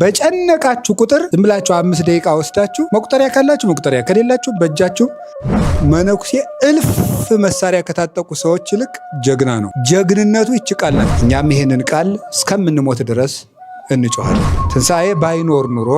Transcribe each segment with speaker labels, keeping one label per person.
Speaker 1: በጨነቃችሁ ቁጥር ዝም ብላችሁ 5 ደቂቃ ወስዳችሁ መቁጠሪያ ካላችሁ መቁጠሪያ ከሌላችሁ በእጃችሁ መነኩሴ እልፍ መሳሪያ ከታጠቁ ሰዎች ይልቅ ጀግና ነው። ጀግንነቱ ይችቃል። እኛም ይሄንን ቃል እስከምንሞት ድረስ እንጮሃለን። ትንሣኤ ባይኖር ኑሮ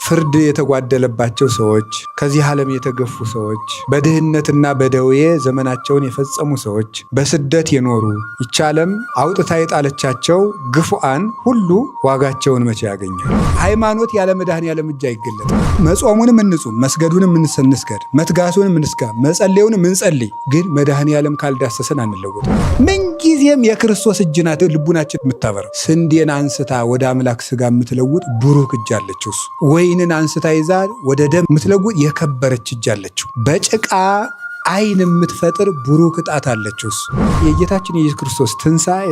Speaker 1: ፍርድ የተጓደለባቸው ሰዎች፣ ከዚህ ዓለም የተገፉ ሰዎች፣ በድህነትና በደዌ ዘመናቸውን የፈጸሙ ሰዎች፣ በስደት የኖሩ ይህች ዓለም አውጥታ የጣለቻቸው ግፉአን ሁሉ ዋጋቸውን መቼ ያገኛል? ሃይማኖት ያለ መድኃኔዓለም እጅ አይገለጥም። መጾሙንም እንጹም፣ መስገዱንም እንስገድ፣ መትጋቱንም እንስጋ፣ መጸለዩንም እንጸልይ። ግን መድኃኔዓለም ካልዳሰሰን አንለወጥም። ምንጊዜም የክርስቶስ እጅ ናት ልቡናችን የምታበራው። ስንዴን አንስታ ወደ አምላክ ሥጋ የምትለውጥ ብሩክ እጅ አለችው። ወይንን አንስታ ይዛ ወደ ደም የምትለውጥ የከበረች እጅ አለችው። በጭቃ አይን የምትፈጥር ብሩክ ጣት አለችው። የጌታችን የኢየሱስ ክርስቶስ ትንሣኤ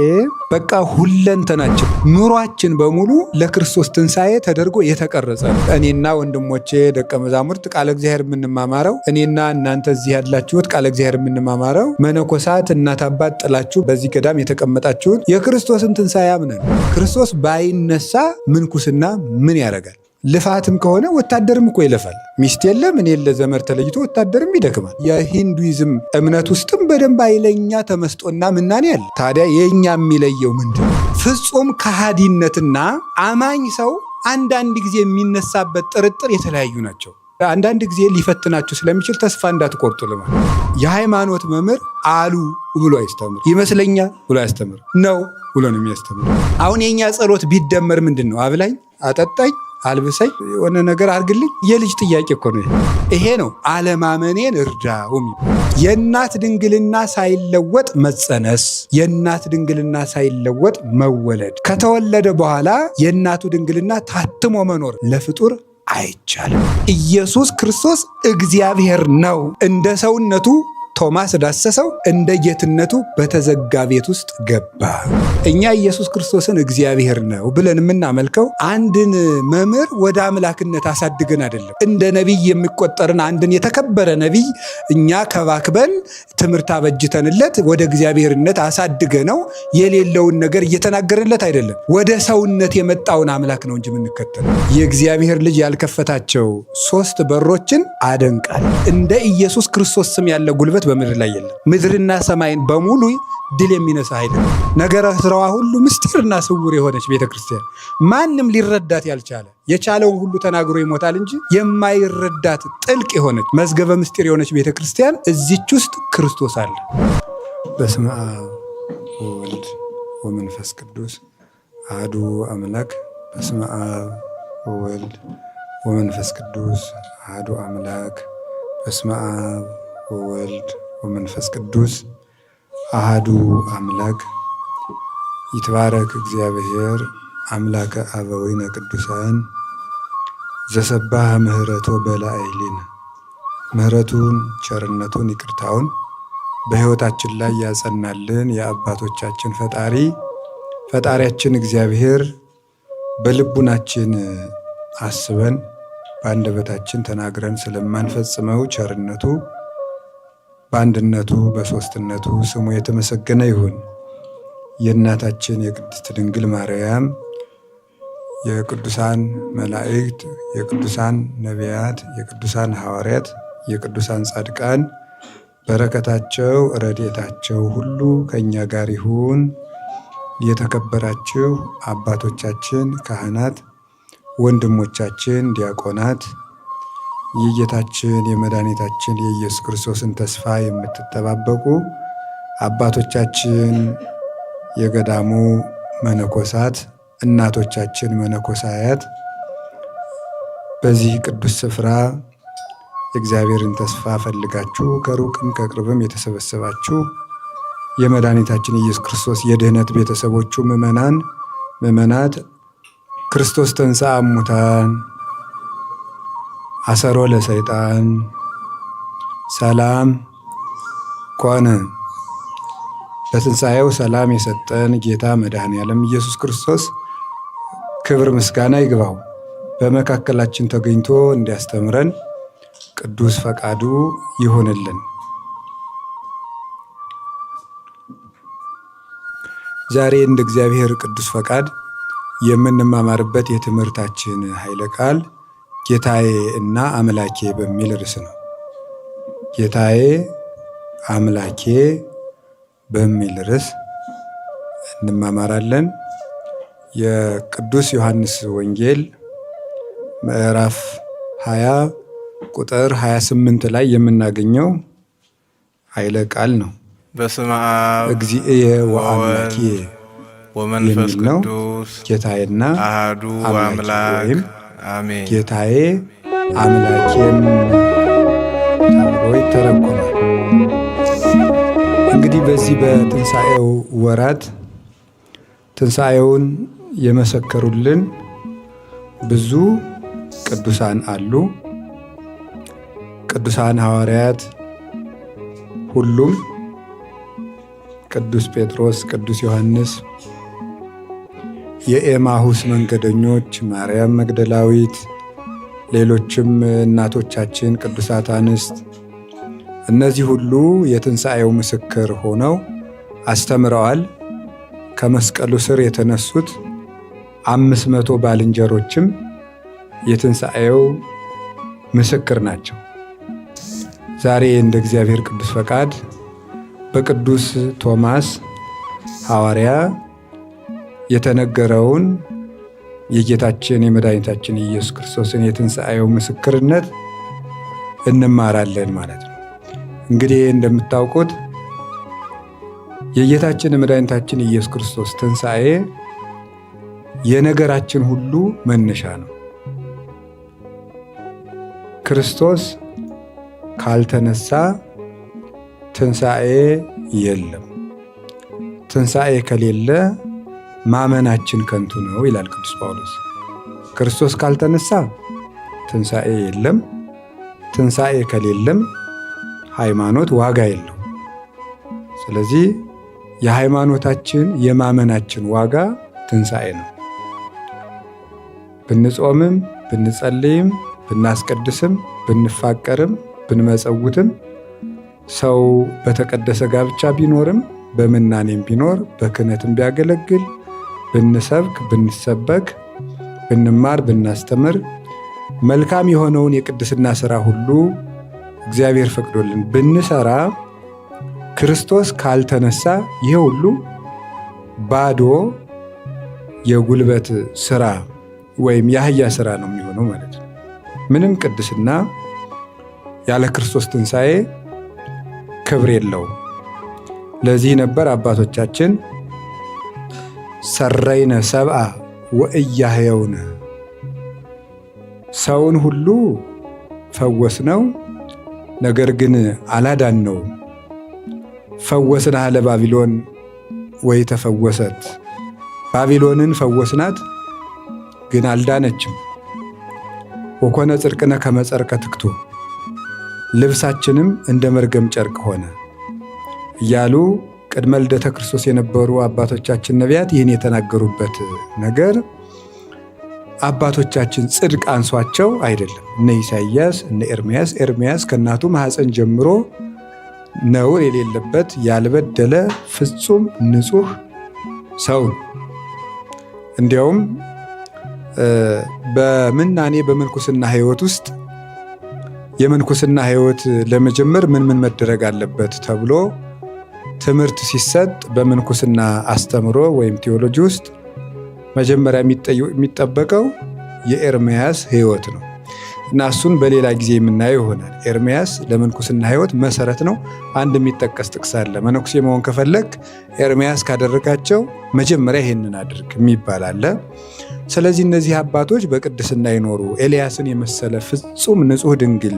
Speaker 1: በቃ ሁለንተናችን ኑሯችን በሙሉ ለክርስቶስ ትንሣኤ ተደርጎ የተቀረጸ ነው። እኔና ወንድሞቼ ደቀ መዛሙርት ቃለ እግዚአብሔር የምንማማረው፣ እኔና እናንተ እዚህ ያላችሁት ቃለ እግዚአብሔር የምንማማረው፣ መነኮሳት እናት አባት ጥላችሁ በዚህ ገዳም የተቀመጣችሁት የክርስቶስን ትንሣኤ አምነን። ክርስቶስ ባይነሳ ምንኩስና ምን ያደርጋል? ልፋትም ከሆነ ወታደርም እኮ ይለፋል። ሚስት የለ ምን የለ ዘመድ ተለይቶ ወታደርም ይደክማል። የሂንዱይዝም እምነት ውስጥም በደንብ ኃይለኛ ተመስጦና ምናኔ አለ። ታዲያ የእኛ የሚለየው ምንድን ነው? ፍጹም ከሃዲነትና አማኝ ሰው አንዳንድ ጊዜ የሚነሳበት ጥርጥር የተለያዩ ናቸው። አንዳንድ ጊዜ ሊፈትናችሁ ስለሚችል ተስፋ እንዳትቆርጡ ልማል። የሃይማኖት መምህር አሉ ብሎ አያስተምር፣ ይመስለኛል ብሎ አያስተምር፣ ነው ብሎ ነው የሚያስተምር። አሁን የእኛ ጸሎት ቢደመር ምንድን ነው? አብላኝ፣ አጠጣኝ፣ አልብሰኝ፣ የሆነ ነገር አድርግልኝ። የልጅ ጥያቄ እኮ ነው ይሄ ነው አለማመኔን እርዳው። የእናት ድንግልና ሳይለወጥ መጸነስ፣ የእናት ድንግልና ሳይለወጥ መወለድ፣ ከተወለደ በኋላ የእናቱ ድንግልና ታትሞ መኖር ለፍጡር አይቻልም። ኢየሱስ ክርስቶስ እግዚአብሔር ነው። እንደ ሰውነቱ ቶማስ ዳሰሰው፣ እንደ ጌትነቱ በተዘጋ ቤት ውስጥ ገባ። እኛ ኢየሱስ ክርስቶስን እግዚአብሔር ነው ብለን የምናመልከው አንድን መምህር ወደ አምላክነት አሳድገን አይደለም። እንደ ነቢይ የሚቆጠርን አንድን የተከበረ ነቢይ እኛ ከባክበን ትምህርት አበጅተንለት ወደ እግዚአብሔርነት አሳድገ ነው የሌለውን ነገር እየተናገርንለት አይደለም። ወደ ሰውነት የመጣውን አምላክ ነው እንጂ የምንከተለው። የእግዚአብሔር ልጅ ያልከፈታቸው 3 በሮችን አደንቃል። እንደ ኢየሱስ ክርስቶስ ስም ያለ ጉልበት በምድር ላይ የለም። ምድርና ሰማይን በሙሉ ድል የሚነሳ ኃይል ነው። ነገረ ስራዋ ሁሉ ምስጢርና ስውር የሆነች ቤተክርስቲያን፣ ማንም ሊረዳት ያልቻለ የቻለውን ሁሉ ተናግሮ ይሞታል እንጂ የማይረዳት ጥልቅ የሆነች መዝገበ ምስጢር የሆነች ቤተክርስቲያን እዚች ውስጥ ክርስቶስ አለ። በስመ አብ ወወልድ ወመንፈስ ቅዱስ አሐዱ አምላክ። በስመ አብ ወወልድ ወመንፈስ ቅዱስ አሐዱ አምላክ። በስመ አብ ወወልድ ወመንፈስ ቅዱስ አሐዱ አምላክ። ይትባረክ እግዚአብሔር አምላከ አበዊነ ቅዱሳን ዘሰባህ ምህረቶ በላዕሌነ። ምህረቱን ቸርነቱን ይቅርታውን በሕይወታችን ላይ ያጸናልን የአባቶቻችን ፈጣሪያችን እግዚአብሔር በልቡናችን አስበን በአንደበታችን ተናግረን ስለማንፈጽመው ቸርነቱ በአንድነቱ በሦስትነቱ ስሙ የተመሰገነ ይሁን። የእናታችን የቅድስት ድንግል ማርያም፣ የቅዱሳን መላእክት፣ የቅዱሳን ነቢያት፣ የቅዱሳን ሐዋርያት፣ የቅዱሳን ጻድቃን በረከታቸው ረድኤታቸው ሁሉ ከእኛ ጋር ይሁን። የተከበራችሁ አባቶቻችን ካህናት፣ ወንድሞቻችን ዲያቆናት፣ የጌታችን የመድኃኒታችን የኢየሱስ ክርስቶስን ተስፋ የምትጠባበቁ አባቶቻችን የገዳሙ መነኮሳት፣ እናቶቻችን መነኮሳያት፣ በዚህ ቅዱስ ስፍራ የእግዚአብሔርን ተስፋ ፈልጋችሁ ከሩቅም ከቅርብም የተሰበሰባችሁ የመድኃኒታችን የኢየሱስ ክርስቶስ የድኅነት ቤተሰቦቹ ምእመናት ክርስቶስ ተንሥአ እሙታን አሰሮ ለሰይጣን ሰላም ኮነ። በትንሣኤው ሰላም የሰጠን ጌታ መድኃኔዓለም ኢየሱስ ክርስቶስ ክብር ምስጋና ይግባው። በመካከላችን ተገኝቶ እንዲያስተምረን ቅዱስ ፈቃዱ ይሆንልን። ዛሬ እንደ እግዚአብሔር ቅዱስ ፈቃድ የምንማማርበት የትምህርታችን ኃይለ ቃል ጌታዬ እና አምላኬ በሚል ርዕስ ነው። ጌታዬ አምላኬ በሚል ርዕስ እንማማራለን። የቅዱስ ዮሐንስ ወንጌል ምዕራፍ 20 ቁጥር 28 ላይ የምናገኘው ኃይለ ቃል ነው።
Speaker 2: በስመ አብ
Speaker 1: እግዚእየ ወአምላኪየ
Speaker 2: ወመንፈስ
Speaker 1: የሚል ነው።
Speaker 2: ቅዱስ
Speaker 1: ጌታዬና
Speaker 2: አሐዱ አምላክ
Speaker 1: ወይም
Speaker 2: አሜን።
Speaker 1: ጌታዬ አምላኬም ተብሎ ይተረጎማል። እንግዲህ በዚህ በትንሣኤው ወራት ትንሣኤውን የመሰከሩልን ብዙ ቅዱሳን አሉ። ቅዱሳን ሐዋርያት ሁሉም፣ ቅዱስ ጴጥሮስ፣ ቅዱስ ዮሐንስ፣ የኤማሁስ መንገደኞች ማርያም መግደላዊት፣ ሌሎችም እናቶቻችን ቅዱሳት አንስት፣ እነዚህ ሁሉ የትንሣኤው ምስክር ሆነው አስተምረዋል። ከመስቀሉ ስር የተነሱት 500 ባልንጀሮችም የትንሣኤው ምስክር ናቸው። ዛሬ እንደ እግዚአብሔር ቅዱስ ፈቃድ በቅዱስ ቶማስ ሐዋርያ የተነገረውን የጌታችን የመድኃኒታችን ኢየሱስ ክርስቶስን የትንሣኤው ምስክርነት እንማራለን ማለት ነው። እንግዲህ እንደምታውቁት የጌታችን የመድኃኒታችን ኢየሱስ ክርስቶስ ትንሣኤ የነገራችን ሁሉ መነሻ ነው። ክርስቶስ ካልተነሳ ትንሣኤ የለም። ትንሣኤ ከሌለ ማመናችን ከንቱ ነው ይላል ቅዱስ ጳውሎስ። ክርስቶስ ካልተነሳ ትንሣኤ የለም። ትንሣኤ ከሌለም ሃይማኖት ዋጋ የለው። ስለዚህ የሃይማኖታችን የማመናችን ዋጋ ትንሣኤ ነው። ብንጾምም ብንጸልይም ብናስቀድስም ብንፋቀርም ብንመጸውትም ሰው በተቀደሰ ጋብቻ ቢኖርም በምናኔም ቢኖር በክህነትም ቢያገለግል ብንሰብክ ብንሰበክ ብንማር ብናስተምር መልካም የሆነውን የቅድስና ሥራ ሁሉ እግዚአብሔር ፈቅዶልን ብንሰራ ክርስቶስ ካልተነሳ ይሄ ሁሉ ባዶ የጉልበት ሥራ ወይም የአህያ ሥራ ነው የሚሆነው ማለት ነው። ምንም ቅድስና ያለ ክርስቶስ ትንሣኤ ክብር የለውም። ለዚህ ነበር አባቶቻችን ሰረይነ ሰብአ ወእያህየውነ፣ ሰውን ሁሉ ፈወስነው ነገር ግን አላዳነውም። ፈወስናህ ለባቢሎን ወይ ተፈወሰት፣ ባቢሎንን ፈወስናት ግን አልዳነችም። ወኮነ ጽድቅነ ከመ ጸርቀ ትክቱ፣ ልብሳችንም እንደ መርገም ጨርቅ ሆነ እያሉ ቅድመ ልደተ ክርስቶስ የነበሩ አባቶቻችን ነቢያት ይህን የተናገሩበት ነገር አባቶቻችን ጽድቅ አንሷቸው አይደለም። እነ ኢሳይያስ እነ ኤርምያስ ከእናቱ ማኅፀን ጀምሮ ነውር የሌለበት ያልበደለ ፍጹም ንጹሕ ሰውን እንዲያውም በምናኔ በምንኩስና ሕይወት ውስጥ የምንኩስና ሕይወት ለመጀመር ምን መደረግ አለበት ተብሎ ትምህርት ሲሰጥ በምንኩስና አስተምሮ ወይም ቴዎሎጂ ውስጥ መጀመሪያ የሚጠበቀው የኤርምያስ ሕይወት ነው እና እሱን በሌላ ጊዜ የምናየው ይሆናል። ኤርምያስ ለምንኩስና ሕይወት መሰረት ነው። አንድ የሚጠቀስ ጥቅስ አለ። መነኩሴ መሆን ከፈለግ ኤርምያስ ካደረጋቸው መጀመሪያ ይሄንን አድርግ የሚባል አለ። ስለዚህ እነዚህ አባቶች በቅድስና ይኖሩ። ኤልያስን የመሰለ ፍጹም ንጹሕ ድንግል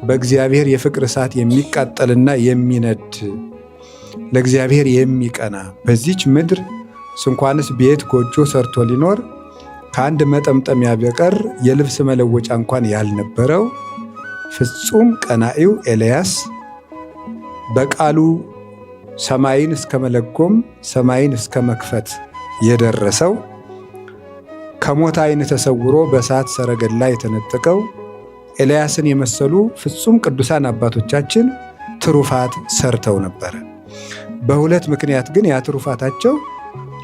Speaker 1: በእግዚአብሔር የፍቅር እሳት የሚቃጠልና የሚነድ ለእግዚአብሔር የሚቀና በዚች ምድር ስንኳንስ ቤት ጎጆ ሰርቶ ሊኖር ከአንድ መጠምጠሚያ በቀር የልብስ መለወጫ እንኳን ያልነበረው ፍጹም ቀናኢው ኤልያስ በቃሉ ሰማይን እስከ መለጎም ሰማይን እስከ መክፈት የደረሰው ከሞት ዓይን ተሰውሮ በእሳት ሰረገላ የተነጠቀው ኤልያስን የመሰሉ ፍጹም ቅዱሳን አባቶቻችን ትሩፋት ሰርተው ነበረ። በሁለት ምክንያት ግን ያ ትሩፋታቸው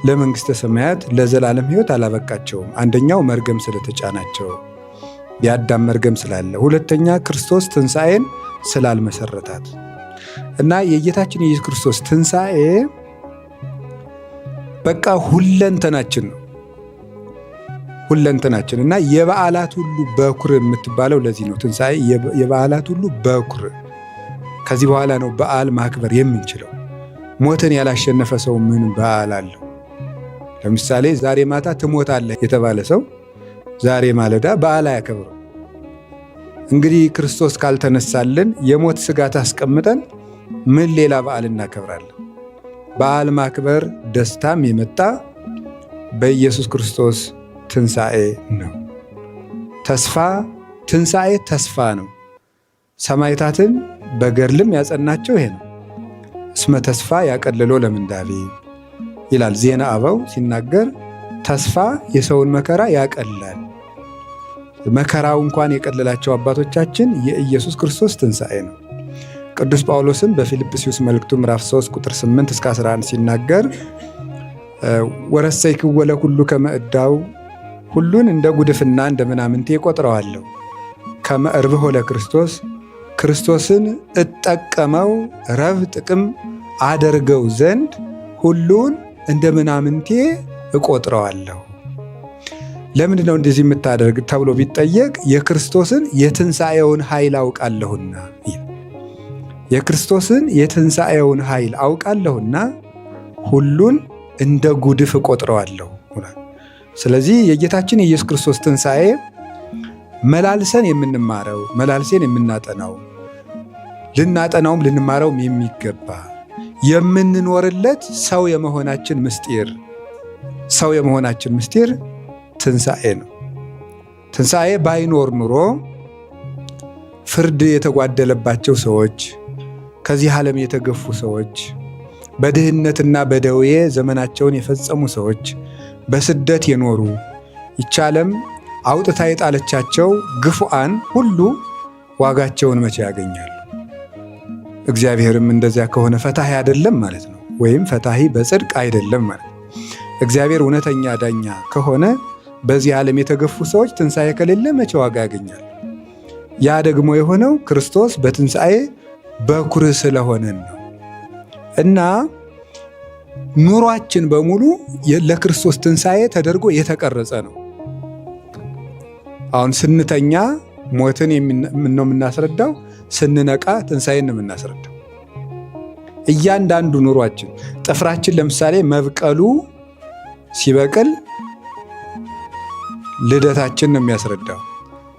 Speaker 1: ለመንግሥተ ሰማያት ለዘላለም ሕይወት አላበቃቸውም። አንደኛው መርገም ስለተጫናቸው የአዳም መርገም ስላለ፣ ሁለተኛ ክርስቶስ ትንሣኤን ስላልመሰረታት እና የጌታችን የኢየሱስ ክርስቶስ ትንሣኤ በቃ ሁለንተናችን ነው። ሁለንተናችን እና የበዓላት ሁሉ በኩር የምትባለው ለዚህ ነው። ትንሣኤ የበዓላት ሁሉ በኩር። ከዚህ በኋላ ነው በዓል ማክበር የምንችለው። ሞትን ያላሸነፈ ሰው ምን በዓል አለው? ለምሳሌ ዛሬ ማታ ትሞታለህ የተባለ ሰው ዛሬ ማለዳ በዓል አያከብረው። እንግዲህ ክርስቶስ ካልተነሳልን የሞት ስጋት አስቀምጠን ምን ሌላ በዓል እናከብራለን? በዓል ማክበር ደስታም የመጣ በኢየሱስ ክርስቶስ ትንሣኤ ነው። ትንሣኤ ተስፋ ነው። ሰማዕታትን በገድልም ያጸናቸው ይሄ ነው። እስመ ተስፋ ያቀልሎ ለምንዳቤ ይላል ዜና አበው ሲናገር፣ ተስፋ የሰውን መከራ ያቀላል። መከራው እንኳን የቀለላቸው አባቶቻችን የኢየሱስ ክርስቶስ ትንሣኤ ነው። ቅዱስ ጳውሎስም በፊልጵስዩስ መልእክቱ ምዕራፍ 3 ቁጥር 8 እስከ 11 ሲናገር ወረሰይክዎ ለኩሉ ከመ ዕዳው፣ ሁሉን እንደ ጉድፍና እንደ ምናምንቴ ቆጥረዋለሁ። ከመ እርብሖ ለክርስቶስ፣ ክርስቶስን እጠቀመው ረብ ጥቅም አደርገው ዘንድ ሁሉን እንደ ምናምንቴ እቆጥረዋለሁ። ለምንድን ነው እንደዚህ የምታደርግ ተብሎ ቢጠየቅ የክርስቶስን የትንሣኤውን ኃይል አውቃለሁና፣ የክርስቶስን የትንሣኤውን ኃይል አውቃለሁና ሁሉን እንደ ጉድፍ እቆጥረዋለሁ። ስለዚህ የጌታችን የኢየሱስ ክርስቶስ ትንሣኤ መላልሰን የምንማረው፣ መላልሰን የምናጠናው፣ ልናጠናውም ልንማረውም የሚገባ የምንኖርለት ሰው የመሆናችን ምስጢር ትንሣኤ ነው። ትንሣኤ ባይኖር ኑሮ ፍርድ የተጓደለባቸው ሰዎች፣ ከዚህ ዓለም የተገፉ ሰዎች፣ በድህነትና በደዌ ዘመናቸውን የፈጸሙ ሰዎች፣ በስደት የኖሩ ይህች ዓለም አውጥታ የጣለቻቸው ግፉአን ሁሉ ዋጋቸውን መቼ ያገኛሉ? እግዚአብሔርም እንደዚያ ከሆነ ፈታሒ አይደለም ማለት ነው። ወይም ፈታሒ በጽድቅ አይደለም ማለት ነው። እግዚአብሔር እውነተኛ ዳኛ ከሆነ በዚህ ዓለም የተገፉ ሰዎች ትንሣኤ ከሌለ መቼ ዋጋ ያገኛሉ? ያ ደግሞ የሆነው ክርስቶስ በትንሣኤ በኩር ስለሆነን ነው። እና ኑሯችን በሙሉ ለክርስቶስ ትንሣኤ ተደርጎ የተቀረጸ ነው። አሁን ስንተኛ ሞትን ነው የምናስረዳው፣ ስንነቃ ትንሣኤን ነው የምናስረዳው። እያንዳንዱ ኑሯችን ጥፍራችን ለምሳሌ መብቀሉ ሲበቅል ልደታችን ነው የሚያስረዳው፣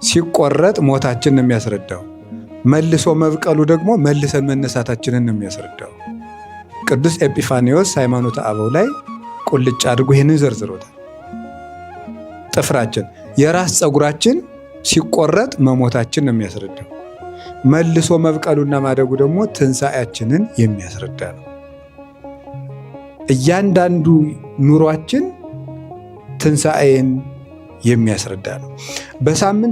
Speaker 1: ሲቆረጥ ሞታችን ነው የሚያስረዳው። መልሶ መብቀሉ ደግሞ መልሰን መነሳታችንን ነው የሚያስረዳው። ቅዱስ ኤጲፋኒዎስ ሃይማኖተ አበው ላይ ቁልጭ አድርጎ ይህንን ዘርዝሮታል። ጥፍራችን የራስ ፀጉራችን ሲቆረጥ መሞታችን ነው የሚያስረዳው። መልሶ መብቀሉና ማደጉ ደግሞ ትንሣኤያችንን የሚያስረዳ ነው። እያንዳንዱ ኑሯችን ትንሣኤን የሚያስረዳ ነው።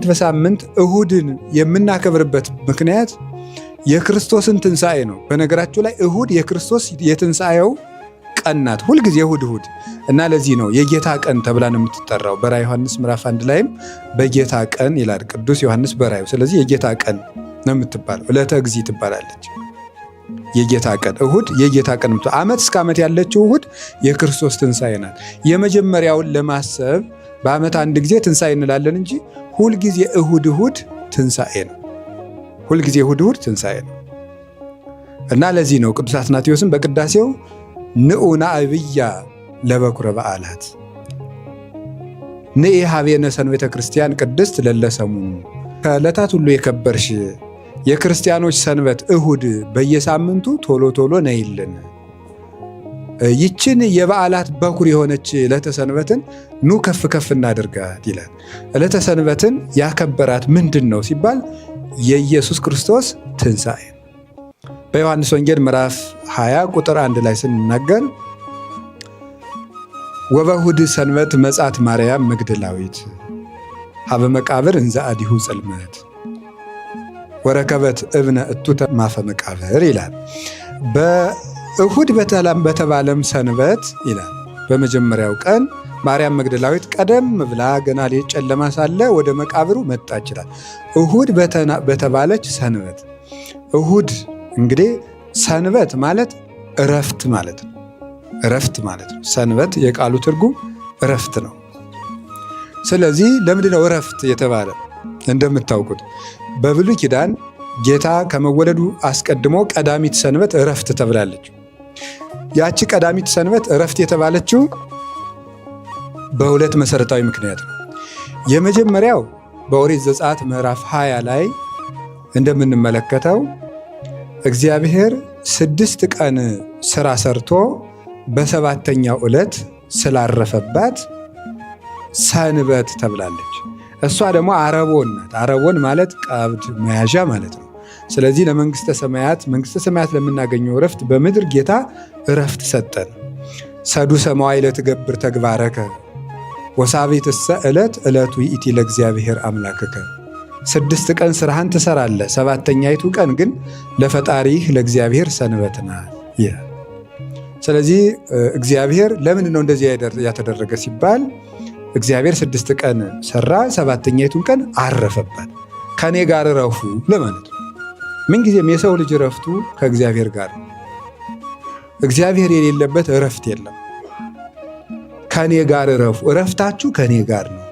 Speaker 1: በሳምንት እሁድን የምናከብርበት ምክንያት የክርስቶስን ትንሣኤ ነው። በነገራችሁ ላይ እሁድ የክርስቶስ የትንሣኤው ቀን ናት። ሁልጊዜ እሁድ እና ለዚህ ነው የጌታ ቀን ተብላ ነው የምትጠራው። በራዕየ ዮሐንስ ምዕራፍ 1 ላይም በጌታ ቀን ይላል ቅዱስ ዮሐንስ በራእዩ። ስለዚህ የጌታ ቀን ነው የምትባለው። ዕለተ እግዚእ ትባላለች። የጌታ ቀን እሁድ የጌታ ቀን ነው። ዓመት እስከ ዓመት ያለችው እሁድ የክርስቶስ ትንሣኤ ናት። የመጀመሪያውን ለማሰብ በዓመት አንድ ጊዜ ትንሣኤ እንላለን እንጂ ሁልጊዜ እሁድ ትንሣኤ ነው። ሁልጊዜ እሁድ ትንሣኤ ነው እና ለዚህ ነው ቅዱስ አትናቴዎስም በቅዳሴው ንዑ ናዕብያ ለበኩረ በዓላት ንኢ ሀቤነ ሰንቤተ ክርስቲያን ቅድስት ለለሰሙኑ፣ ከዕለታት ሁሉ የከበርሽ የክርስቲያኖች ሰንበት እሁድ በየሳምንቱ ቶሎ ነይልን። ይችን የበዓላት በኩር የሆነች ዕለተ ሰንበትን ኑ ከፍ እናድርጋት ይላል። ዕለተ ሰንበትን ያከበራት ምንድን ነው ሲባል የኢየሱስ ክርስቶስ ትንሣኤ። በዮሐንስ ወንጌል ምዕራፍ 20 ቁጥር 1 ላይ ስንናገር ወበእሁድ ሰንበት መጻት ማርያም መግደላዊት ሀበ መቃብር እንዘ አዲሁ ጽልመት ወረከበት እብነ እቱተ ማፈ መቃብር ይላል። በእሁድ በተባለም ሰንበት ይላል በመጀመሪያው ቀን ማርያም መግደላዊት ቀደም ብላ ገና ሌሊት ጨለማ ሳለ ወደ መቃብሩ መጣች ይላል። እሁድ በተባለች ሰንበት። እሁድ እንግዲህ ሰንበት ማለት እረፍት ማለት ነው። እረፍት ማለት ነው። ሰንበት የቃሉ ትርጉም እረፍት ነው። ስለዚህ ለምንድነው እረፍት የተባለ? እንደምታውቁት በብሉይ ኪዳን ጌታ ከመወለዱ አስቀድሞ ቀዳሚት ሰንበት እረፍት ተብላለች። ያቺ ቀዳሚት ሰንበት እረፍት የተባለችው በሁለት መሰረታዊ ምክንያት ነው። የመጀመሪያው በኦሪት ዘጸአት ምዕራፍ 20 ላይ እንደምንመለከተው እግዚአብሔር 6 ቀን ስራ ሰርቶ በሰባተኛው ዕለት ስላረፈባት ሰንበት ተብላለች። እሷ ደግሞ አረቦን ናት። አረቦን ማለት ቀብድ መያዣ ማለት ነው። ስለዚህ ለመንግስተ ሰማያት ለምናገኘው እረፍት በምድር ጌታ እረፍት ሰጠን። ሰዱሰ መዋዕለ ትገብር ተግባረከ ወሳቤትሰ ዕለቱ ይእቲ ለእግዚአብሔር አምላክከ። 6 ቀን ስራህን ትሰራለህ፣ ሰባተኛይቱ ቀን ግን ለፈጣሪህ ለእግዚአብሔር ሰንበት ናት ይላል። ስለዚህ እግዚአብሔር ለምን ነው እንደዚህ ያተደረገ ሲባል እግዚአብሔር 6 ቀን ሰራ፣ ሰባተኛይቱን ቀን አረፈባት። ከኔ ጋር እረፉ ለማለት ነው። ምንጊዜም የሰው ልጅ እረፍቱ ከእግዚአብሔር ጋር ነው። እግዚአብሔር የሌለበት እረፍት የለም። ከኔ ጋር እረፉ፣ እረፍታችሁ ከኔ ጋር ነው።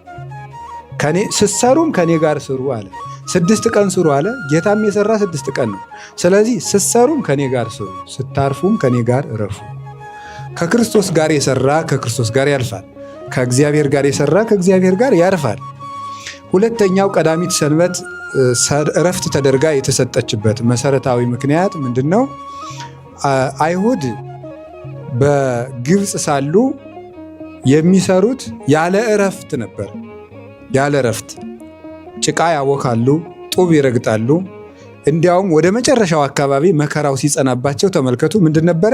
Speaker 1: ስትሰሩም ከኔ ጋር ስሩ አለ። 6 ቀን ስሩ አለ። ጌታም የሰራ 6 ቀን ነው። ስለዚህ ስትሰሩም ከኔ ጋር ስሩ፣ ስታርፉም ከኔ ጋር እረፉ። ከክርስቶስ ጋር የሰራ ከክርስቶስ ጋር ያልፋል። ከእግዚአብሔር ጋር የሰራ ከእግዚአብሔር ጋር ያርፋል። ሁለተኛው ቀዳሚት ሰንበት እረፍት ተደርጋ የተሰጠችበት መሰረታዊ ምክንያት ምንድን ነው? አይሁድ በግብፅ ሳሉ የሚሰሩት ያለ እረፍት ነበር። ያለ እረፍት ጭቃ ያቦካሉ፣ ጡብ ይረግጣሉ። እንዲያውም ወደ መጨረሻው አካባቢ መከራው ሲጸናባቸው ተመልከቱ። ምንድን ነበረ?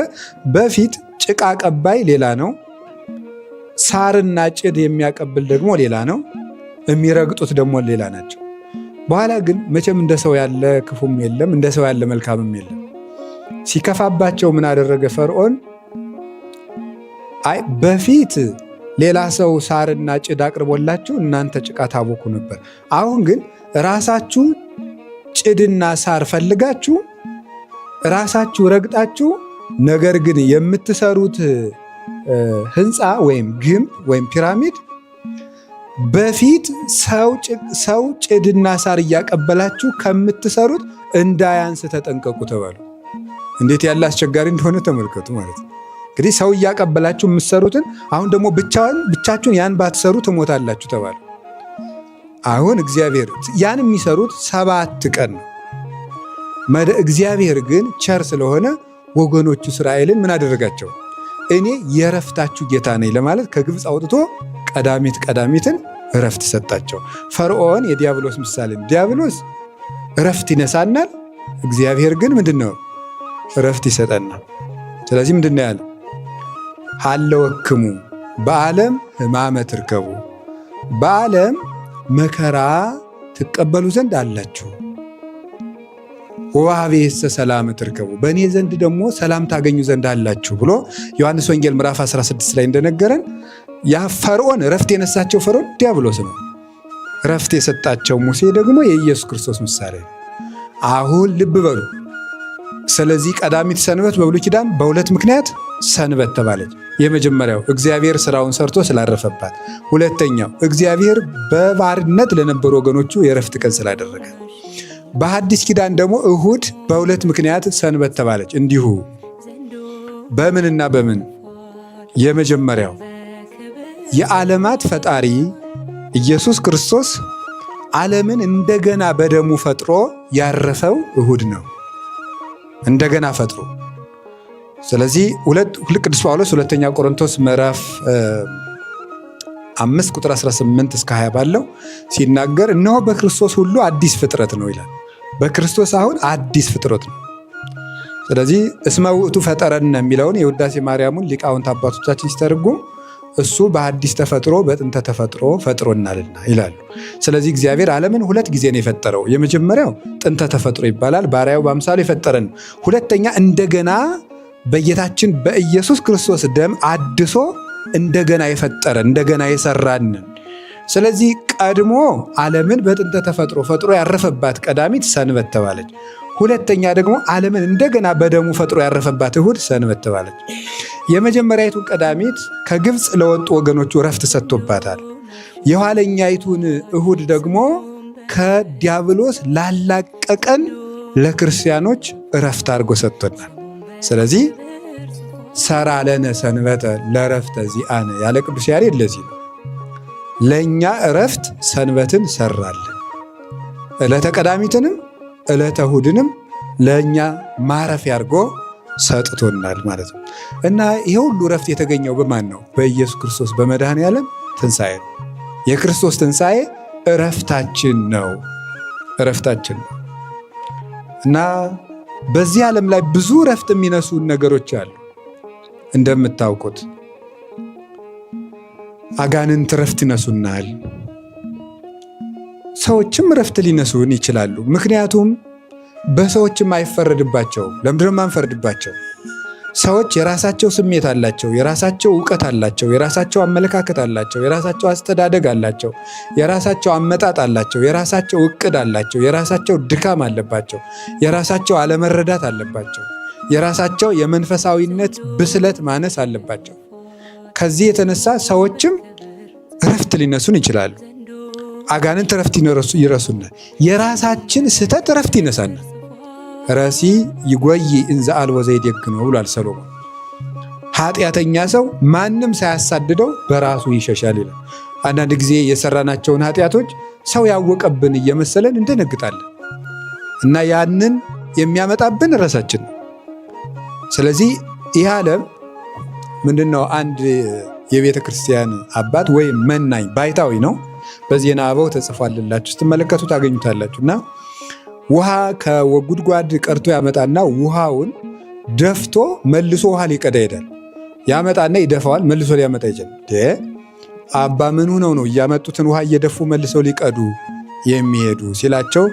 Speaker 1: በፊት ጭቃ ቀባይ ሌላ ነው፣ ሳርና ጭድ የሚያቀብል ደግሞ ሌላ ነው፣ የሚረግጡት ደግሞ ሌላ ናቸው። በኋላ ግን መቼም እንደ ሰው ያለ ክፉም የለም፣ እንደ ሰው ያለ መልካምም የለም። ሲከፋባቸው ምን አደረገ ፈርዖን? በፊት ሌላ ሰው ሳርና ጭድ አቅርቦላችሁ እናንተ ጭቃ ታቦኩ ነበር። አሁን ግን ራሳችሁ ጭድና ሳር ፈልጋችሁ ራሳችሁ ረግጣችሁ፣ ነገር ግን የምትሰሩት ህንፃ ወይም ግንብ ወይም ፒራሚድ በፊት ሰው ጭድና ሳር እያቀበላችሁ ከምትሰሩት እንዳያንስ ተጠንቀቁ ተባሉ። እንዴት ያለ አስቸጋሪ እንደሆነ ተመልከቱ ማለት ነው። እንግዲህ ሰው እያቀበላችሁ የምትሰሩትን አሁን ደግሞ ብቻችሁን ያን ባትሰሩ ትሞታላችሁ ተባሉ። አሁን እግዚአብሔር ያን የሚሰሩት 7 ቀን ነው። እግዚአብሔር ግን ቸር ስለሆነ ወገኖቹ እስራኤልን ምን አደረጋቸው? እኔ የእረፍታችሁ ጌታ ነኝ ለማለት ከግብፅ አውጥቶ ቀዳሚትን እረፍት ሰጣቸው። ፈርዖን የዲያብሎስ ምሳሌ፣ ዲያብሎስ እረፍት ይነሳናል፣ እግዚአብሔር ግን ምንድነው? እረፍት ይሰጠናል። ስለዚህ ምንድነው ያለ? ሀለወክሙ በዓለም ሕማመ ትርከቡ፣ በዓለም መከራ ትቀበሉ ዘንድ አላችሁ፣ ወበኀቤሰ ሰላም ትርከቡ፣ በእኔ ዘንድ ደግሞ ሰላም ታገኙ ዘንድ አላችሁ ብሎ ዮሐንስ ወንጌል ምዕራፍ 16 ላይ እንደነገረን ያ ፈርዖን እረፍት የነሳቸው ፈርዖን ዲያብሎስ ነው። እረፍት የሰጣቸው ሙሴ ደግሞ የኢየሱስ ክርስቶስ ምሳሌ ነው። አሁን ልብ በሉ። ስለዚህ ቀዳሚት ሰንበት በብሉይ ኪዳን በሁለት ምክንያት ሰንበት ተባለች። የመጀመሪያው እግዚአብሔር ስራውን ሰርቶ ስላረፈባት፣ ሁለተኛው እግዚአብሔር በባርነት ለነበሩ ወገኖቹ የእረፍት ቀን ስላደረገ። በሐዲስ ኪዳን ደግሞ እሁድ በሁለት ምክንያት ሰንበት ተባለች እንዲሁ። በምንና በምን? የመጀመሪያው የዓለማት ፈጣሪ ኢየሱስ ክርስቶስ ዓለምን እንደገና በደሙ ፈጥሮ ያረፈው እሁድ ነው። እንደገና ፈጥሮ። ስለዚህ ቅዱስ ጳውሎስ ሁለተኛ ቆሮንቶስ ምዕራፍ 5 ቁጥር 18 እስከ 20 ባለው ሲናገር እነሆ በክርስቶስ ሁሉ አዲስ ፍጥረት ነው ይላል። በክርስቶስ አሁን አዲስ ፍጥረት ነው። ስለዚህ እስመ ውእቱ ፈጠረነ የሚለውን የውዳሴ ማርያሙን ሊቃውንት አባቶቻችን ሲተረጉም እሱ በአዲስ ተፈጥሮ በጥንተ ተፈጥሮ ፈጥሮናልና ይላሉ። ስለዚህ እግዚአብሔር ዓለምን 2 ጊዜ ነው የፈጠረው። የመጀመሪያው ጥንተ ተፈጥሮ ይባላል፣ ባሪያው በአምሳሉ የፈጠረን። ሁለተኛ እንደገና በጌታችን በኢየሱስ ክርስቶስ ደም አድሶ እንደገና የፈጠረ እንደገና የሰራንን። ስለዚህ ቀድሞ ዓለምን በጥንተ ተፈጥሮ ፈጥሮ ያረፈባት ቀዳሚት ሰንበት ተባለች። ሁለተኛ ደግሞ ዓለምን እንደገና በደሙ ፈጥሮ ያረፈባት እሁድ ሰንበት ተባለች። የመጀመሪያይቱን ቀዳሚት ከግብፅ ለወጡ ወገኖቹ እረፍት ሰጥቶባታል። የኋለኛይቱን እሁድ ደግሞ ከዲያብሎስ ላላቀቀን ለክርስቲያኖች እረፍት አድርጎ ሰጥቶናል። ስለዚህ ሰራ ለነ ሰንበተ ለእረፍተ ዚአነ ያለ ቅዱስ ያሬድ ለዚህ ነው። ለእኛ እረፍት ሰንበትን ሰራለን፣ ዕለተ ቀዳሚትንም ዕለተ እሁድንም ለእኛ ማረፊያ አድርጎ ሰጥቶናል ማለት ነው። እና ይሄ ሁሉ እረፍት የተገኘው በማን ነው? በኢየሱስ ክርስቶስ በመድኃኔዓለም ትንሣኤ ነው። የክርስቶስ ትንሣኤ እረፍታችን ነው፣ እረፍታችን ነው። እና በዚህ ዓለም ላይ ብዙ እረፍት የሚነሱ ነገሮች አሉ። እንደምታውቁት አጋንንት እረፍት ይነሱናል። ሰዎችም እረፍት ሊነሱን ይችላሉ። ምክንያቱም በሰዎችም አይፈረድባቸውም። ለምንድነው የማንፈርድባቸው? ሰዎች የራሳቸው ስሜት አላቸው፣ የራሳቸው እውቀት አላቸው፣ የራሳቸው አመለካከት አላቸው፣ የራሳቸው አስተዳደግ አላቸው፣ የራሳቸው አመጣጥ አላቸው፣ የራሳቸው እቅድ አላቸው፣ የራሳቸው ድካም አለባቸው፣ የራሳቸው አለመረዳት አለባቸው፣ የራሳቸው የመንፈሳዊነት ብስለት ማነስ አለባቸው። ከዚህ የተነሳ ሰዎችም እረፍት ሊነሱን ይችላሉ። አጋንንት እረፍት ይረሱናል። የራሳችን ስህተት እረፍት ይነሳናል። ረሲ ይጎይ እንዘ አልቦ ዘይዴግም ነው ብሏል ሰሎሞን። ኃጢአተኛ ሰው ማንም ሳያሳድደው በራሱ ይሸሻል ይላል። አንዳንድ ጊዜ የሰራናቸውን ኃጢአቶች ሰው ያወቀብን እየመሰለን እንደነግጣለን እና ያንን የሚያመጣብን ራሳችን ነው። ስለዚህ ይህ ዓለም ምንድነው? አንድ የቤተ ክርስቲያን አባት ወይም መናኝ ባይታዊ ነው። በዜና አበው ተጽፏልላችሁ ስትመለከቱ ታገኙታላችሁ። እና ውሃ ከጉድጓድ ቀርቶ ያመጣና ውሃውን ደፍቶ መልሶ ውሃ ሊቀዳ ይሄዳል። ያመጣና ይደፋዋል፣ መልሶ ሊያመጣ ይችላል። አባ ምን ሆነው ነው እያመጡትን ውሃ እየደፉ መልሰው ሊቀዱ የሚሄዱ ሲላቸው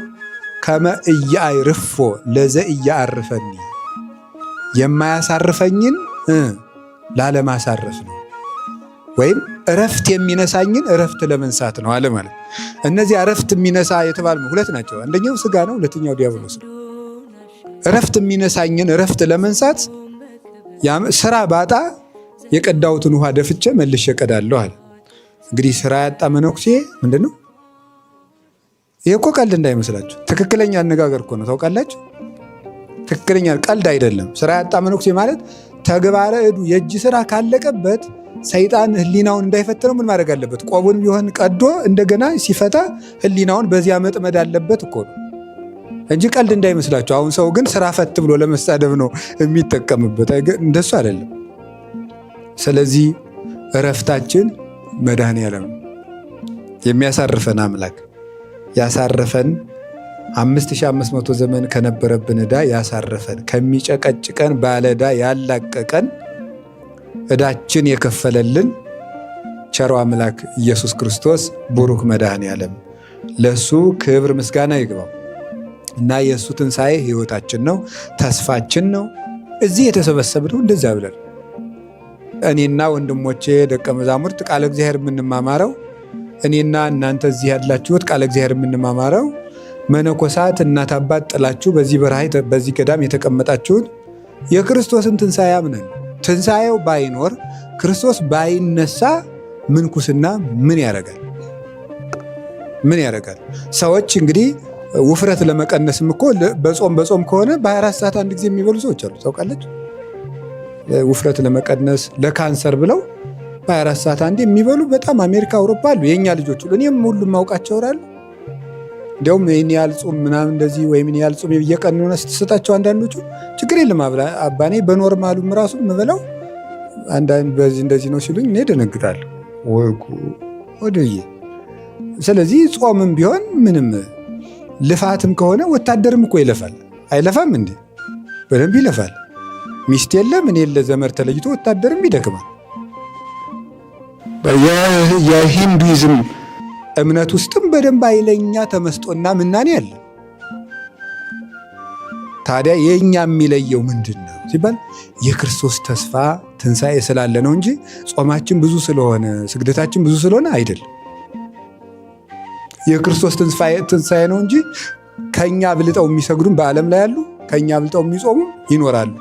Speaker 1: ከመ ኢያዕርፎ ለዘ ኢያዕርፈኒ፣ የማያሳርፈኝን ላለማሳረፍ ነው፣ ወይም እረፍት የሚነሳኝን እረፍት ለመንሳት ነው አለ ማለት። እነዚህ እረፍት የሚነሳ የተባሉ ሁለት ናቸው። አንደኛው ስጋ ነው፣ ሁለተኛው ዲያብሎስ ነው። እረፍት የሚነሳኝን እረፍት ለመንሳት ስራ ባጣ የቀዳሁትን ውሃ ደፍቼ መልሼ እቀዳለሁ አለ። እንግዲህ ስራ ያጣ መነኩሴ ምንድን ነው? ይሄ እኮ ቀልድ እንዳይመስላችሁ፣ ትክክለኛ አነጋገር እኮ ነው። ታውቃላችሁ፣ ትክክለኛ ቀልድ አይደለም። ስራ ያጣ መነኩሴ ማለት ተግባረ እዱ የእጅ ስራ ካለቀበት ሰይጣን ህሊናውን እንዳይፈትነው ምን ማድረግ አለበት? ቆቡን ቢሆን ቀዶ እንደገና ሲፈታ ህሊናውን በዚያ መጥመድ አለበት እኮ ነው እንጂ ቀልድ እንዳይመስላችሁ። አሁን ሰው ግን ስራ ፈት ብሎ ለመሳደብ ነው የሚጠቀምበት። እንደሱ አይደለም። ስለዚህ እረፍታችን መድኃኔዓለም የሚያሳርፈን አምላክ ያሳረፈን 5500 ዘመን ከነበረብን ዕዳ ያሳረፈን፣ ከሚጨቀጭቀን ባለ ዕዳ ያላቀቀን፣ ዕዳችን የከፈለልን ቸሮ አምላክ ኢየሱስ ክርስቶስ ቡሩክ መድኃኔዓለም ለሱ ክብር ምስጋና ይግባው እና የእሱ ትንሣኤ ሕይወታችን ነው፣ ተስፋችን ነው። እዚህ የተሰበሰብነው እንደዛ ብለን እኔና ወንድሞቼ ደቀ መዛሙርት ቃለ እግዚአብሔር የምንማማረው፣ እኔና እናንተ እዚህ ያላችሁት ቃለ እግዚአብሔር የምንማማረው፣ መነኮሳት እናት አባት ጥላችሁ በዚህ በረሃ በዚህ ገዳም የተቀመጣችሁት የክርስቶስን ትንሣኤ አምነን፣ ትንሣኤው ባይኖር ክርስቶስ ባይነሳ ምንኩስና ምን ያደርጋል? ምን ያደርጋል? ሰዎች እንግዲህ ውፍረት ለመቀነስም እኮ በጾም ከሆነ በ24 ሰዓት አንድ ጊዜ የሚበሉ ሰዎች አሉ። ታውቃለች? ውፍረት ለመቀነስ ለካንሰር ብለው በ24 ሰዓት አንድ የሚበሉ በጣም አሜሪካ፣ አውሮፓ አሉ። የእኛ ልጆች እኔም ሁሉም ማውቃቸው ራሉ። እንዲያውም ይህን ያህል ጾም ምናምን እንደዚህ ወይም ያህል ጾም እየቀን ሆነ ስትሰጣቸው አንዳንዶቹ ችግር የለም አባኔ በኖርማሉም ራሱ የምበላው አንዳንድ በዚህ እንደዚህ ነው ሲሉኝ እኔ ደነግጣለሁ። ወደዬ ስለዚህ ጾምም ቢሆን ምንም ልፋትም ከሆነ ወታደርም እኮ ይለፋል። አይለፋም እንዴ? በደንብ ይለፋል። ሚስት የለ ምን የለ ዘመድ ተለይቶ ወታደርም ይደክማል። የሂንዱይዝም እምነት ውስጥም በደንብ ኃይለኛ ተመስጦና ምናኔ አለ። ታዲያ የእኛ የሚለየው ምንድን ነው? ሲባል የክርስቶስ ተስፋ ትንሣኤ ስላለ ነው እንጂ ጾማችን ብዙ ስለሆነ ስግደታችን ብዙ ስለሆነ አይደለም። የክርስቶስ ትንሣኤ ነው እንጂ ከኛ ብልጠው የሚሰግዱም በዓለም ላይ ያሉ፣ ከኛ ብልጠው የሚጾሙ ይኖራሉ።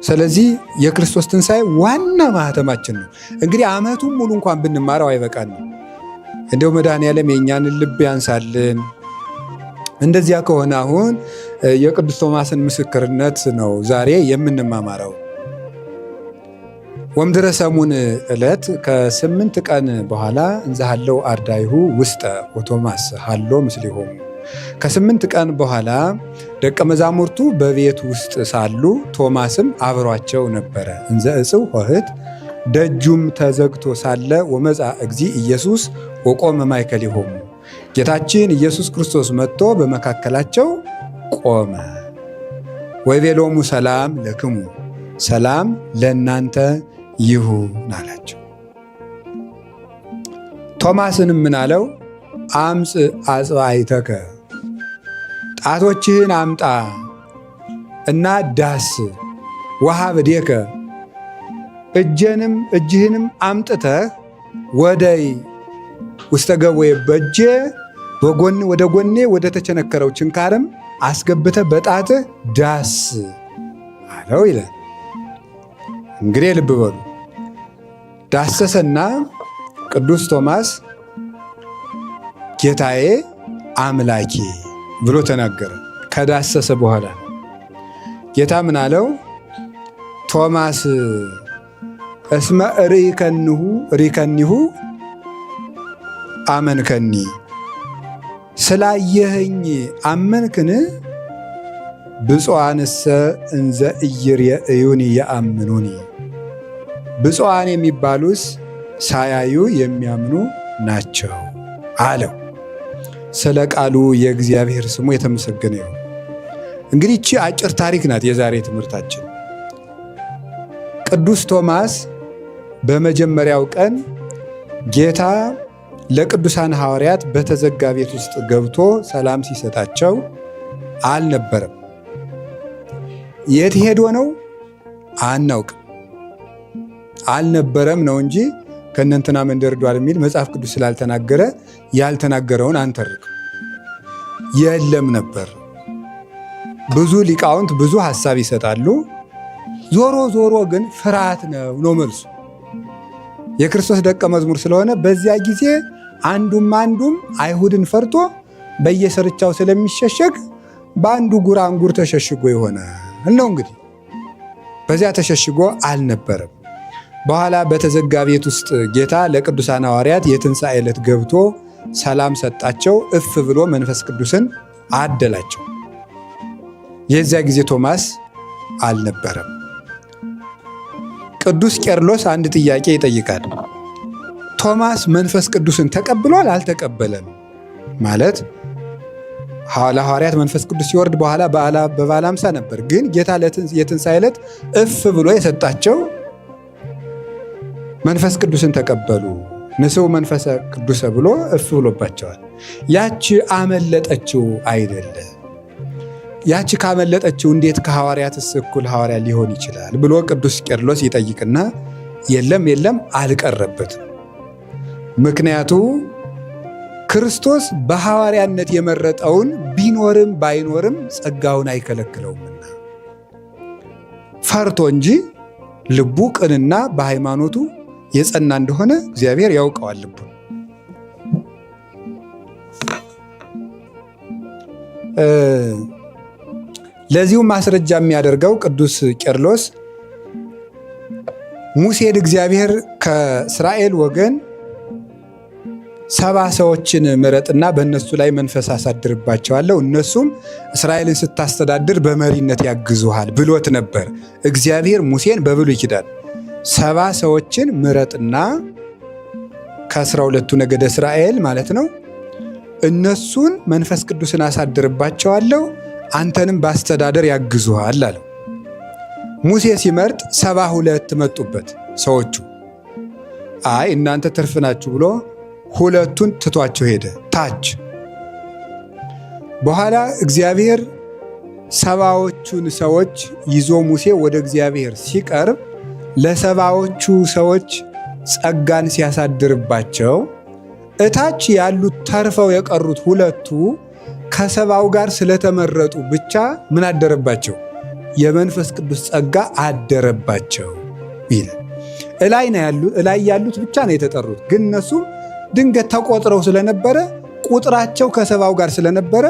Speaker 1: ስለዚህ የክርስቶስ ትንሣኤ ዋና ማህተማችን ነው። እንግዲህ ዓመቱን ሙሉ እንኳን ብንማረው አይበቃንም። እንደው መድኃኔዓለም የእኛንን ልብ ያንሳልን። እንደዚያ ከሆነ አሁን የቅዱስ ቶማስን ምስክርነት ነው ዛሬ የምንማማረው። ወምድረ ሰሙን ዕለት ከ8 ቀን በኋላ እንዘ ሀለው አርዳኢሁ ውስጠ ወቶማስ ሀሎ ምስሌሆሙ። ከ8 ቀን በኋላ ደቀ መዛሙርቱ በቤት ውስጥ ሳሉ ቶማስም አብሯቸው ነበረ። እንዘ እጽው ኆኅት ደጁም ተዘግቶ ሳለ ወመጻ እግዚእ ኢየሱስ ወቆመ ማእከሌሆሙ። ጌታችን ኢየሱስ ክርስቶስ መጥቶ በመካከላቸው ቆመ። ወይቤሎሙ ሰላም ለክሙ፣ ሰላም ለእናንተ ይሁን አላቸው። ቶማስንም ምን አለው? አምፅ አጽባይተከ፣ ጣቶችህን አምጣ እና ዳስ፣ ወሀብ እዴከ፣ እጅህንም አምጥተህ ወደይ ውስተ ገቦዬ፣ በእጄ ወደ ጎኔ ወደ ተቸነከረው ችንካርም አስገብተህ በጣትህ ዳስ አለው ይላል። እንግዲህ ልብ በሉ። ዳሰሰና ቅዱስ ቶማስ ጌታዬ አምላኬ ብሎ ተናገረ። ከዳሰሰ በኋላ ጌታ ምን አለው? ቶማስ እስመ ሪከኒሁ አመንከኒ፣ ስላየኸኝ አመንክን? ብፁዓንሰ እንዘ ኢይሬእዩኒ የአምኑኒ፣ ብፁዓን የሚባሉስ ሳያዩ የሚያምኑ ናቸው አለው። ስለ ቃሉ የእግዚአብሔር ስሙ የተመሰገነ ይሁን። እንግዲህ ይቺ አጭር ታሪክ ናት የዛሬ ትምህርታችን። ቅዱስ ቶማስ በመጀመሪያው ቀን ጌታ ለቅዱሳን ሐዋርያት በተዘጋ ቤት ውስጥ ገብቶ ሰላም ሲሰጣቸው አልነበረም። የት ሄዶ ነው አናውቅም። አልነበረም ነው እንጂ ከእነንትና መንደር ሄዷል የሚል መጽሐፍ ቅዱስ ስላልተናገረ ያልተናገረውን አንተርክም። የለም ነበር። ብዙ ሊቃውንት ብዙ ሐሳብ ይሰጣሉ። ዞሮ ዞሮ ግን ፍርሃት ነው መልሱ። የክርስቶስ ደቀ መዝሙር ስለሆነ በዚያ ጊዜ አንዱም አይሁድን ፈርቶ በየሰርቻው ስለሚሸሸግ በአንዱ ጉራንጉር ተሸሽጎ ይሆናል ነው እንግዲህ። በዚያ ተሸሽጎ አልነበረም። በኋላ በተዘጋ ቤት ውስጥ ጌታ ለቅዱሳን ሐዋርያት የትንሣኤ ዕለት ገብቶ ሰላም ሰጣቸው። እፍ ብሎ መንፈስ ቅዱስን አደላቸው። የዚያ ጊዜ ቶማስ አልነበረም። ቅዱስ ቄርሎስ አንድ ጥያቄ ይጠይቃል። ቶማስ መንፈስ ቅዱስን ተቀብሏል አልተቀበለም? ማለት ለሐዋርያት መንፈስ ቅዱስ ሲወርድ በኋላ በበዓለ ሃምሳ ነበር። ግን ጌታ የትንሣኤ ዕለት እፍ ብሎ የሰጣቸው መንፈስ ቅዱስን ተቀበሉ፣ ንስኡ መንፈሰ ቅዱሰ ብሎ እፍ ብሎባቸዋል። ያቺ አመለጠችው አይደለ? ያቺ ካመለጠችው እንዴት ከሐዋርያትስ እኩል ሐዋርያ ሊሆን ይችላል ብሎ ቅዱስ ቄርሎስ ይጠይቅና የለም አልቀረበትም። ምክንያቱ ክርስቶስ በሐዋርያነት የመረጠውን ቢኖርም ባይኖርም ጸጋውን አይከለክለውምና ፈርቶ እንጂ ልቡ ቅንና በሃይማኖቱ የጸና እንደሆነ እግዚአብሔር ያውቀዋል ልቡን። ለዚሁ ማስረጃ የሚያደርገው ቅዱስ ቄርሎስ ሙሴን እግዚአብሔር ከእስራኤል ወገን 70 ሰዎችን ምረጥና በእነሱ ላይ መንፈስ አሳድርባቸዋለሁ፣ እነሱም እስራኤልን ስታስተዳድር በመሪነት ያግዙሃል ብሎት ነበር። እግዚአብሔር ሙሴን በብሉይ ኪዳን 70 ሰዎችን ምረጥና ከ12ቱ ነገደ እስራኤል ማለት ነው፣ እነሱን መንፈስ ቅዱስን አሳድርባቸዋለሁ፣ አንተንም በአስተዳደር ያግዙሃል አለው። ሙሴ ሲመርጥ 72 መጡበት ሰዎቹ። አይ እናንተ ትርፍ ናችሁ ብሎ 2ቱን ትቷቸው ሄደ ታች። በኋላ እግዚአብሔር 70ዎቹን ሰዎች ይዞ ሙሴ ወደ እግዚአብሔር ሲቀርብ ለሰባዎቹ ሰዎች ጸጋን ሲያሳድርባቸው እታች ያሉት ተርፈው የቀሩት ሁለቱ ከሰባው ጋር ስለተመረጡ ብቻ ምን አደረባቸው? የመንፈስ ቅዱስ ጸጋ አደረባቸው ይላል። እላይ ያሉት ብቻ ነው የተጠሩት። ግን እነሱ ድንገት ተቆጥረው ስለነበረ ቁጥራቸው ከሰባው ጋር ስለነበረ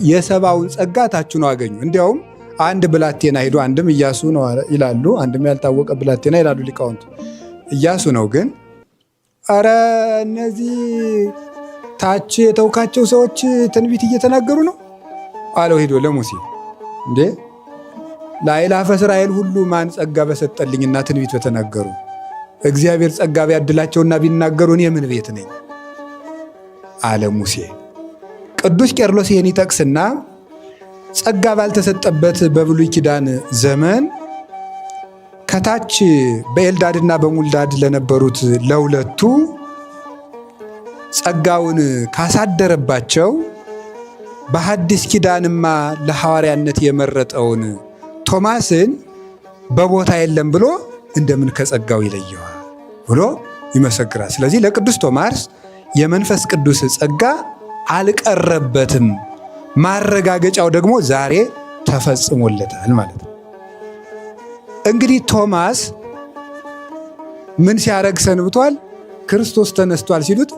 Speaker 1: የሰባውን ጸጋ ታች ነው አገኙ። እንዲያውም አንድ ብላቴና ሄዶ አንድም ኢያሱ ነው ይላሉ፣ አንድም ያልታወቀ ብላቴና ይላሉ ሊቃውንት። ኢያሱ ነው ግን አረ እነዚህ ታች የተውካቸው ሰዎች ትንቢት እየተናገሩ ነው አለው ሄዶ ለሙሴ። እንዴ ለአእላፈ እስራኤል ሁሉ ማን ጸጋ በሰጠልኝና ትንቢት በተናገሩ? እግዚአብሔር ጸጋ ቢያድላቸውና ቢናገሩ እኔ ምን ቤት ነኝ አለ ሙሴ። ቅዱስ ቄርሎስ ይህን ይጠቅስና ጸጋ ባልተሰጠበት በብሉይ ኪዳን ዘመን ከታች በኤልዳድና በሙልዳድ ለነበሩት ለሁለቱ ጸጋውን ካሳደረባቸው በሐዲስ ኪዳንማ ለሐዋርያነት የመረጠውን ቶማስን በቦታ የለም ብሎ እንደምን ከጸጋው ይለየዋል ብሎ ይመሰክራል። ስለዚህ ለቅዱስ ቶማስ የመንፈስ ቅዱስ ጸጋ አልቀረበትም። ማረጋገጫው ደግሞ ዛሬ ተፈጽሞለታል ማለት ነው። እንግዲህ ቶማስ ምን ሲያረግ ሰንብቷል? ክርስቶስ ተነስቷል ሲሉት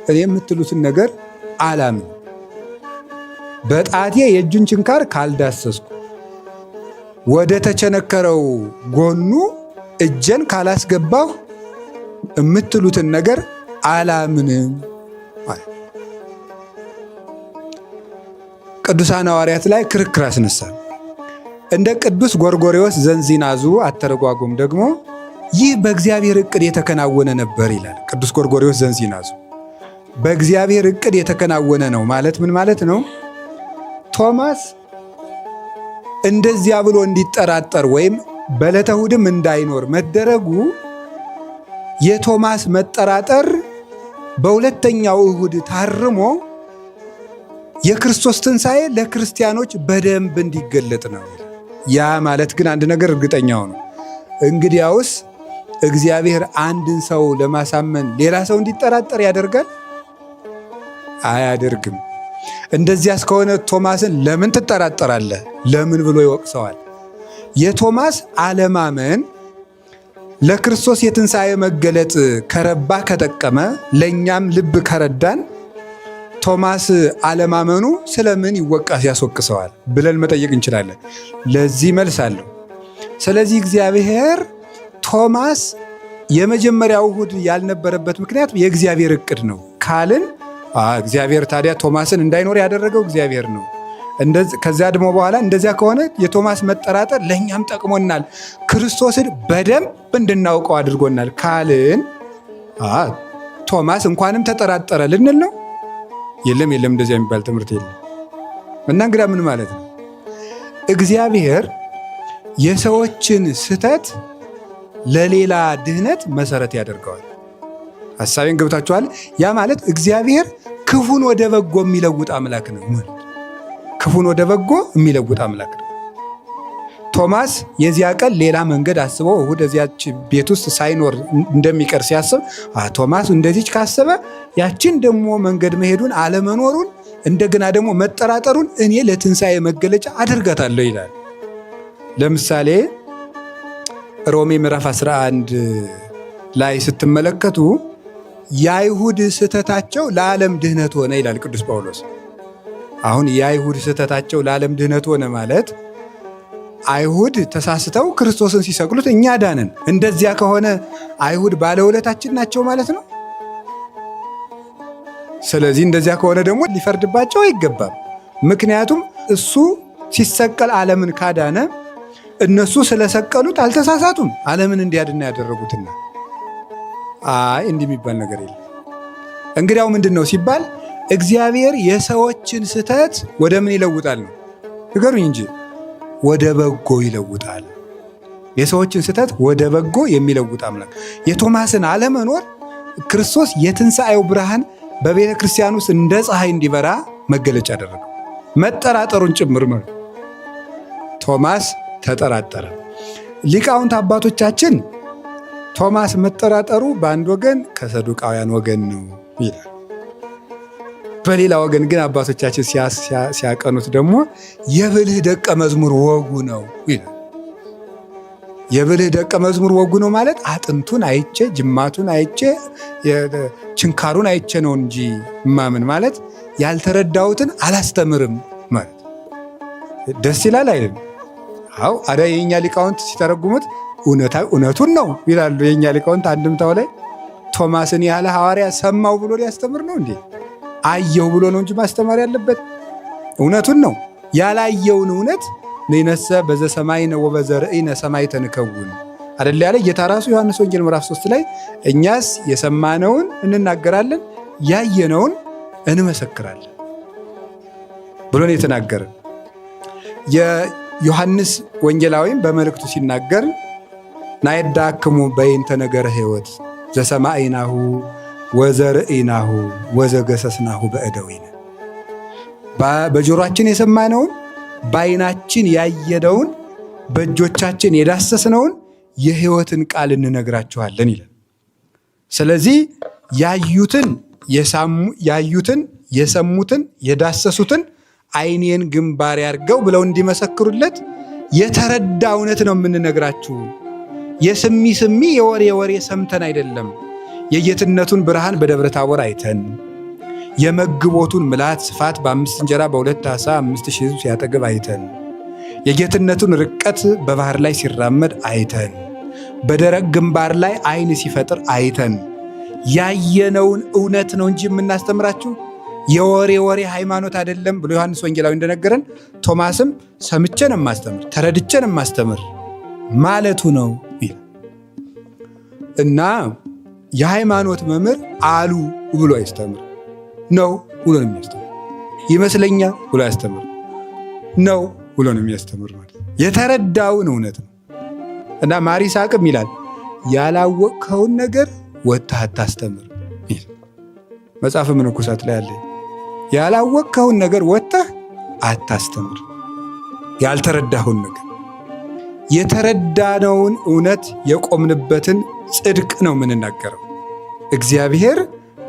Speaker 1: እኔ የምትሉትን ነገር አላምን፣ በጣቴ የእጁን ችንካር ካልዳሰስኩ፣ ወደ ተቸነከረው ጎኑ እጄን ካላስገባሁ የምትሉትን ነገር አላምንም። ቅዱሳን ሐዋርያት ላይ ክርክር አስነሳ። እንደ ቅዱስ ጎርጎርዮስ ዘንዚናዙ አተረጓጎም ደግሞ ይህ በእግዚአብሔር ዕቅድ የተከናወነ ነበር ይላል። ቅዱስ ጎርጎርዮስ ዘንዚናዙ በእግዚአብሔር ዕቅድ የተከናወነ ነው ማለት ምን ማለት ነው? ቶማስ እንደዚያ ብሎ እንዲጠራጠር ወይም በዕለተ እሑድም እንዳይኖር መደረጉ የቶማስ መጠራጠር በሁለተኛው እሑድ ታርሞ የክርስቶስ ትንሣኤ ለክርስቲያኖች በደንብ እንዲገለጥ ነው። ያ ማለት ግን አንድ ነገር እርግጠኛው ነው። እንግዲያውስ እግዚአብሔር አንድን ሰው ለማሳመን ሌላ ሰው እንዲጠራጠር ያደርጋል? አያደርግም። እንደዚያ እስከሆነ ቶማስን ለምን ትጠራጠራለህ? ለምን ብሎ ይወቅሰዋል። የቶማስ አለማመን ለክርስቶስ የትንሣኤ መገለጥ ከረባ ከጠቀመ፣ ለእኛም ልብ ከረዳን ቶማስ አለማመኑ ስለምን ይወቃስ ያስወቅሰዋል ብለን መጠየቅ እንችላለን። ለዚህ መልስ አለው። ስለዚህ እግዚአብሔር ቶማስ የመጀመሪያው እሑድ ያልነበረበት ምክንያት የእግዚአብሔር ዕቅድ ነው ካልን፣ እግዚአብሔር ታዲያ ቶማስን እንዳይኖር ያደረገው እግዚአብሔር ነው። ከዚያ ደግሞ በኋላ እንደዚያ ከሆነ የቶማስ መጠራጠር ለእኛም ጠቅሞናል፣ ክርስቶስን በደንብ እንድናውቀው አድርጎናል ካልን ቶማስ እንኳንም ተጠራጠረ ልንል ነው? የለም እንደዚያ የሚባል ትምህርት የለም። እና እንግዳ ምን ማለት ነው? እግዚአብሔር የሰዎችን ስህተት ለሌላ ድህነት መሰረት ያደርገዋል። ሐሳቤን ገብታችኋል? ያ ማለት እግዚአብሔር ክፉን ወደ በጎ የሚለውጥ አምላክ ነው። ክፉን ወደ በጎ የሚለውጥ አምላክ ነው። ቶማስ የዚያ ቀን ሌላ መንገድ አስቦ እሑድ እዚያች ቤት ውስጥ ሳይኖር እንደሚቀር ሲያስብ ቶማስ እንደዚች ካሰበ ያችን ደግሞ መንገድ መሄዱን አለመኖሩን እንደገና ደግሞ መጠራጠሩን እኔ ለትንሣኤ መገለጫ አደርጋታለሁ ይላል። ለምሳሌ ሮሜ ምዕራፍ 11 ላይ ስትመለከቱ የአይሁድ ስህተታቸው ለዓለም ድህነት ሆነ ይላል ቅዱስ ጳውሎስ። አሁን የአይሁድ ስህተታቸው ለዓለም ድህነት ሆነ ማለት አይሁድ ተሳስተው ክርስቶስን ሲሰቅሉት እኛ ዳንን። እንደዚያ ከሆነ አይሁድ ባለውለታችን ናቸው ማለት ነው። ስለዚህ እንደዚያ ከሆነ ደግሞ ሊፈርድባቸው አይገባም። ምክንያቱም እሱ ሲሰቀል ዓለምን ካዳነ እነሱ ስለሰቀሉት አልተሳሳቱም፣ ዓለምን እንዲያድና ያደረጉትና እንዲህ የሚባል ነገር የለም። እንግዲያው ምንድን ነው ሲባል እግዚአብሔር የሰዎችን ስህተት ወደ ምን ይለውጣል ነው? ንገሩኝ እንጂ ወደ በጎ ይለውጣል። የሰዎችን ስህተት ወደ በጎ የሚለውጥ አምላክ። የቶማስን አለመኖር ክርስቶስ የትንሣኤው ብርሃን በቤተ ክርስቲያን ውስጥ እንደ ፀሐይ እንዲበራ መገለጫ አደረገው። መጠራጠሩን ጭምር ቶማስ ተጠራጠረ። ሊቃውንት አባቶቻችን ቶማስ መጠራጠሩ በአንድ ወገን ከሰዱቃውያን ወገን ነው ይላል። በሌላ ወገን ግን አባቶቻችን ሲያቀኑት ደግሞ የብልህ ደቀ መዝሙር ወጉ ነው ይላል። የብልህ ደቀ መዝሙር ወጉ ነው ማለት አጥንቱን አይቼ ጅማቱን አይቼ ችንካሩን አይቼ ነው እንጂ ማምን ማለት ያልተረዳሁትን አላስተምርም ማለት ደስ ይላል አይደል? አዎ አዳ የኛ ሊቃውንት ሲተረጉሙት እውነቱን ነው ይላሉ። የኛ ሊቃውንት አንድምታው ላይ ቶማስን ያለ ሐዋርያ ሰማው ብሎ ሊያስተምር ነው እንዴ? አየው ብሎ ነው እንጂ ማስተማር ያለበት እውነቱን ነው። ያላየውን እውነት ነይነሰ በዘሰማይነ ወበዘርእይነ ሰማይ ተንከውን አይደል ያለ ጌታ ራሱ ዮሐንስ ወንጌል ምዕራፍ 3 ላይ እኛስ የሰማነውን እንናገራለን ያየነውን እንመሰክራለን ብሎ ነው የተናገረ። የዮሐንስ ወንጌላዊም በመልእክቱ ሲናገር ናይዳክሙ በይንተ ነገረ ሕይወት ዘሰማይናሁ ወዘርእይናሁ ወዘገሰስናሁ በእደዊነ በጆሮአችን የሰማነውን በዓይናችን ያየነውን በእጆቻችን የዳሰስነውን የሕይወትን ቃል እንነግራችኋለን ይላል። ስለዚህ ያዩትን የሰሙትን የዳሰሱትን ዓይኔን ግንባር ያርገው ብለው እንዲመሰክሩለት የተረዳ እውነት ነው የምንነግራችሁ። የስሚ የወሬ ሰምተን አይደለም። የጌትነቱን ብርሃን በደብረ ታቦር አይተን የመግቦቱን ምልአት ስፋት በ5 እንጀራ በ2 ዓሣ 5,000 ሕዝብ ሲያጠግብ አይተን የጌትነቱን ርቀት በባህር ላይ ሲራመድ አይተን በደረቅ ግንባር ላይ ዓይን ሲፈጥር አይተን ያየነውን እውነት ነው እንጂ የምናስተምራችሁ የወሬ ሃይማኖት አይደለም ብሎ ዮሐንስ ወንጌላዊ እንደነገረን ቶማስም ሰምቼ ነው የማስተምር ተረድቼ ነው የማስተምር ማለቱ ነው እና የሃይማኖት መምህር አሉ ብሎ ያስተምር ነው ብሎ ነው የሚያስተምር። ይመስለኛል ብሎ ያስተምር ነው ብሎ ነው የሚያስተምር ማለት የተረዳውን እውነት ነው። እና ማር ይስሐቅም ይላል ያላወቅኸውን ነገር ወጥተህ አታስተምር ይላል መጽሐፈ መነኮሳት ላይ አለ። ያላወቅኸውን ነገር ወጥተህ አታስተምር፣ ያልተረዳኸውን ነገር የተረዳነውን እውነት የቆምንበትን ጽድቅ ነው የምንናገረው። እግዚአብሔር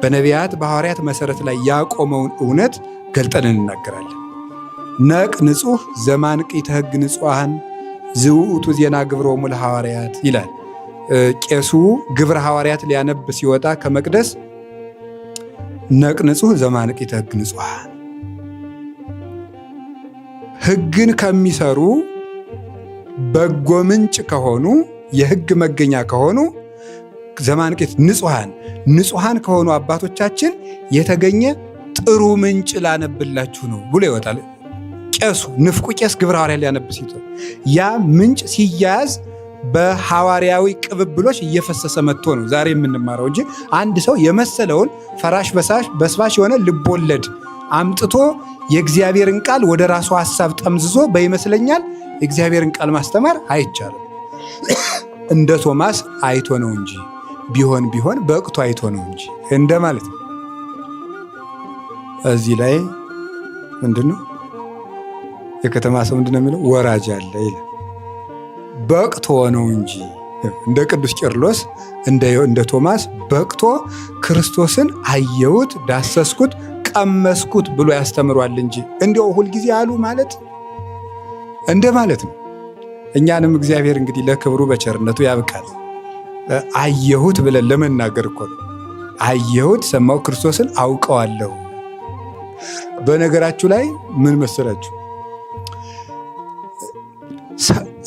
Speaker 1: በነቢያት በሐዋርያት መሰረት ላይ ያቆመውን እውነት ገልጠን እንናገራለን። ነቅ ንጹሕ ዘማንቅዕተ ሕግ ንጹሐን ዝውእቱ ዜና ግብሮሙ ለሐዋርያት ይላል። ቄሱ ግብረ ሐዋርያት ሊያነብ ሲወጣ ከመቅደስ ነቅ ንጹሕ ዘማንቅዕተ ሕግ ንጹሐን ሕግን ከሚሰሩ በጎ ምንጭ ከሆኑ የሕግ መገኛ ከሆኑ ዘማንቅዕት ንጹሐን ከሆኑ አባቶቻችን የተገኘ ጥሩ ምንጭ ላነብላችሁ ነው ብሎ ይወጣል። ቄሱ ንፍቁ ቄስ ግብረ ሐዋርያት ሊያነብ ሲወጣ ያ ምንጭ ሲያያዝ በሐዋርያዊ ቅብብሎች እየፈሰሰ መጥቶ ነው ዛሬ የምንማረው እንጂ አንድ ሰው የመሰለውን ፈራሽ በስባሽ የሆነ ልቦለድ አምጥቶ የእግዚአብሔርን ቃል ወደ ራሱ ሐሳብ ጠምዝዞ በይመስለኛል የእግዚአብሔርን ቃል ማስተማር አይቻልም። እንደ ቶማስ አይቶ ነው እንጂ ቢሆን በቅቶ አይቶ ነው እንጂ እንደማለት ነው። እዚህ ላይ ምንድነው የከተማ ሰው ምንድነው የሚለው ወራጅ አለ ይላል። በቅቶ ነው እንጂ እንደ ቅዱስ ቄርሎስ እንደ ቶማስ በቅቶ ክርስቶስን አየሁት፣ ዳሰስኩት፣ ቀመስኩት ብሎ ያስተምሯል እንጂ እንዲያው ሁልጊዜ አሉ ማለት እንደማለት ነው። እኛንም እግዚአብሔር እንግዲህ ለክብሩ በቸርነቱ ያብቃል። አየሁት ብለን ለመናገር እኮ ነው። አየሁት፣ ሰማሁ፣ ክርስቶስን አውቀዋለሁ። በነገራችሁ ላይ ምን መሰላችሁ?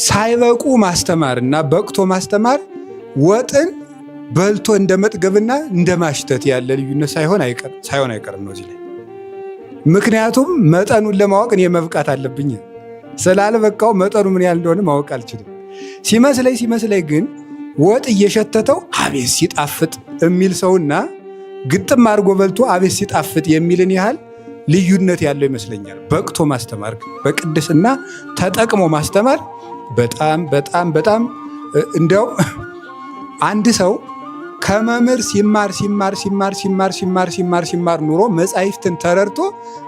Speaker 1: ሳይበቁ ማስተማርና በቅቶ ማስተማር ወጥን በልቶ እንደ መጥገብና እንደ ማሽተት ያለ ልዩነት ሳይሆን አይቀርም ነው እዚህ ላይ። ምክንያቱም መጠኑን ለማወቅ እኔ መብቃት አለብኝ። ስላልበቃው መጠኑ ምን ያህል እንደሆነ ማወቅ አልችልም። ሲመስለኝ ግን ወጥ እየሸተተው አቤት ሲጣፍጥ የሚል ሰውና ግጥም አድርጎ በልቶ አቤት ሲጣፍጥ የሚልን ያህል ልዩነት ያለው ይመስለኛል። በቅቶ ማስተማር በቅድስና ተጠቅሞ ማስተማር በጣም እንዲያው አንድ ሰው ከመምህር ሲማር ኑሮ መጻሕፍትን ተረድቶ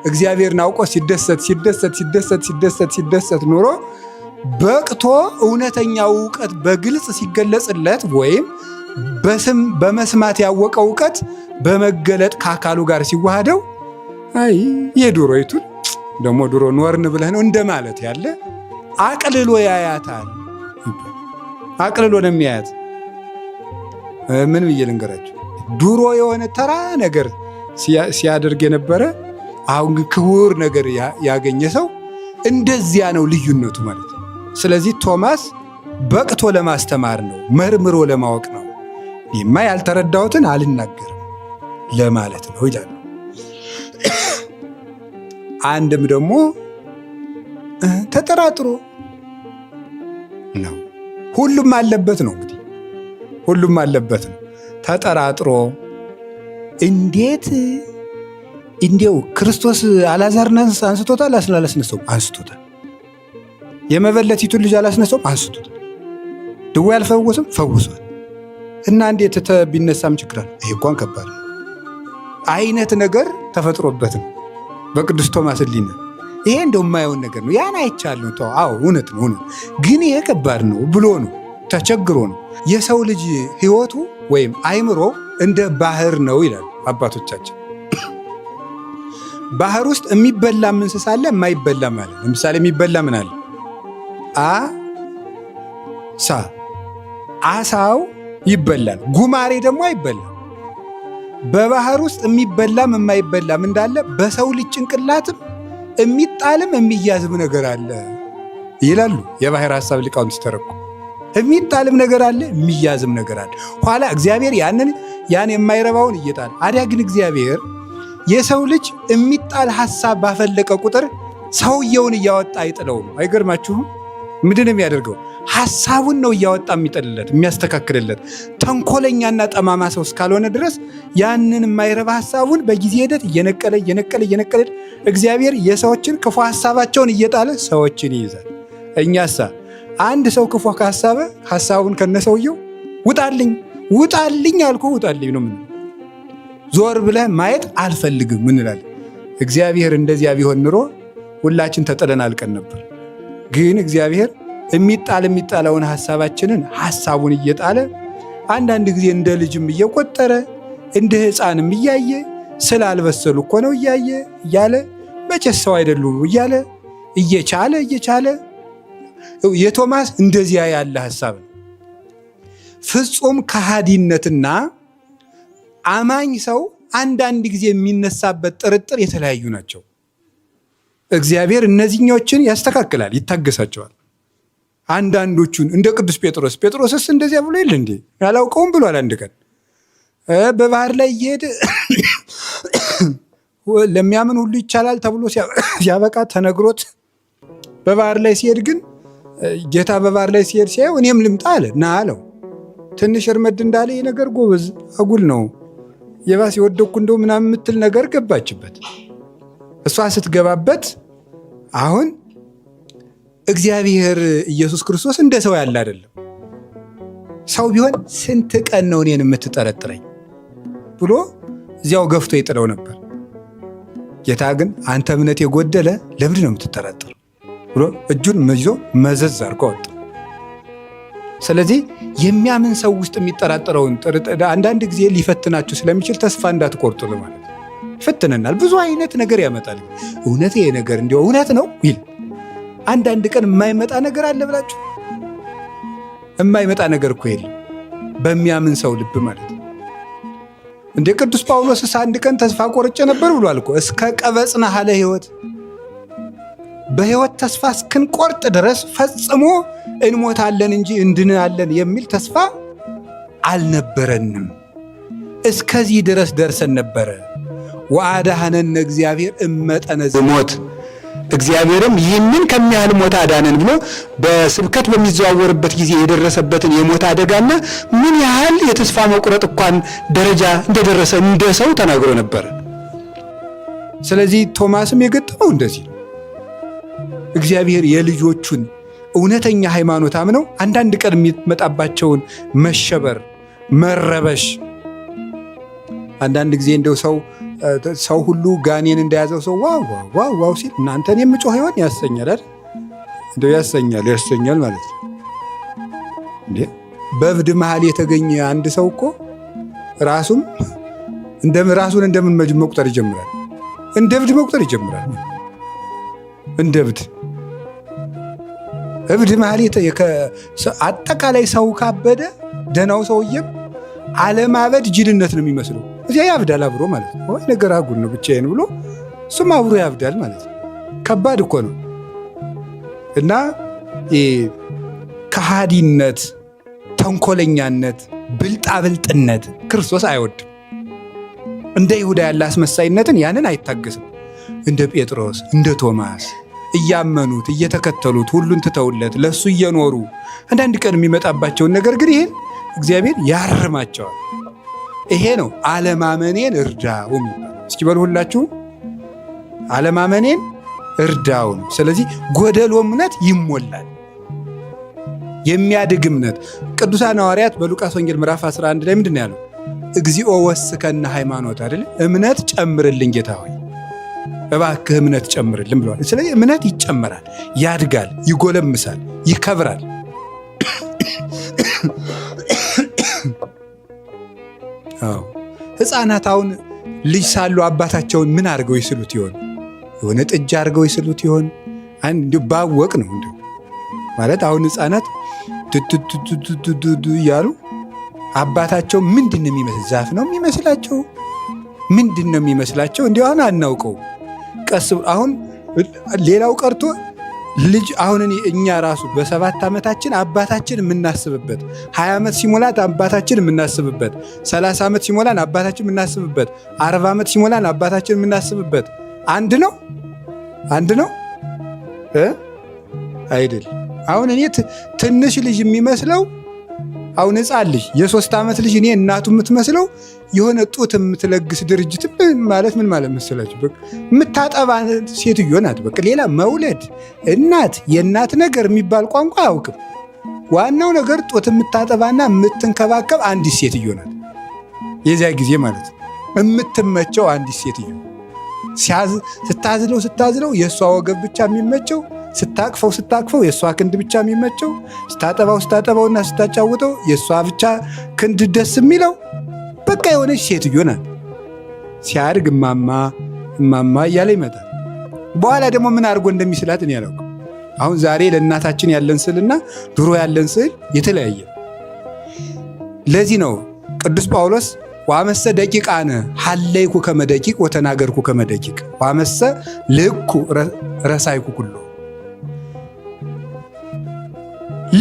Speaker 1: እግዚአብሔርን አውቆ ሲደሰት ኑሮ በቅቶ እውነተኛው እውቀት በግልጽ ሲገለጽለት ወይም በመስማት ያወቀው እውቀት በመገለጥ ከአካሉ ጋር ሲዋሃደው አይ የድሮይቱን ደግሞ ድሮ ኖርን ብለህ ነው እንደማለት ያለ አቅልሎ ያያታል። አቅልሎ ነው የሚያያት። ምን ብዬ ልንገራችሁ? ድሮ የሆነ ተራ ነገር ሲያደርግ የነበረ አሁን ክቡር ነገር ያገኘ ሰው እንደዚያ ነው ልዩነቱ ማለት ነው። ስለዚህ ቶማስ በቅቶ ለማስተማር ነው፣ መርምሮ ለማወቅ ነው። እኔማ ያልተረዳሁትን አልናገርም ለማለት ነው ይላሉ። አንድም ደግሞ ተጠራጥሮ ነው። ሁሉም አለበት ነው እንግዲህ ሁሉም አለበት ነው። ተጠራጥሮ እንዴው ክርስቶስ አልዓዛርን አንስቶታል አላስነሳውም? አንስቶታል። የመበለቲቱን ልጅ አላስነሳውም? አንስቶታል። ድውይ አልፈወስም? ፈውሷል። እና እንዴት ቢነሳም ችግር አለ? ይሄ እንኳን ከባድ ነው አይነት ነገር ተፈጥሮበትም በቅዱስ ቶማስ ሊነ ይሄ እንደው የማየውን ነገር ነው። ያን አይቻለሁ ተው። አዎ እውነት ነው ግን ይሄ ከባድ ነው ብሎ ነው ተቸግሮ ነው። የሰው ልጅ ሕይወቱ ወይም አይምሮ እንደ ባህር ነው ይላሉ አባቶቻችን። ባህር ውስጥ የሚበላም እንስሳ አለ፣ የማይበላም አለ። ለምሳሌ የሚበላ ምን አለ? አሳው ይበላል፣ ጉማሬ ደግሞ አይበላም። በባህር ውስጥ የሚበላም የማይበላም እንዳለ በሰው ልጅ ጭንቅላትም የሚጣልም የሚያዝም ነገር አለ ይላሉ የባህር ሐሳብ ሊቃውንት ሲተረጉ። የሚጣልም ነገር አለ፣ የሚያዝም ነገር አለ። ኋላ እግዚአብሔር ያን የማይረባውን እየጣል አዲያ ግን እግዚአብሔር የሰው ልጅ የሚጣል ሐሳብ ባፈለቀ ቁጥር ሰውየውን እያወጣ አይጥለውም። አይገርማችሁም? ምንድን ነው የሚያደርገው? ሐሳቡን ነው እያወጣ የሚጥልለት የሚያስተካክልለት። ተንኮለኛና ጠማማ ሰው እስካልሆነ ድረስ ያንን የማይረባ ሐሳቡን በጊዜ ሂደት እየነቀለ እግዚአብሔር የሰዎችን ክፉ ሐሳባቸውን እየጣለ ሰዎችን ይይዛል። እኛሳ አንድ ሰው ክፉ ካሰበ ሐሳቡን ከነሰውየው ውጣልኝ አልኩ ውጣልኝ ነው። ምን ዞር ብለህ ማየት አልፈልግም እንላለን። እግዚአብሔር እንደዚያ ቢሆን ኑሮ ሁላችን ተጥለን አልቀን ነበር። ግን እግዚአብሔር የሚጣለውን ሐሳቡን እየጣለ አንዳንድ ጊዜ እንደ ልጅም እየቆጠረ እንደ ሕፃንም እያየ ስላልበሰሉ እኮ ነው እያለ መቼስ ሰው አይደሉ እያለ እየቻለ የቶማስ እንደዚያ ያለ ሐሳብ ነው። ፍጹም ከሃዲነትና አማኝ ሰው አንዳንድ ጊዜ የሚነሳበት ጥርጥር የተለያዩ ናቸው። እግዚአብሔር እነዚህኞችን ያስተካክላል፣ ይታገሳቸዋል። አንዳንዶቹን እንደ ቅዱስ ጴጥሮስስ እንደዚያ ብሎ የለ እንዴ? ያላውቀውም ብሏል። አንድ ቀን በባህር ላይ እየሄደ ለሚያምን ሁሉ ይቻላል ተብሎ ሲያበቃ ተነግሮት በባህር ላይ ሲሄድ ግን ጌታ በባህር ላይ ሲሄድ ሲያየው እኔም ልምጣ አለ። ና አለው። ትንሽ እርመድ እንዳለ ይህ ነገር ጎበዝ አጉል ነው የባስ የወደኩ እንደው ምናምን የምትል ነገር ገባችበት። እሷ ስትገባበት አሁን እግዚአብሔር ኢየሱስ ክርስቶስ እንደ ሰው ያለ አይደለም። ሰው ቢሆን ስንት ቀን ነው እኔን የምትጠረጥረኝ ብሎ እዚያው ገፍቶ ይጥለው ነበር። ጌታ ግን አንተ እምነት የጎደለ ለምንድን ነው የምትጠረጥር ብሎ እጁን ይዞ መዘዝ አድርጎ ወጣ። ስለዚህ የሚያምን ሰው ውስጥ የሚጠራጠረውን ጥርጥር አንዳንድ ጊዜ ሊፈትናችሁ ስለሚችል ተስፋ እንዳትቆርጡ ለማለት ይፈትነናል። ብዙ አይነት ነገር ያመጣል። እውነት ይሄ ነገር እንዲሁ እውነት ነው ይል አንዳንድ ቀን የማይመጣ ነገር አለ ብላችሁ የማይመጣ ነገር እኮ የለም በሚያምን ሰው ልብ ማለት ነው። እንደ ቅዱስ ጳውሎስስ አንድ ቀን ተስፋ ቆርጬ ነበር ብሏል እኮ እስከ ቀበጽና ሀለ ሕይወት በሕይወት ተስፋ እስክንቆርጥ ድረስ ፈጽሞ እንሞታለን እንጂ እንድናለን የሚል ተስፋ አልነበረንም። እስከዚህ ድረስ ደርሰን ነበረ። ወአድኀነነ እግዚአብሔር እመጠነ ዘሞት እግዚአብሔርም ይህንን ከሚያህል ሞት አዳነን ብሎ በስብከት በሚዘዋወርበት ጊዜ የደረሰበትን የሞት አደጋና ምን ያህል የተስፋ መቁረጥ እንኳን ደረጃ እንደደረሰ እንደ ሰው ተናግሮ ነበረ። ስለዚህ ቶማስም የገጠመው እንደዚህ ነው። እግዚአብሔር የልጆቹን እውነተኛ ሃይማኖት አምነው አንዳንድ ቀን የሚመጣባቸውን መሸበር፣ መረበሽ አንዳንድ ጊዜ እንደው ሰው ሁሉ ጋኔን እንደያዘው ሰው ዋው ሲል እናንተን የምጮህ ይሆን ያሰኛል። እንደው ያሰኛል ማለት ነው እንዴ። በእብድ መሃል የተገኘ አንድ ሰው እኮ ራሱን እንደምን መቁጠር ይጀምራል። እንደ እብድ መቁጠር ይጀምራል። እንደ እብድ መሃል አጠቃላይ ሰው ካበደ ደህናው ሰውዬም አለማበድ ጅልነት ነው የሚመስለው። እዚያ ያብዳል አብሮ ማለት ነው። ወይ ነገር አጉል ነው ብቻዬን ብሎ እሱም አብሮ ያብዳል ማለት ነው። ከባድ እኮ ነው። እና ከሃዲነት፣ ተንኮለኛነት፣ ብልጣብልጥነት ክርስቶስ አይወድም። እንደ ይሁዳ ያለ አስመሳይነትን ያንን አይታገስም። እንደ ጴጥሮስ እንደ ቶማስ እያመኑት እየተከተሉት ሁሉን ትተውለት ለሱ እየኖሩ አንዳንድ ቀን የሚመጣባቸውን ነገር ግን ይሄን እግዚአብሔር ያርማቸዋል። ይሄ ነው አለማመኔን እርዳው የሚባለው። እስኪ በሉ ሁላችሁ አለማመኔን እርዳው ነው። ስለዚህ ጎደሎ እምነት ይሞላል። የሚያድግ እምነት ቅዱሳን ሐዋርያት በሉቃስ ወንጌል ምዕራፍ 11 ላይ ምንድን ነው ያለው? እግዚኦ ወስከነ ሃይማኖት አይደል? እምነት ጨምርልኝ ጌታ ሆይ እባክህ እምነት ጨምርልን ብለዋል። ስለዚህ እምነት ይጨመራል፣ ያድጋል፣ ይጎለምሳል፣ ይከብራል። ሕፃናት አሁን ልጅ ሳሉ አባታቸውን ምን አድርገው ይስሉት ይሆን? የሆነ ጥጃ አድርገው ይስሉት ይሆን? አንድ ባወቅ ነው እንዴ ማለት አሁን ሕፃናት እያሉ አባታቸው ምንድን ነው የሚመስል? ዛፍ ነው የሚመስላቸው? ምንድን ነው የሚመስላቸው? እንዲሁ አሁን አናውቀው። ቀስ አሁን ሌላው ቀርቶ ልጅ አሁን እኛ ራሱ በ7 ዓመታችን አባታችን የምናስብበት 20 ዓመት ሲሞላት አባታችን የምናስብበት 30 ዓመት ሲሞላን አባታችን የምናስብበት 40 ዓመት ሲሞላን አባታችን የምናስብበት አንድ ነው አይደል? አሁን እኔ ትንሽ ልጅ የሚመስለው አሁን ሕፃን ልጅ የ3 ዓመት ልጅ እኔ እናቱ የምትመስለው የሆነ ጡት የምትለግስ ድርጅት ማለት ምን ማለት መሰላችሁ? በቃ የምታጠባ ሴትዮ ናት። በቃ ሌላ መውለድ እናት የእናት ነገር የሚባል ቋንቋ አያውቅም። ዋናው ነገር ጡት የምታጠባና የምትንከባከብ አንዲት ሴትዮ ናት። የዚያ ጊዜ ማለት ነው የምትመቸው አንዲት ሴትዮ ስታዝለው የእሷ ወገብ ብቻ የሚመቸው፣ ስታቅፈው የእሷ ክንድ ብቻ የሚመቸው፣ ስታጠባውና ስታጫውተው የእሷ ብቻ ክንድ ደስ የሚለው በቃ የሆነች ሴትዮ ናት። ሲያድግ እማማ እያለ ይመጣል። በኋላ ደግሞ ምን አድርጎ እንደሚስላት እኔ አላውቅም። አሁን ዛሬ ለእናታችን ያለን ስዕልና ድሮ ያለን ስዕል የተለያየ። ለዚህ ነው ቅዱስ ጳውሎስ ዋመሰ ደቂቃነ ሀለይኩ ከመደቂቅ ወተናገርኩ ከመደቂቅ ዋመሰ ልኩ ረሳይኩ ኩሎ።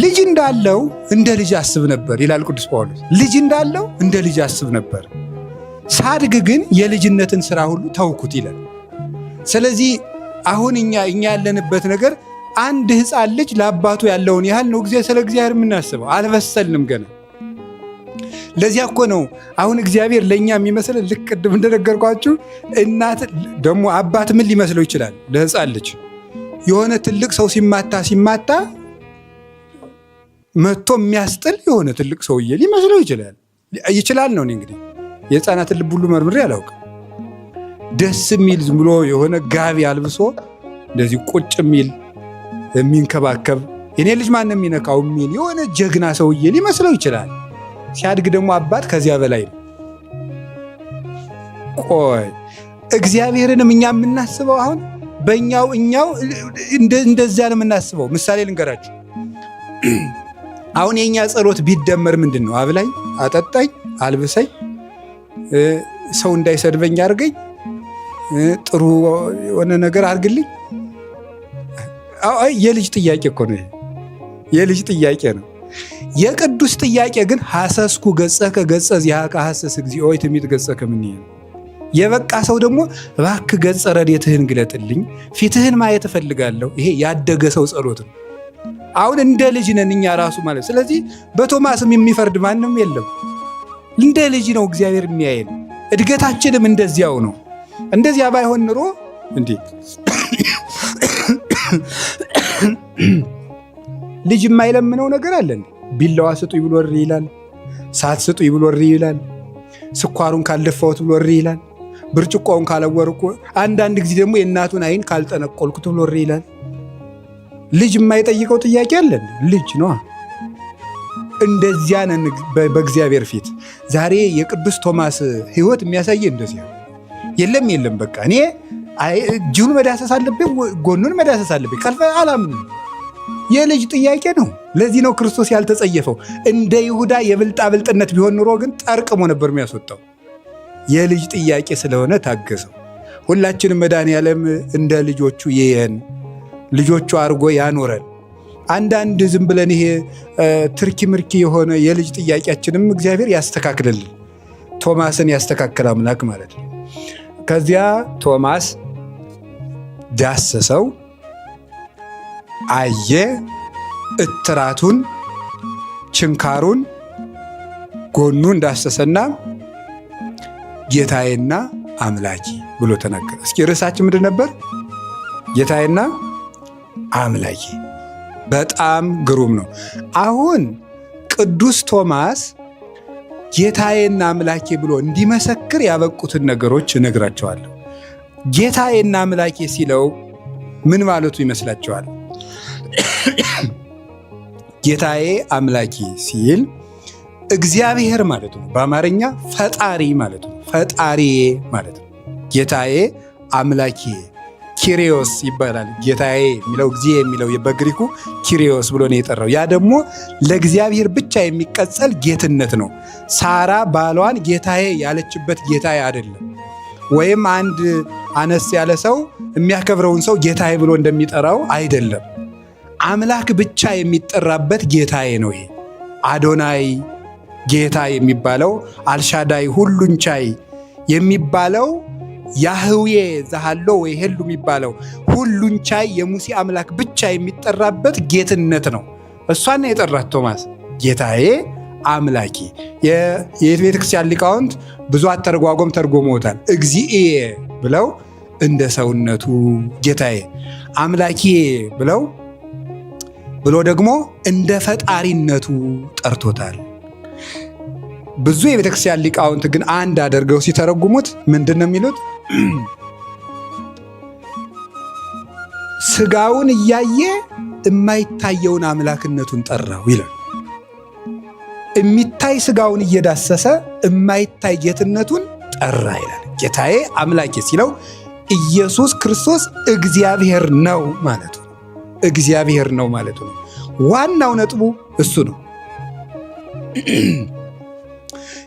Speaker 1: ልጅ እንዳለው እንደ ልጅ አስብ ነበር ይላል ቅዱስ ጳውሎስ። ልጅ እንዳለው እንደ ልጅ አስብ ነበር፣ ሳድግ ግን የልጅነትን ስራ ሁሉ ተውኩት ይላል። ስለዚህ አሁን እኛ ያለንበት ነገር አንድ ሕፃን ልጅ ለአባቱ ያለውን ያህል ነው ስለ እግዚአብሔር የምናስበው። አልበሰልንም ገና። ለዚያ እኮ ነው አሁን እግዚአብሔር ለእኛ የሚመስል ልክ ቅድም እንደነገርኳችሁ እናት ደግሞ አባት ምን ሊመስለው ይችላል? ለሕፃን ልጅ የሆነ ትልቅ ሰው ሲማታ መጥቶ የሚያስጥል የሆነ ትልቅ ሰውዬ ሊመስለው ይችላል ነው። እንግዲህ የሕፃናትን ልብ ሁሉ መርምሬ አላውቅም። ደስ የሚል ዝም ብሎ የሆነ ጋቢ አልብሶ እንደዚህ ቁጭ የሚል የሚንከባከብ የኔ ልጅ ማንም የሚነካው የሚል የሆነ ጀግና ሰውዬ ሊመስለው ይችላል። ሲያድግ ደግሞ አባት ከዚያ በላይ ነው። ቆይ እግዚአብሔርንም እኛ የምናስበው አሁን በእኛው እንደዚያ ነው የምናስበው። ምሳሌ ልንገራችሁ። አሁን የእኛ ጸሎት ቢደመር ምንድን ነው? አብላኝ፣ አጠጣኝ፣ አልብሰኝ፣ ሰው እንዳይሰድበኝ አድርገኝ፣ ጥሩ የሆነ ነገር አድርግልኝ። የልጅ ጥያቄ እኮ ነው። የልጅ ጥያቄ ነው። የቅዱስ ጥያቄ ግን ሐሰስኩ ገጸከ ገጸ ዚአከ ሐሰስ እግዚኦ ይትሚት ገጸከ ምን ይል። የበቃ ሰው ደግሞ እባክህ ገጸ ረድኤትህን ግለጥልኝ፣ ፊትህን ማየት እፈልጋለሁ። ይሄ ያደገ ሰው ጸሎት ነው። አሁን እንደ ልጅ ነን እኛ ራሱ ማለት። ስለዚህ በቶማስም የሚፈርድ ማንም የለም። እንደ ልጅ ነው እግዚአብሔር የሚያየን። እድገታችንም እንደዚያው ነው። እንደዚያ ባይሆን ኑሮ እንዴ ልጅ የማይለምነው ነገር አለ። ቢላዋ ስጡኝ ብሎ እሪ ይላል። ሳት ስጡኝ ብሎ እሪ ይላል። ስኳሩን ካልደፋሁት ብሎ እሪ ይላል። ብርጭቆውን ካለወርኩ፣ አንዳንድ ጊዜ ደግሞ የእናቱን ዓይን ካልጠነቆልኩት ብሎ እሪ ይላል። ልጅ የማይጠይቀው ጥያቄ አለን? ልጅ ነው። እንደዚያ ነን በእግዚአብሔር ፊት። ዛሬ የቅዱስ ቶማስ ሕይወት የሚያሳየ እንደዚያ የለም በቃ እኔ እጁን መዳሰስ አለብኝ፣ ጎኑን መዳሰስ አለብኝ ካልፈ አላምንም። የልጅ ጥያቄ ነው። ለዚህ ነው ክርስቶስ ያልተጸየፈው። እንደ ይሁዳ የብልጣብልጥነት ቢሆን ኑሮ ግን ጠርቅሞ ነበር የሚያስወጣው። የልጅ ጥያቄ ስለሆነ ታገሰው። ሁላችንም መድኃኔዓለም እንደ ልጆቹ ይየን፣ ልጆቹ አድርጎ ያኖረን። አንዳንድ ዝም ብለን ይሄ ትርኪ ምርኪ የሆነ የልጅ ጥያቄያችንም እግዚአብሔር ያስተካክልልን። ቶማስን ያስተካከል አምላክ ማለት ነው። ከዚያ ቶማስ ዳሰሰው፣ አየ፣ እትራቱን፣ ችንካሩን፣ ጎኑን ዳሰሰና ጌታዬና አምላኬ ብሎ ተናገረ። እስኪ ርዕሳችን ምንድን ነበር? ጌታዬና አምላኬ። በጣም ግሩም ነው። አሁን ቅዱስ ቶማስ ጌታዬና አምላኬ ብሎ እንዲመሰክር ያበቁትን ነገሮች እነግራቸዋለሁ። ጌታዬና አምላኬ ሲለው ምን ማለቱ ይመስላችኋል? ጌታዬ አምላኬ ሲል እግዚአብሔር ማለት ነው። በአማርኛ ፈጣሪ ማለት ነው። ፈጣሪዬ ማለት ነው። ጌታዬ አምላኬ ኪሪዮስ ይባላል። ጌታዬ የሚለው ጊዜ የሚለው በግሪኩ ኪሪዮስ ብሎ ነው የጠራው። ያ ደግሞ ለእግዚአብሔር ብቻ የሚቀጸል ጌትነት ነው። ሳራ ባሏን ጌታዬ ያለችበት ጌታዬ አይደለም። ወይም አንድ አነስ ያለ ሰው የሚያከብረውን ሰው ጌታዬ ብሎ እንደሚጠራው አይደለም። አምላክ ብቻ የሚጠራበት ጌታዬ ነው። ይሄ አዶናይ ጌታ የሚባለው፣ አልሻዳይ ሁሉን ቻይ የሚባለው፣ ያህዌ ዘሃሎ ወይ ሄሉ የሚባለው ሁሉን ቻይ የሙሴ አምላክ ብቻ የሚጠራበት ጌትነት ነው። እሷን የጠራት ቶማስ ጌታዬ አምላኬ። የቤተ ክርስቲያን ሊቃውንት ብዙ አተረጓጎም ተርጎመውታል። እግዚእየ ብለው እንደ ሰውነቱ ጌታዬ፣ አምላኬ ብሎ ደግሞ እንደ ፈጣሪነቱ ጠርቶታል። ብዙ የቤተ ክርስቲያን ሊቃውንት ግን አንድ አድርገው ሲተረጉሙት ምንድን ነው የሚሉት? ስጋውን እያየ የማይታየውን አምላክነቱን ጠራው ይላል። የሚታይ ስጋውን እየዳሰሰ የማይታይ ጌትነቱን ጠራ ይላል። ጌታዬ አምላኬ ሲለው ኢየሱስ ክርስቶስ እግዚአብሔር ነው ማለቱ ነው። እግዚአብሔር ነው ማለቱ ነው። ዋናው ነጥቡ እሱ ነው።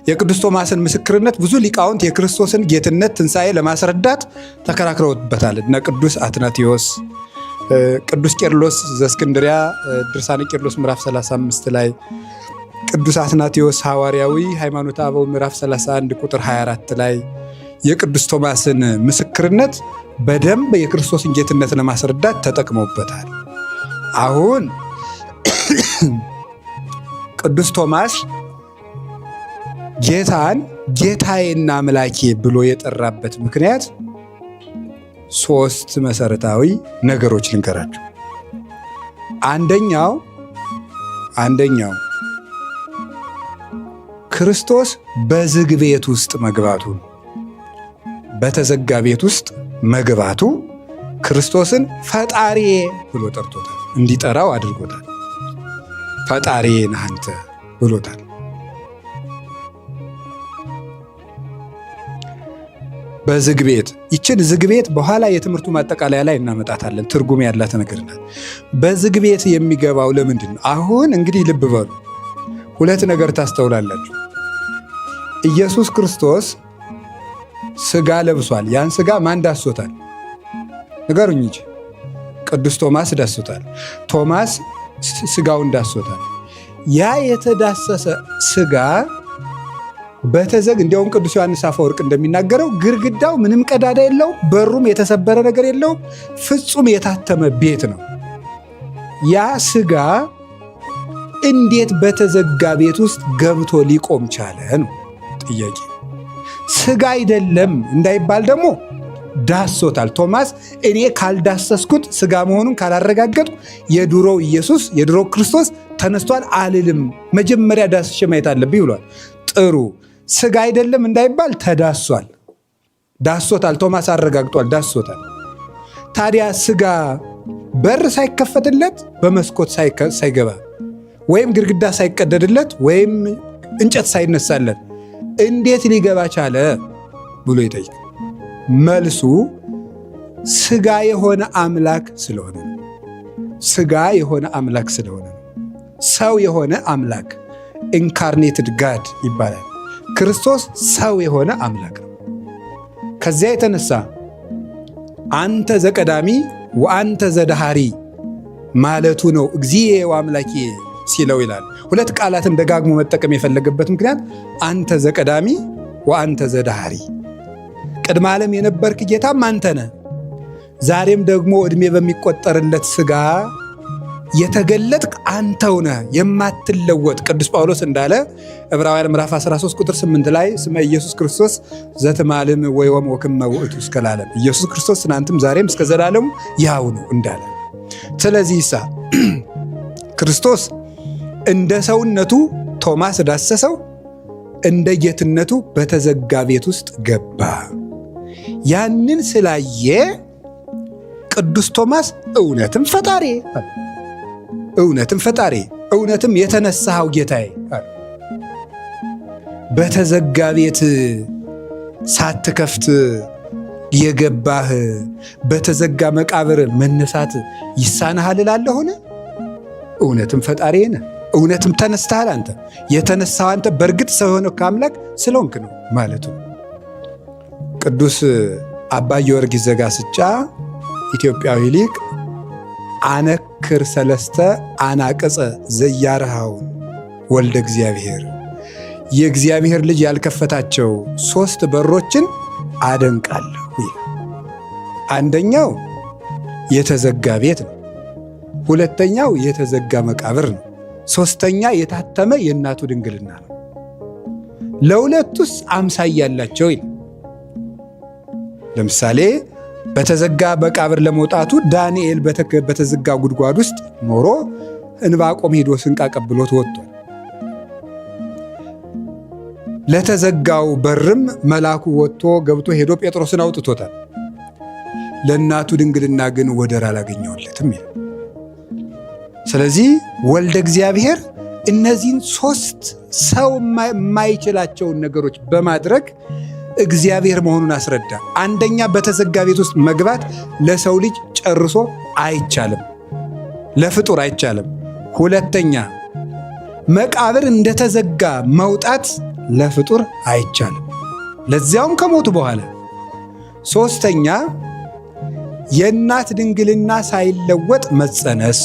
Speaker 1: የቅዱስ ቶማስን ምስክርነት ብዙ ሊቃውንት የክርስቶስን ጌትነት ትንሣኤ ለማስረዳት ተከራክረውበታል። እነ ቅዱስ አትናቴዎስ፣ ቅዱስ ቄርሎስ ዘእስክንድርያ ድርሳነ ቄርሎስ ምዕራፍ 35 ላይ፣ ቅዱስ አትናቴዎስ ሐዋርያዊ ሃይማኖተ አበው ምዕራፍ 31 ቁጥር 24 ላይ የቅዱስ ቶማስን ምስክርነት በደንብ የክርስቶስን ጌትነት ለማስረዳት ተጠቅመውበታል። አሁን ቅዱስ ቶማስ ጌታን ጌታዬና አምላኬ ብሎ የጠራበት ምክንያት 3 መሰረታዊ ነገሮች ልንገራችሁ። አንደኛው ክርስቶስ በዝግ ቤት ውስጥ መግባቱ፣ በተዘጋ ቤት ውስጥ መግባቱ ክርስቶስን ፈጣሪዬ ብሎ ጠርቶታል፣ እንዲጠራው አድርጎታል። ፈጣሪዬ ነህ አንተ ብሎታል። በዝግ ቤት፣ ይችን ዝግ ቤት በኋላ የትምህርቱ ማጠቃለያ ላይ እናመጣታለን። ትርጉም ያላት ነገር ናት። በዝግ ቤት የሚገባው ለምንድን ነው? አሁን እንግዲህ ልብ በሉ፣ 2 ነገር ታስተውላላችሁ። ኢየሱስ ክርስቶስ ስጋ ለብሷል። ያን ስጋ ማን ዳሶታል? ንገሩኝ እንጂ። ቅዱስ ቶማስ ዳሶታል። ቶማስ ስጋውን ዳሶታል። ያ የተዳሰሰ ስጋ እንዲያውም ቅዱስ ዮሐንስ አፈወርቅ እንደሚናገረው ግድግዳው ምንም ቀዳዳ የለው፣ በሩም የተሰበረ ነገር የለው፣ ፍጹም የታተመ ቤት ነው። ያ ስጋ እንዴት በተዘጋ ቤት ውስጥ ገብቶ ሊቆም ቻለ ነው ጥያቄ። ስጋ አይደለም እንዳይባል ደግሞ ዳሶታል። ቶማስ እኔ ካልዳሰስኩት ስጋ መሆኑን ካላረጋገጡ የድሮው ኢየሱስ የድሮው ክርስቶስ ተነስቷል አልልም፣ መጀመሪያ ዳስሼ ማየት አለብኝ ብሏል። ጥሩ፣ ስጋ አይደለም እንዳይባል ተዳሷል፣ ዳሶታል። ቶማስ አረጋግጧል፣ ዳሶታል። ታዲያ ስጋ በር ሳይከፈትለት በመስኮት ሳይገባ ወይም ግድግዳ ሳይቀደድለት ወይም እንጨት ሳይነሳለት እንዴት ሊገባ ቻለ ብሎ ይጠይቃል። መልሱ ሥጋ የሆነ አምላክ ስለሆነ ነው። ሥጋ የሆነ አምላክ ስለሆነ ነው። ሰው የሆነ አምላክ ኢንካርኔትድ ጋድ ይባላል። ክርስቶስ ሰው የሆነ አምላክ ነው። ከዚያ የተነሳ አንተ ዘቀዳሚ ወአንተ ዘዳሃሪ ማለቱ ነው እግዚእ ወአምላኬ ሲለው ይላል። ሁለት ቃላትን ደጋግሞ መጠቀም የፈለገበት ምክንያት አንተ ዘቀዳሚ ወአንተ ዘዳሃሪ፣ ቅድመ ዓለም የነበርክ ጌታም አንተ ነህ። ዛሬም ደግሞ ዕድሜ በሚቆጠርለት ሥጋ የተገለጥክ አንተው ነህ የማትለወጥ። ቅዱስ ጳውሎስ እንዳለ ዕብራውያን ምዕራፍ 13 ቁጥር 8 ላይ ስመ ኢየሱስ ክርስቶስ ዘትማልም ወይወም ወክመ ውእቱ እስከ ለዓለም፣ ኢየሱስ ክርስቶስ ትናንትም ዛሬም እስከ ዘላለሙ ያው ነው እንዳለ። ስለዚህ ክርስቶስ እንደ ሰውነቱ ቶማስ ዳሰሰው፣ እንደ ጌትነቱ በተዘጋ ቤት ውስጥ ገባ። ያንን ስላየ ቅዱስ ቶማስ እውነትም ፈጣሪ እውነትም ፈጣሪ እውነትም የተነሳኸው ጌታዬ፣ በተዘጋ ቤት ሳትከፍት የገባህ በተዘጋ መቃብር መነሳት ይሳንሃል እላለሁን? እውነትም ፈጣሪ ነህ፣ እውነትም ተነስተሃል። አንተ የተነሳው አንተ በእርግጥ ሰው የሆነው ከአምላክ ስለሆንክ ነው ማለቱ። ቅዱስ አባ ጊዮርጊስ ዘጋስጫ ኢትዮጵያዊ ሊቅ አነክር ሰለስተ አናቅጸ ዘያርሃውን ወልደ እግዚአብሔር፣ የእግዚአብሔር ልጅ ያልከፈታቸው 3 በሮችን አደንቃለሁ። አንደኛው የተዘጋ ቤት ነው። ሁለተኛው የተዘጋ መቃብር ነው። ሶስተኛ የታተመ የእናቱ ድንግልና ነው። ለሁለቱስ አምሳያ ያላቸው ይል። ለምሳሌ በተዘጋ መቃብር ለመውጣቱ ዳንኤል በተዘጋ ጉድጓድ ውስጥ ኖሮ ዕንባቆም ሄዶ ስንቅ አቀብሎት ወጥቷል። ለተዘጋው በርም መልአኩ ወጥቶ ገብቶ ሄዶ ጴጥሮስን አውጥቶታል። ለእናቱ ድንግልና ግን ወደር አላገኘውለትም ይል። ስለዚህ ወልደ እግዚአብሔር እነዚህን 3 ሰው የማይችላቸውን ነገሮች በማድረግ እግዚአብሔር መሆኑን አስረዳ። አንደኛ በተዘጋ ቤት ውስጥ መግባት ለሰው ልጅ ጨርሶ አይቻልም፣ ለፍጡር አይቻልም። ሁለተኛ መቃብር እንደተዘጋ መውጣት ለፍጡር አይቻልም፣ ለዚያውም ከሞቱ በኋላ። ሶስተኛ የእናት ድንግልና ሳይለወጥ መጸነስ፣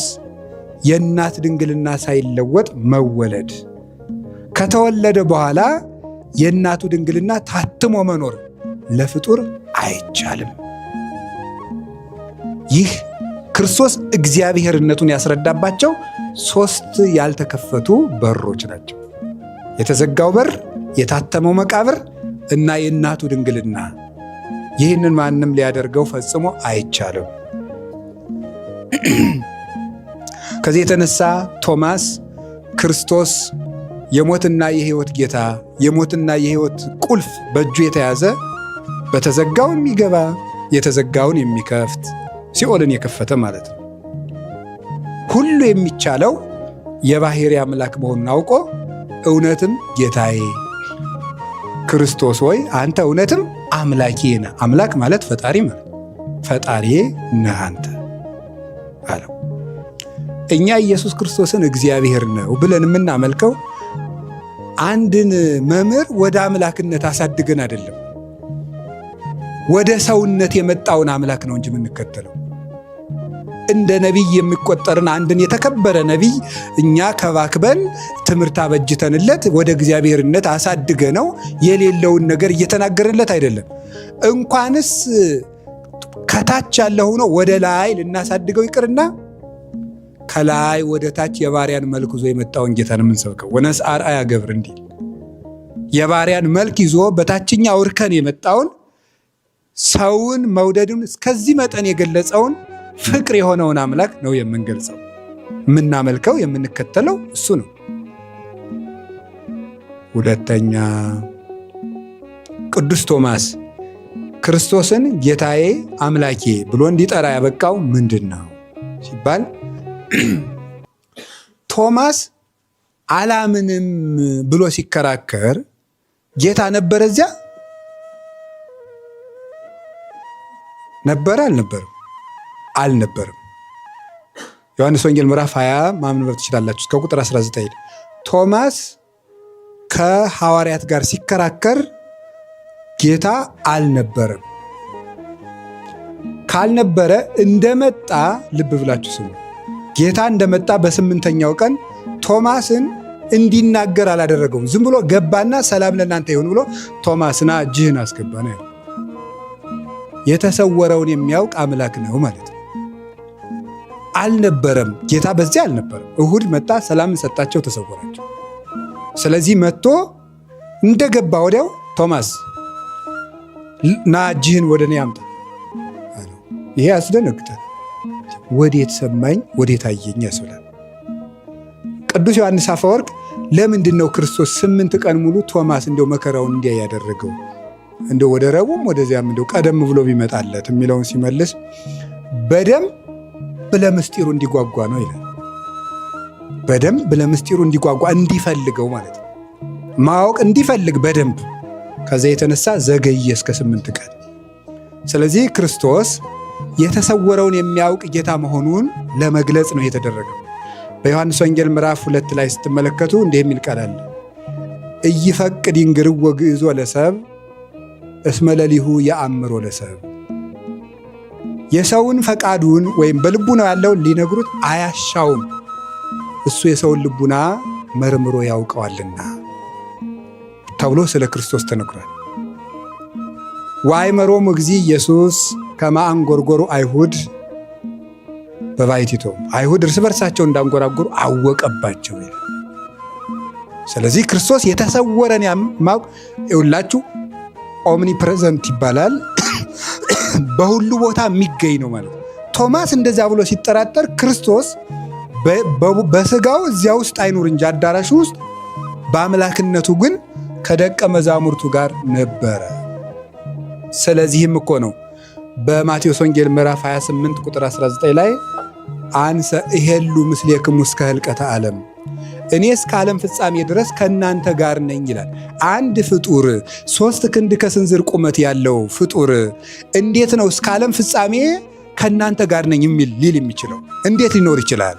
Speaker 1: የእናት ድንግልና ሳይለወጥ መወለድ፣ ከተወለደ በኋላ የእናቱ ድንግልና ታትሞ መኖር ለፍጡር አይቻልም። ይህ ክርስቶስ እግዚአብሔርነቱን ያስረዳባቸው 3 ያልተከፈቱ በሮች ናቸው። የተዘጋው በር፣ የታተመው መቃብር እና የእናቱ ድንግልና። ይህንን ማንም ሊያደርገው ፈጽሞ አይቻልም። ከዚህ የተነሳ ቶማስ ክርስቶስ የሞትና የሕይወት ጌታ፣ የሞትና የሕይወት ቁልፍ በእጁ የተያዘ በተዘጋው የሚገባ የተዘጋውን የሚከፍት ሲኦልን የከፈተ ማለት ነው። ሁሉ የሚቻለው የባሕርይ አምላክ መሆኑን አውቆ እውነትም ጌታዬ ክርስቶስ ሆይ አንተ እውነትም አምላኬ ነህ። አምላክ ማለት ፈጣሪ ማለት ፈጣሪዬ ነህ አንተ አለው። እኛ ኢየሱስ ክርስቶስን እግዚአብሔር ነው ብለን የምናመልከው አንድን መምህር ወደ አምላክነት አሳድገን አይደለም፣ ወደ ሰውነት የመጣውን አምላክ ነው እንጂ የምንከተለው። እንደ ነቢይ የሚቆጠርን አንድን የተከበረ ነቢይ እኛ ከባክበን ትምህርት አበጅተንለት ወደ እግዚአብሔርነት አሳድገ ነው የሌለውን ነገር እየተናገርለት አይደለም። እንኳንስ ከታች ያለ ሆኖ ወደ ላይ ልናሳድገው ይቅርና ከላይ ወደ ታች የባሪያን መልክ ይዞ የመጣውን ጌታን የምንሰብከው። ወነስአ አርአያ ገብር እንዲል የባሪያን መልክ ይዞ በታችኛው እርከን የመጣውን ሰውን መውደዱን እስከዚህ መጠን የገለጸውን ፍቅር የሆነውን አምላክ ነው የምንገልጸው። የምናመልከው የምንከተለው እሱ ነው። ሁለተኛ ቅዱስ ቶማስ ክርስቶስን ጌታዬ አምላኬ ብሎ እንዲጠራ ያበቃው ምንድን ነው ሲባል ቶማስ አላምንም ብሎ ሲከራከር ጌታ ነበረ እዚያ? ነበረ? አልነበረም? አልነበረም። ዮሐንስ ወንጌል ምዕራፍ 20 ማንበብ ትችላላችሁ እስከ ቁጥር 19። ቶማስ ከሐዋርያት ጋር ሲከራከር ጌታ አልነበረም። ካልነበረ እንደመጣ ልብ ብላችሁ ስሙ። ጌታ እንደመጣ በ8ኛው ቀን ቶማስን እንዲናገር አላደረገውም። ዝም ብሎ ገባና ሰላም ለእናንተ ይሁን ብሎ ቶማስና እጅህን አስገባ ነው ያለው። የተሰወረውን የሚያውቅ አምላክ ነው ማለት ነው። አልነበረም። ጌታ በዚያ አልነበረም። እሁድ መጣ፣ ሰላምን ሰጣቸው፣ ተሰወራቸው። ስለዚህ መጥቶ እንደገባ ወዲያው ቶማስ ና እጅህን ወደ እኔ አምጣ አለው። ይሄ ያስደነግጣል። ወዴት ሰማኝ ወዴት አየኝ ያስብላል። ቅዱስ ዮሐንስ አፈወርቅ ለምንድን ነው ክርስቶስ 8 ቀን ሙሉ ቶማስ እንደው መከራውን እንዲያ ያደረገው? እንደው ወደ ረቡዕም ወደዚያም እንደው ቀደም ብሎ ቢመጣለት የሚለውን ሲመልስ በደንብ ለምስጢሩ እንዲጓጓ ነው ይላል። በደንብ ለምስጢሩ እንዲጓጓ እንዲፈልገው ማለት ነው። ማወቅ እንዲፈልግ በደንብ ከዚያ የተነሳ ዘገየ እስከ 8 ቀን። ስለዚህ ክርስቶስ የተሰወረውን የሚያውቅ ጌታ መሆኑን ለመግለጽ ነው የተደረገው። በዮሐንስ ወንጌል ምዕራፍ 2 ላይ ስትመለከቱ እንዲህ የሚል ቃል አለ። ኢይፈቅድ ይንግርዎ ግዕዞ ለሰብ እስመ ለሊሁ የአምሮ ለሰብ። የሰውን ፈቃዱን ወይም በልቡናው ያለውን ሊነግሩት አያሻውም፣ እሱ የሰውን ልቡና መርምሮ ያውቀዋልና ተብሎ ስለ ክርስቶስ ተነግሯል። ወአእመሮሙ እግዚእ ኢየሱስ ከመ አንጐርጐሩ አይሁድ በባሕቲቶሙ፣ አይሁድ እርስ በርሳቸው እንዳንጎራጎሩ አወቀባቸው ይላል። ስለዚህ ክርስቶስ የተሰወረን ማወቅ ይውላችሁ ኦምኒ ፕሬዘንት ይባላል። በሁሉ ቦታ የሚገኝ ነው ማለት ነው። ቶማስ እንደዛ ብሎ ሲጠራጠር ክርስቶስ በስጋው እዚያ ውስጥ አይኑር እንጂ አዳራሹ ውስጥ በአምላክነቱ ግን ከደቀ መዛሙርቱ ጋር ነበረ። ስለዚህም እኮ ነው በማቴዎስ ወንጌል ምዕራፍ 28 ቁጥር 19 ላይ አንሰ እሄሉ ምስሌክሙ እስከ ህልቀተ ዓለም፣ እኔ እስከ ዓለም ፍጻሜ ድረስ ከእናንተ ጋር ነኝ ይላል። አንድ ፍጡር 3 ክንድ ከስንዝር ቁመት ያለው ፍጡር እንዴት ነው እስከ ዓለም ፍጻሜ ከእናንተ ጋር ነኝ ሊል የሚችለው? እንዴት ሊኖር ይችላል?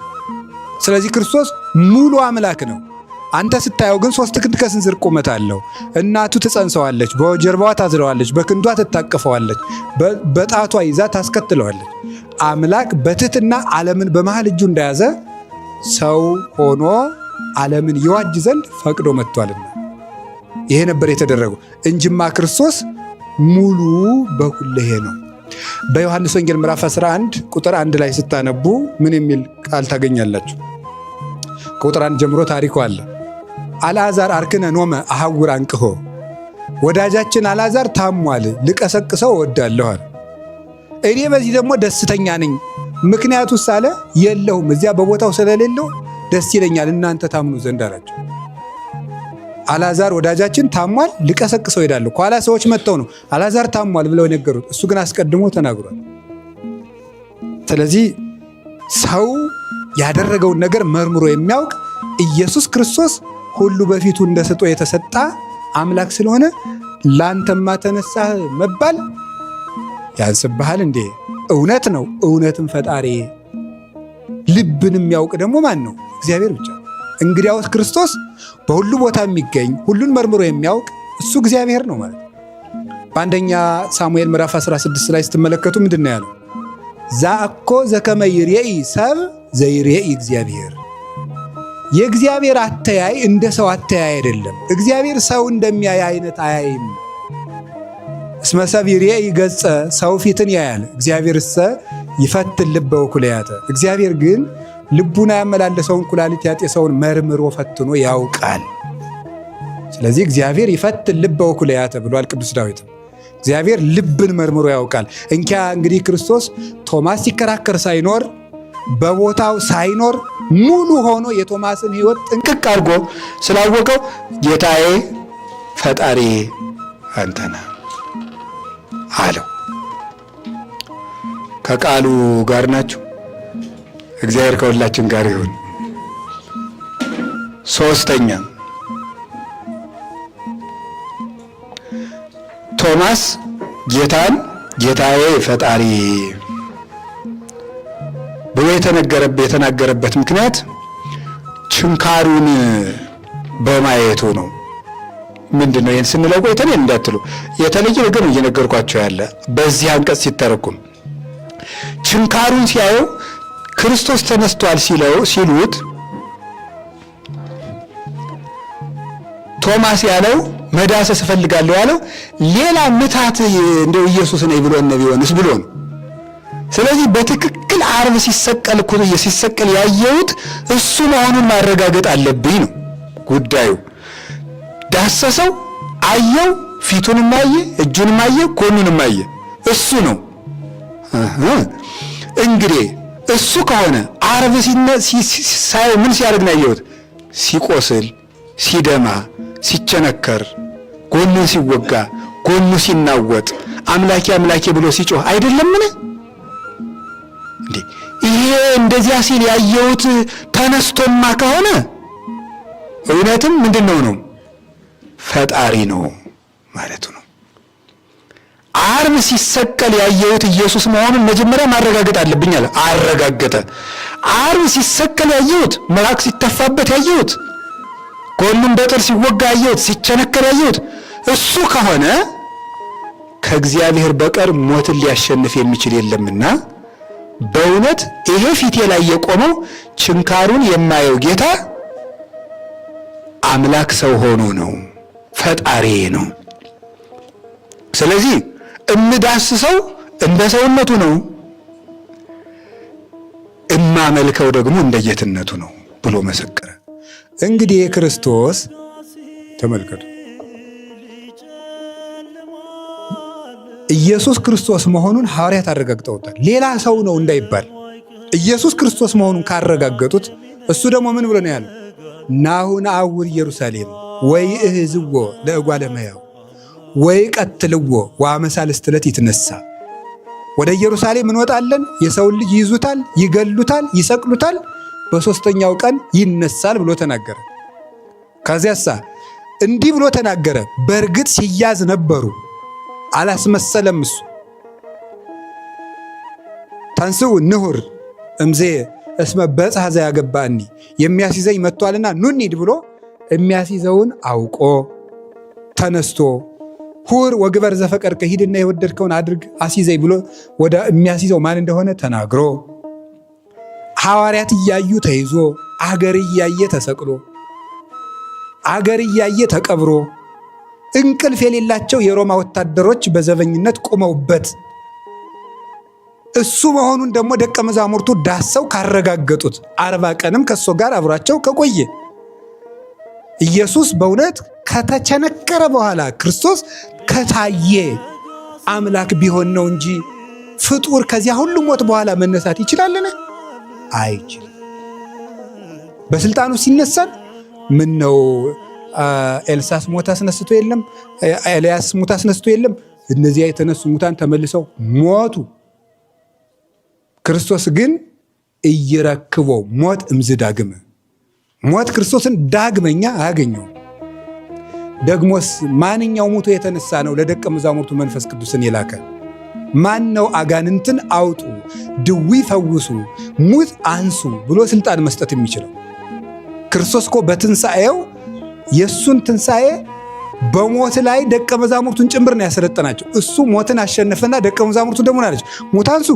Speaker 1: ስለዚህ ክርስቶስ ሙሉ አምላክ ነው። አንተ ስታየው ግን 3 ክንድ ከስንዝር ቁመት አለው። እናቱ ትጸንሰዋለች፣ በጀርባዋ ታዝለዋለች፣ በክንዷ ትታቀፈዋለች፣ በጣቷ ይዛ ታስከትለዋለች። አምላክ በትሕትና ዓለምን በመሃል እጁ እንደያዘ ሰው ሆኖ ዓለምን ይዋጅ ዘንድ ፈቅዶ መጥቷልና ይሄ ነበር የተደረገው እንጂማ ክርስቶስ ሙሉ በኩልሄ ነው። በዮሐንስ ወንጌል ምዕራፍ 11 ቁጥር 1 ላይ ስታነቡ ምን የሚል ቃል ታገኛላችሁ? ከቁጥር 1 ጀምሮ ታሪኩ አለ። አልዓዛር አርክነ ኖመ አሐውር አንቅሆ፣ ወዳጃችን አልዓዛር ታሟል፣ ልቀሰቅሰው እወዳለሁ አለ። እኔ በዚህ ደግሞ ደስተኛ ነኝ፣ ምክንያቱ ሳለ የለሁም፣ እዚያ በቦታው ስለሌለው ደስ ይለኛል እናንተ ታምኑ ዘንድ አላቸው። አልዓዛር ወዳጃችን ታሟል፣ ልቀሰቅሰው ሄዳለሁ። ኋላ ሰዎች መጥተው ነው አልዓዛር ታሟል ብለው ነገሩት። እሱ ግን አስቀድሞ ተናግሯል። ስለዚህ ሰው ያደረገውን ነገር መርምሮ የሚያውቅ ኢየሱስ ክርስቶስ ሁሉ በፊቱ እንደ ስጦ የተሰጣ አምላክ ስለሆነ ላንተማ ተነሳህ መባል ያንስብሃል እንዴ? እውነት ነው። እውነትም ፈጣሪ ልብን የሚያውቅ ደግሞ ማን ነው? እግዚአብሔር ብቻ። እንግዲያውስ ክርስቶስ በሁሉ ቦታ የሚገኝ ሁሉን መርምሮ የሚያውቅ እሱ እግዚአብሔር ነው ማለት። በአንደኛ ሳሙኤል ምዕራፍ 16 ላይ ስትመለከቱ ምንድን ነው ያለው? ዛእኮ ዘከመ ይሬኢ ሰብ ዘይሬኢ እግዚአብሔር። የእግዚአብሔር አተያይ እንደ ሰው አተያይ አይደለም። እግዚአብሔር ሰው እንደሚያይ አይነት አያይም። እስመ ሰብ ይሬኢ ገጸ፣ ሰው ፊትን ያያል፣ እግዚአብሔርሰ ይፈትን ልበ ወኩልያተ። እግዚአብሔር ግን ልቡና ያመላለሰውን ኩላሊት ያጤሰውን መርምሮ ፈትኖ ያውቃል። ስለዚህ እግዚአብሔር ይፈትን ልበ ወኩልያተ ብሏል ቅዱስ ዳዊት። እግዚአብሔር ልብን መርምሮ ያውቃል። እንኪያ እንግዲህ ክርስቶስ ቶማስ ሲከራከር ሳይኖር በቦታው ሳይኖር ሙሉ ሆኖ የቶማስን ሕይወት ጥንቅቅ አድርጎ ስላወቀው ጌታዬ ፈጣሪ አንተ ነህ አለው። ከቃሉ ጋር ናቸው። እግዚአብሔር ከሁላችን ጋር ይሁን። ሶስተኛ ቶማስ ጌታን ጌታዬ ፈጣሪ ብሎ የተናገረበት ምክንያት ችንካሩን በማየቱ ነው። ምንድነው? ይህን ስንለው ቆይተን እንዳትሉ የተለየ ነገር እየነገርኳቸው ያለ በዚህ አንቀጽ ሲተረኩም ችንካሩን ሲያየው ክርስቶስ ተነስቷል ሲሉት ቶማስ ያለው መዳሰስ እፈልጋለሁ ያለው ሌላ ምታት እንደው ኢየሱስ ነኝ ብሎ ቢሆንስ ብሎ ነው። ስለዚህ በትክክል ዓርብ ሲሰቀል ያየሁት እሱ መሆኑን ማረጋገጥ አለብኝ ነው ጉዳዩ። ዳሰሰው፣ አየው፣ ፊቱንም አየ፣ እጁንም አየ፣ ጎኑንም አየ። እሱ ነው። እንግዲህ እሱ ከሆነ ዓርብ ሳየው ምን ሲያደርግ ነው ያየሁት? ሲቆስል፣ ሲደማ፣ ሲቸነከር፣ ጎኑን ሲወጋ፣ ጎኑ ሲናወጥ፣ አምላኬ አምላኬ ብሎ ሲጮህ አይደለምን? እንዴ ይሄ እንደዚያ ሲል ያየሁት ተነስቶማ ከሆነ እውነትም ምንድነው ነው? ፈጣሪ ነው ማለቱ ነው። ዓርብ ሲሰቀል ያየሁት ኢየሱስ መሆኑን መጀመሪያ ማረጋገጥ አለብኝ አለ። አረጋገጠ። ዓርብ ሲሰቀል ያየሁት፣ መልአክ ሲተፋበት ያየሁት፣ ጎኑን በጦር ሲወጋ ያየሁት፣ ሲቸነከር ያየሁት እሱ ከሆነ ከእግዚአብሔር በቀር ሞትን ሊያሸንፍ የሚችል የለምና በእውነት ይሄ ፊቴ ላይ የቆመው ችንካሩን የማየው ጌታ አምላክ ሰው ሆኖ ነው፣ ፈጣሪ ነው። ስለዚህ እምዳስሰው እንደ ሰውነቱ ነው፣ እማመልከው ደግሞ እንደ ጌትነቱ ነው ብሎ መሰከረ። እንግዲህ ክርስቶስ ተመልከቱ፣ ኢየሱስ ክርስቶስ መሆኑን ሐዋርያት አረጋግጠውታል። ሌላ ሰው ነው እንዳይባል ኢየሱስ ክርስቶስ መሆኑን ካረጋገጡት እሱ ደግሞ ምን ብሎ ነው ያለው? ናሁ ነአውር ኢየሩሳሌም ወይ እህዝዎ ለእጓለ እመሕያው ወይ ቀትልዎ ወአመሳልስት ዕለት ይትነሣ። ወደ ኢየሩሳሌም እንወጣለን፣ የሰውን ልጅ ይይዙታል፣ ይገሉታል፣ ይሰቅሉታል፣ በሦስተኛው ቀን ይነሳል ብሎ ተናገረ። ከዚያሳ እንዲህ ብሎ ተናገረ። በእርግጥ ሲያዝ ነበሩ፣ አላስመሰለም። እሱ ታንስኡ ንሁር እምዜ እስመ በጽሐ ዘያገባእኒ የሚያስይዘኝ መጥቷልና ኑ እንሂድ ብሎ የሚያስይዘውን አውቆ ተነስቶ ሁር ወግበር ዘፈቀድከ ሂድና የወደድከውን አድርግ አስይዘኝ ብሎ ወደ የሚያስይዘው ማን እንደሆነ ተናግሮ ሐዋርያት እያዩ ተይዞ አገር እያየ ተሰቅሎ አገር እያየ ተቀብሮ እንቅልፍ የሌላቸው የሮማ ወታደሮች በዘበኝነት ቆመውበት እሱ መሆኑን ደግሞ ደቀ መዛሙርቱ ዳሰው ካረጋገጡት 40 ቀንም ከእሱ ጋር አብሯቸው ከቆየ ኢየሱስ በእውነት ከተቸነከረ በኋላ ክርስቶስ ከታየ አምላክ ቢሆን ነው እንጂ ፍጡር ከዚያ ሁሉ ሞት በኋላ መነሳት ይችላልን? አይችልም። በስልጣኑ ሲነሳን ምን ነው ኤልሳስ ሞት አስነስቶ የለም? ኤልያስ ሞት አስነስቶ የለም? እነዚያ የተነሱ ሙታን ተመልሰው ሞቱ። ክርስቶስ ግን እይረክቦ ሞት እምዝዳግም ሞት ክርስቶስን ዳግመኛ አያገኘው። ደግሞስ ማንኛው ሞቶ የተነሳ ነው ለደቀ መዛሙርቱ መንፈስ ቅዱስን የላከ? ማን ነው አጋንንትን አውጡ፣ ድዊ ፈውሱ፣ ሙት አንሱ ብሎ ስልጣን መስጠት የሚችለው? ክርስቶስ እኮ በትንሣኤው የእሱን ትንሣኤ በሞት ላይ ደቀ መዛሙርቱን ጭምር ነው ያሰለጠናቸው። እሱ ሞትን አሸነፈና ደቀ መዛሙርቱ ደግሞ ናለች ሙት አንሱ፣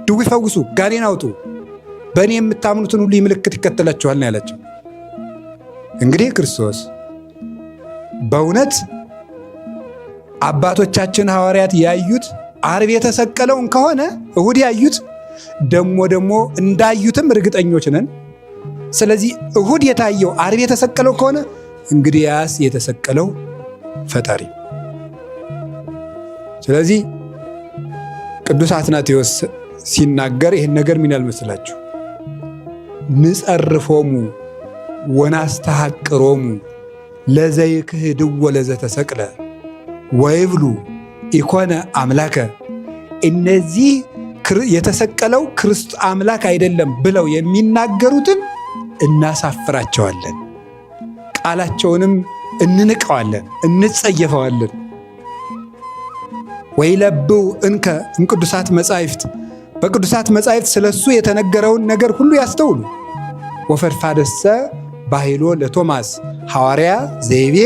Speaker 1: ድዊ ፈውሱ፣ ጋኔን አውጡ፣ በእኔ የምታምኑትን ሁሉ ምልክት ይከተላችኋል ነው ያላቸው። እንግዲህ ክርስቶስ በእውነት አባቶቻችን ሐዋርያት ያዩት ዓርብ የተሰቀለውን ከሆነ እሁድ ያዩት ደግሞ እንዳዩትም እርግጠኞች ነን። ስለዚህ እሁድ የታየው ዓርብ የተሰቀለው ከሆነ እንግዲያስ የተሰቀለው ፈጣሪ። ስለዚህ ቅዱስ አትናቴዎስ ሲናገር ይህን ነገር ምን ያልመስላችሁ? ንጸርፎሙ ወናስተሐቅሮሙ ለዘይክህድዎ ለዘተሰቅለ ወይብሉ ኢኮነ አምላከ። እነዚህ የተሰቀለው ክርስቶስ አምላክ አይደለም ብለው የሚናገሩትን እናሳፍራቸዋለን። ቃላቸውንም እንንቀዋለን፣ እንጸየፈዋለን። ወይለብው እንከ እምቅዱሳት መጻሕፍት በቅዱሳት መጻሕፍት ስለሱ የተነገረውን ነገር ሁሉ ያስተውሉ። ወፈድፋደሰ ባሕሎ ለቶማስ ሐዋርያ ዘይቤ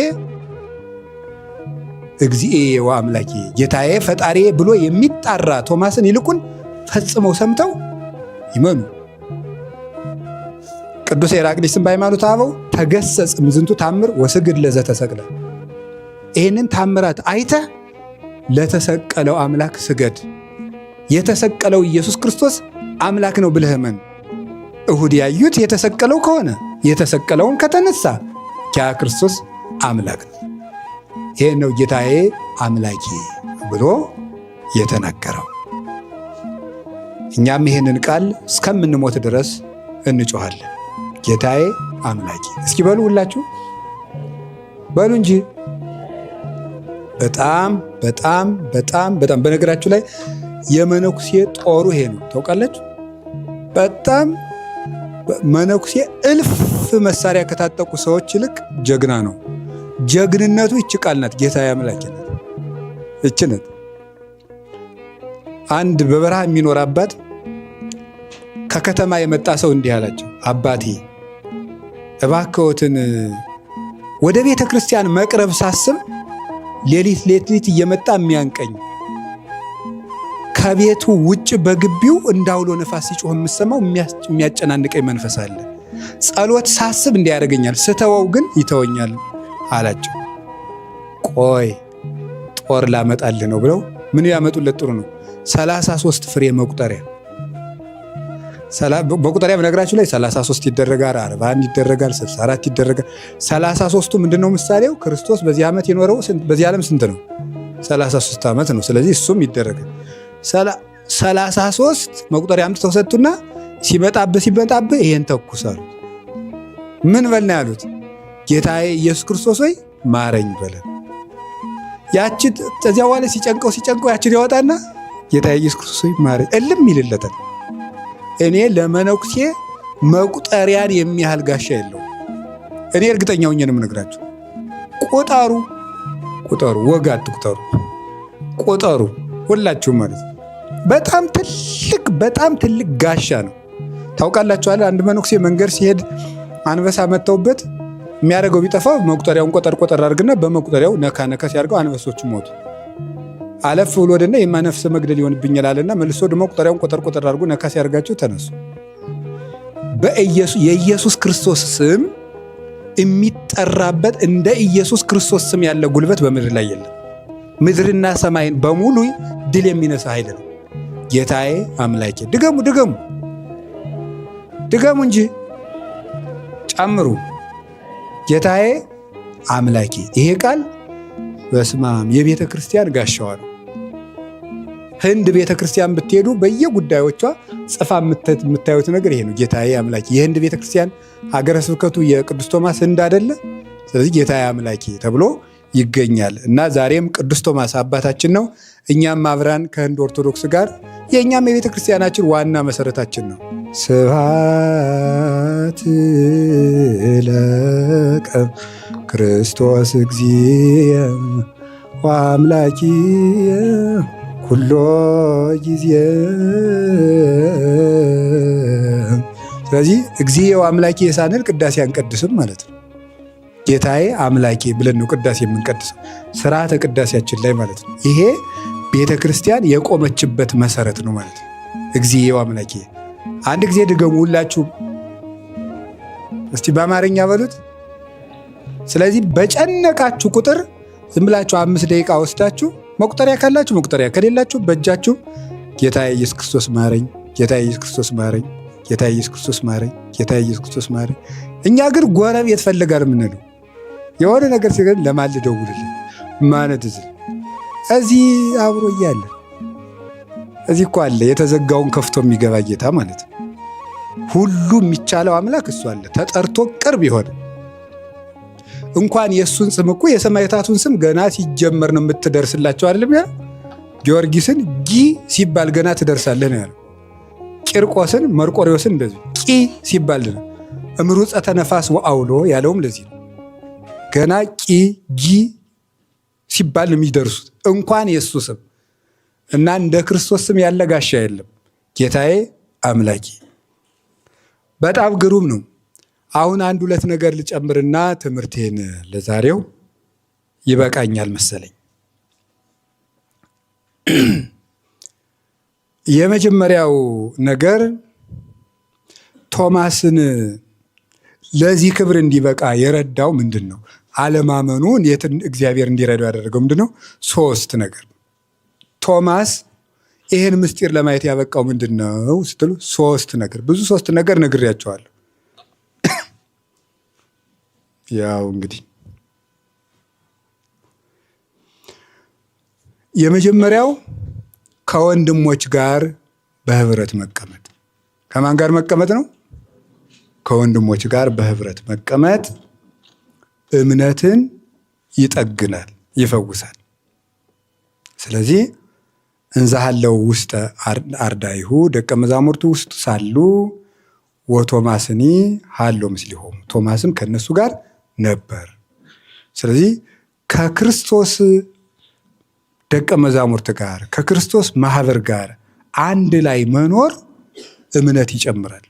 Speaker 1: እግዚእየ ወአምላኬ ጌታዬ ፈጣሪ ብሎ የሚጣራ ቶማስን ይልቁን ፈጽመው ሰምተው ይመኑ። ቅዱስ ኤራቅሊስም በሃይማኖተ አበው ተገሰጽ እምዝንቱ ታምር ወስግድ ለዘተሰቅለ ይህንን ታምራት አይተህ ለተሰቀለው አምላክ ስገድ። የተሰቀለው ኢየሱስ ክርስቶስ አምላክ ነው ብለህ እመን። እሁድ ያዩት የተሰቀለው ከሆነ የተሰቀለውን ከተነሳ ያ ክርስቶስ አምላክ ነው። ይሄ ነው ጌታዬ አምላኬ ብሎ የተናገረው። እኛም ይሄንን ቃል እስከምንሞት ድረስ እንጮኻለን። ጌታዬ አምላኬ። እስኪ በሉ ሁላችሁ በሉ እንጂ። በጣም በጣም በጣም በጣም በነገራችሁ ላይ የመነኩሴ ጦሩ ይሄ ነው ታውቃላችሁ። በጣም መነኩሴ እልፍ መሳሪያ ከታጠቁ ሰዎች ይልቅ ጀግና ነው። ጀግንነቱ ይች ቃል ናት። ጌታዬ አምላኬ ናት። ይች ናት። አንድ በበረሃ የሚኖር አባት ከከተማ የመጣ ሰው እንዲህ አላቸው፣ አባቴ እባክዎትን ወደ ቤተ ክርስቲያን መቅረብ ሳስብ ሌሊት ሌሊት እየመጣ የሚያንቀኝ፣ ከቤቱ ውጭ በግቢው እንዳውሎ ነፋስ ሲጮህ የምሰማው የሚያጨናንቀኝ መንፈስ አለ። ጸሎት ሳስብ እንዲያደርገኛል፣ ስተወው ግን ይተወኛል አላቸው። ቆይ ጦር ላመጣልህ ነው ብለው ምን ያመጡለት ጥሩ ነው? 33 ፍሬ መቁጠሪያ። መቁጠሪያ በነገራችሁ ላይ 33 ይደረጋል፣ 41 ይደረጋል፣ 64 ይደረጋል። 33ቱ ምንድነው ምሳሌው? ክርስቶስ በዚህ ዓመት የኖረው በዚህ ዓለም ስንት ነው? 33 ዓመት ነው። ስለዚህ እሱም ይደረጋል። 33 መቁጠሪያ አምጥተው ሰጡና ሲመጣብህ ይሄን ተኩሳሉ። ምን በልና ያሉት? ጌታዬ ኢየሱስ ክርስቶስ ሆይ ማረኝ በለን። ያቺ ከዚያ በኋላ ሲጨንቀው ያችን ያወጣና ጌታዬ ኢየሱስ ክርስቶስ ሆይ ማረኝ እልም ይልለታል። እኔ ለመነኩሴ መቁጠሪያን የሚያህል ጋሻ የለው። እኔ እርግጠኛ ሆኜ ነው የምነግራችሁ። ቁጠሩ፣ ወግ አትቁጠሩ፣ ቁጠሩ ሁላችሁም ማለት ነው። በጣም ትልቅ ጋሻ ነው። ታውቃላችኋል። አንድ መነኩሴ መንገድ ሲሄድ አንበሳ መተውበት የሚያደርገው ቢጠፋው መቁጠሪያውን ቆጠር አድርግና በመቁጠሪያው ነካ ሲያደርገው አንበሶቹ ሞቱ። አለፍ ብሎ ወደና የማነፍስ መግደል ይሆንብኛል አለና መልሶ ወደ መቁጠሪያውን ቆጠር አድርጎ ነካ ሲያደርጋቸው ተነሱ። የኢየሱስ ክርስቶስ ስም የሚጠራበት እንደ ኢየሱስ ክርስቶስ ስም ያለ ጉልበት በምድር ላይ የለም። ምድርና ሰማይን በሙሉ ድል የሚነሳ ኃይል ነው። ጌታዬ አምላኬ። ድገሙ እንጂ ጨምሩ። ጌታዬ አምላኬ። ይሄ ቃል በስማም የቤተ ክርስቲያን ጋሻዋ ነው። ህንድ ቤተ ክርስቲያን ብትሄዱ በየጉዳዮቿ ጽፋ የምታዩት ነገር ይሄ ነው። ጌታዬ አምላኬ። የህንድ ቤተ ክርስቲያን ሀገረ ስብከቱ የቅዱስ ቶማስ ህንድ አይደለ? ስለዚህ ጌታዬ አምላኬ ተብሎ ይገኛል። እና ዛሬም ቅዱስ ቶማስ አባታችን ነው። እኛም አብራን ከህንድ ኦርቶዶክስ ጋር የእኛም የቤተ ክርስቲያናችን ዋና መሰረታችን ነው። ስብሐት ለከ ክርስቶስ እግዚእ ወአምላኪየ ኩሎ ጊዜ። ስለዚህ እግዚእ ወአምላኪየ ሳንል ቅዳሴ አንቀድስም ማለት ነው። ጌታዬ አምላኬ ብለን ነው ቅዳሴ የምንቀድሰው፣ ስርዓተ ቅዳሴያችን ላይ ማለት ነው። ይሄ ቤተ ክርስቲያን የቆመችበት መሰረት ነው ማለት ነው። እግዚእ ወአምላኪየ። አንድ ጊዜ ድገሙ ሁላችሁም እስቲ በአማርኛ በሉት። ስለዚህ በጨነቃችሁ ቁጥር ዝም ብላችሁ 5 ደቂቃ ወስዳችሁ መቁጠሪያ ካላችሁ መቁጠሪያ፣ ከሌላችሁ በእጃችሁ ጌታዬ ኢየሱስ ክርስቶስ ማረኝ፣ ጌታዬ ኢየሱስ ክርስቶስ ማረኝ፣ ጌታዬ ኢየሱስ ክርስቶስ ማረኝ፣ ጌታዬ ኢየሱስ ክርስቶስ ማረኝ። እኛ ግን ጎረቤት ፈልጋል የምንለው የሆነ ነገር ሲገኝ ለማን ልደውልልህ ማለት እዚህ አብሮ እያለ እዚህ እኮ አለ የተዘጋውን ከፍቶ የሚገባ ጌታ ማለት ነው። ሁሉ የሚቻለው አምላክ እሱ አለ። ተጠርቶ ቅርብ ይሆን እንኳን የእሱን ስም እኮ የሰማዕታቱን ስም ገና ሲጀመር ነው የምትደርስላቸው አይደለም። ጊዮርጊስን ጊ ሲባል ገና ትደርሳለህ ነው ያለው። ቂርቆስን መርቆሬዎስን እንደዚህ ቂ ሲባል ነው። እምሩፀተ ነፋስ ወአውሎ ያለውም ለዚህ ነው። ገና ቂ ጊ ሲባል ነው የሚደርሱት። እንኳን የእሱ ስም እና እንደ ክርስቶስ ስም ያለ ጋሻ የለም። ጌታዬ አምላኬ በጣም ግሩም ነው። አሁን አንድ ሁለት ነገር ልጨምርና ትምህርቴን ለዛሬው ይበቃኛል መሰለኝ። የመጀመሪያው ነገር ቶማስን ለዚህ ክብር እንዲበቃ የረዳው ምንድን ነው? አለማመኑ እንዴት እግዚአብሔር እንዲረዳው ያደረገው ምንድን ነው? ሶስት ነገር። ቶማስ ይህን ምስጢር ለማየት ያበቃው ምንድን ነው ስትሉ ሶስት ነገር። ብዙ ሶስት ነገር ነግሬያቸዋለሁ። ያው እንግዲህ የመጀመሪያው ከወንድሞች ጋር በህብረት መቀመጥ። ከማን ጋር መቀመጥ ነው? ከወንድሞች ጋር በህብረት መቀመጥ እምነትን ይጠግናል፣ ይፈውሳል። ስለዚህ እንዛሃለው ውስጥ አርዳይሁ ደቀ መዛሙርቱ ውስጥ ሳሉ ወቶማስኒ ሃሎ ምስሊሆሙ ቶማስም ከነሱ ጋር ነበር። ስለዚህ ከክርስቶስ ደቀ መዛሙርት ጋር ከክርስቶስ ማህበር ጋር አንድ ላይ መኖር እምነት ይጨምራል።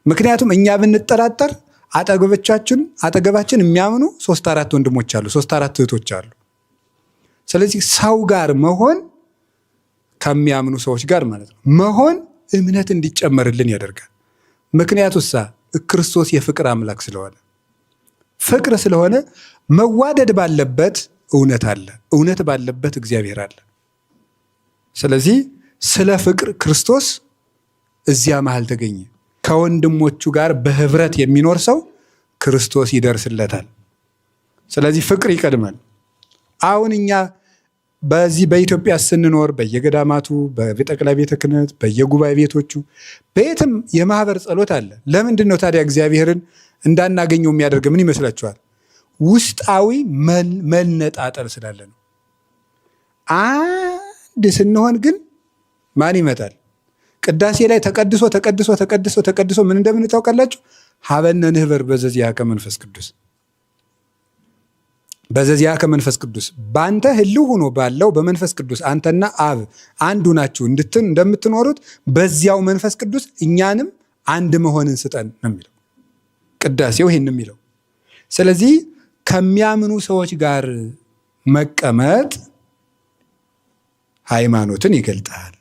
Speaker 1: ምክንያቱም እኛ ብንጠራጠር አጠገባችን የሚያምኑ 3-4 ወንድሞች አሉ፣ 3-4 እህቶች አሉ። ስለዚህ ሰው ጋር መሆን ከሚያምኑ ሰዎች ጋር ማለት ነው መሆን እምነት እንዲጨመርልን ያደርጋል። ምክንያቱሳ ክርስቶስ የፍቅር አምላክ ስለሆነ ፍቅር ስለሆነ መዋደድ ባለበት እውነት አለ፣ እውነት ባለበት እግዚአብሔር አለ። ስለዚህ ስለ ፍቅር ክርስቶስ እዚያ መሃል ተገኘ። ከወንድሞቹ ጋር በህብረት የሚኖር ሰው ክርስቶስ ይደርስለታል። ስለዚህ ፍቅር ይቀድማል። አሁን እኛ በዚህ በኢትዮጵያ ስንኖር በየገዳማቱ በጠቅላይ ቤተ ክህነት በየጉባኤ ቤቶቹ በየትም የማህበር ጸሎት አለ። ለምንድን ነው ታዲያ እግዚአብሔርን እንዳናገኘው የሚያደርግ ምን ይመስላችኋል? ውስጣዊ መነጣጠል ስላለ ነው። አንድ ስንሆን ግን ማን ይመጣል? ቅዳሴ ላይ ተቀድሶ ምን እንደምን ታውቃላችሁ? ሀበነ ንህበር በዘዚአከ መንፈስ ቅዱስ በዘዚአከ መንፈስ ቅዱስ በአንተ ህልው ሆኖ ባለው በመንፈስ ቅዱስ አንተና አብ አንዱ ናችሁ እንደምትኖሩት በዚያው መንፈስ ቅዱስ እኛንም አንድ መሆንን ስጠን ነው የሚለው ቅዳሴው ይሄን የሚለው። ስለዚህ ከሚያምኑ ሰዎች ጋር መቀመጥ ሃይማኖትን ይገልጣል።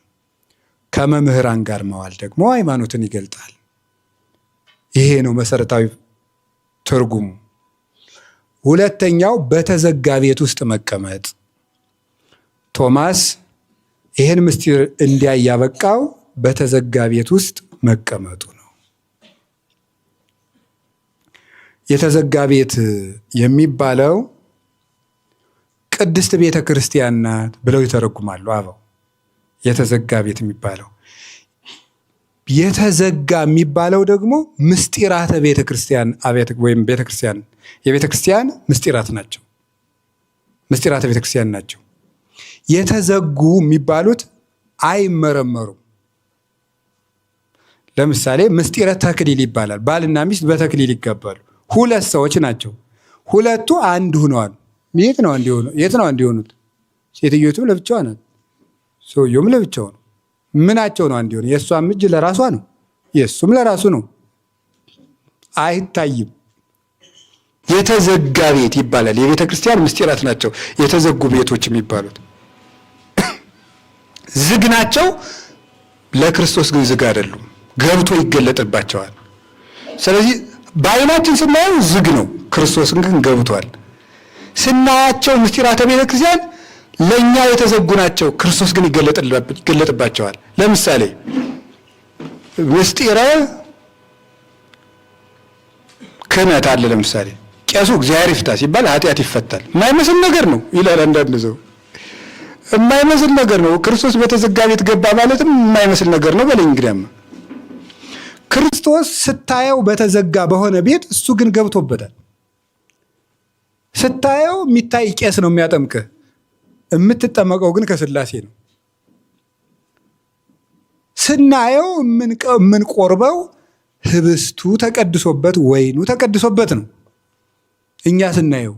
Speaker 1: ከመምህራን ጋር መዋል ደግሞ ሃይማኖትን ይገልጣል። ይሄ ነው መሰረታዊ ትርጉሙ። ሁለተኛው በተዘጋ ቤት ውስጥ መቀመጥ። ቶማስ ይህን ምስጢር እንዲያይ ያበቃው በተዘጋ ቤት ውስጥ መቀመጡ ነው። የተዘጋ ቤት የሚባለው ቅድስት ቤተ ክርስቲያን ናት ብለው ይተረጉማሉ አበው። የተዘጋ ቤት የሚባለው የተዘጋ የሚባለው ደግሞ ምስጢራተ ቤተ ክርስቲያን ወይም ቤተ ክርስቲያን የቤተ ክርስቲያን ምስጢራት ናቸው። ምስጢራተ ቤተ ክርስቲያን ናቸው። የተዘጉ የሚባሉት አይመረመሩም። ለምሳሌ ምስጢረ ተክሊል ይባላል። ባልና ሚስት በተክሊል ይጋባሉ። ሁለት ሰዎች ናቸው። ሁለቱ አንድ ሆነዋል። የት ነው አንድ የሆኑት? ሴትዮቱም ለብቻዋ ናት፣ ሰውየውም ለብቻው ነው። ምናቸው ነው አንድ የሆነ? የእሷም እጅ ለራሷ ነው፣ የእሱም ለራሱ ነው። አይታይም። የተዘጋ ቤት ይባላል። የቤተ ክርስቲያን ምስጢራት ናቸው የተዘጉ ቤቶች የሚባሉት። ዝግ ናቸው፣ ለክርስቶስ ግን ዝግ አይደሉም፣ ገብቶ ይገለጥባቸዋል። ስለዚህ በዓይናችን ስናየው ዝግ ነው፣ ክርስቶስን ግን ገብቷል። ስናያቸው ምስጢራተ ቤተ ክርስቲያን ለእኛ የተዘጉ ናቸው፣ ክርስቶስ ግን ይገለጥባቸዋል። ለምሳሌ ምስጢረ ክህነት አለ። ለምሳሌ ቄሱ እግዚአብሔር ይፍታ ሲባል ኃጢአት ይፈታል። የማይመስል ነገር ነው ይላል አንዳንድ ሰው። የማይመስል ነገር ነው። ክርስቶስ በተዘጋ ቤት ገባ ማለትም የማይመስል ነገር ነው በለኝ። እንግዲያማ ክርስቶስ ስታየው በተዘጋ በሆነ ቤት እሱ ግን ገብቶበታል። ስታየው የሚታይ ቄስ ነው የሚያጠምቅህ። የምትጠመቀው ግን ከስላሴ ነው። ስናየው የምንቆርበው ህብስቱ ተቀድሶበት ወይኑ ተቀድሶበት ነው። እኛ ስናየው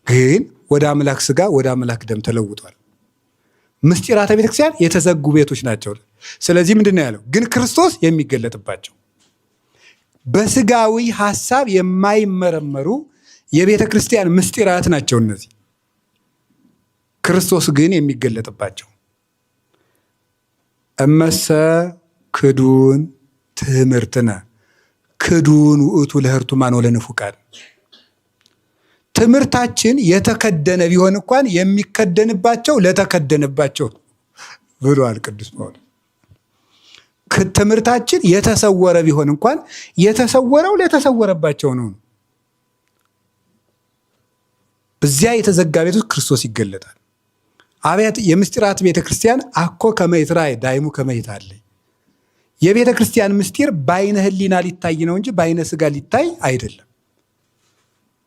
Speaker 1: ግን ወደ አምላክ ስጋ ወደ አምላክ ደም ተለውጧል። ምስጢራተ ቤተክርስቲያን የተዘጉ ቤቶች ናቸው። ስለዚህ ምንድን ነው ያለው? ግን ክርስቶስ የሚገለጥባቸው በስጋዊ ሐሳብ የማይመረመሩ የቤተ ክርስቲያን ምስጢራት ናቸው እነዚህ። ክርስቶስ ግን የሚገለጥባቸው እመሰ ክዱን ትምህርትነ ክዱን ውእቱ ለህርቱማን ወለንፉቃን። ትምህርታችን የተከደነ ቢሆን እንኳን የሚከደንባቸው ለተከደነባቸው ብሏል ቅዱስ ጳውሎስ። ትምህርታችን የተሰወረ ቢሆን እንኳን የተሰወረው ለተሰወረባቸው ነው። በዚያ የተዘጋ ቤት ውስጥ ክርስቶስ ይገለጣል። አብያት የምስጢራት ቤተ ክርስቲያን አኮ ከመይትራይ ዳይሙ ከመይታለይ። የቤተ ክርስቲያን ምስጢር በአይነ ህሊና ሊታይ ነው እንጂ በአይነ ስጋ ሊታይ አይደለም።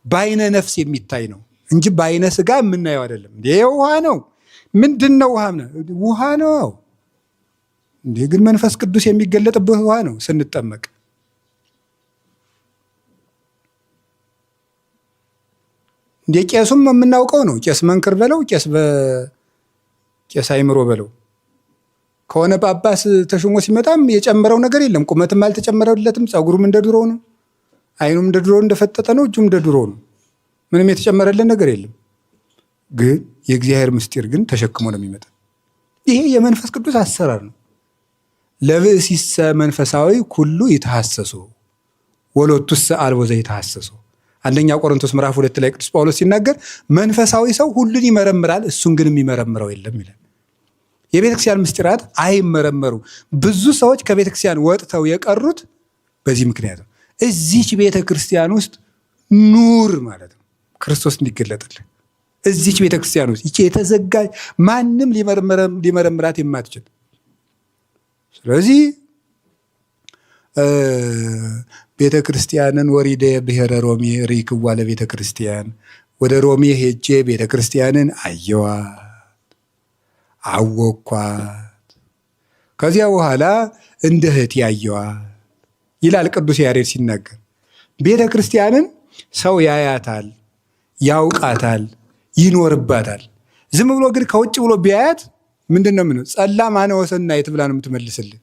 Speaker 1: በአይነ ነፍስ የሚታይ ነው እንጂ በአይነ ስጋ የምናየው አይደለም። ይሄ ውሃ ነው። ምንድን ነው? ውሃ ነው። እንዴ ግን መንፈስ ቅዱስ የሚገለጥበት ውሃ ነው ስንጠመቅ። እንዴ ቄሱም የምናውቀው ነው። ቄስ መንክር በለው ቄስ አይምሮ በለው ከሆነ ጳጳስ ተሾሞ ሲመጣም የጨመረው ነገር የለም። ቁመትም አልተጨመረለትም። ፀጉሩም እንደ ድሮው ነው። አይኑም እንደ ድሮው እንደፈጠጠ ነው። እጁም እንደ ድሮው ነው። ምንም የተጨመረለት ነገር የለም። ግን የእግዚአብሔር ምስጢር ግን ተሸክሞ ነው የሚመጣ። ይሄ የመንፈስ ቅዱስ አሰራር ነው። ለብእሲሰ መንፈሳዊ ኩሉ ይተሐሰሱ ወሎቱሰ አልቦ ዘይተሐሰሱ። አንደኛ ቆሮንቶስ ምዕራፍ 2 ላይ ቅዱስ ጳውሎስ ሲናገር መንፈሳዊ ሰው ሁሉን ይመረምራል፣ እሱን ግን የሚመረምረው የለም ይላል። የቤተክርስቲያን ምስጢራት አይመረመሩ። ብዙ ሰዎች ከቤተክርስቲያን ወጥተው የቀሩት በዚህ ምክንያት ነው። እዚች ቤተክርስቲያን ውስጥ ኑር ማለት ነው ክርስቶስ እንዲገለጥልን። እዚች ቤተክርስቲያን ውስጥ ይቺ የተዘጋጅ ማንም ሊመረምራት የማትችል። ስለዚህ ቤተ ክርስቲያንን ወሪደ ብሔረ ሮሜ ሪክዋ ለቤተ ክርስቲያን፣ ወደ ሮሜ ሄጄ ቤተ ክርስቲያንን አየዋት አወኳት፣ ከዚያ በኋላ እንደ እህት ያየዋት ይላል ቅዱስ ያሬድ ሲናገር። ቤተ ክርስቲያንን ሰው ያያታል፣ ያውቃታል፣ ይኖርባታል። ዝም ብሎ ግን ከውጭ ብሎ ቢያያት ምንድን ነው ምነው? ጸላም አነ ወሰናይት ብላ ነው የምትመልስልን።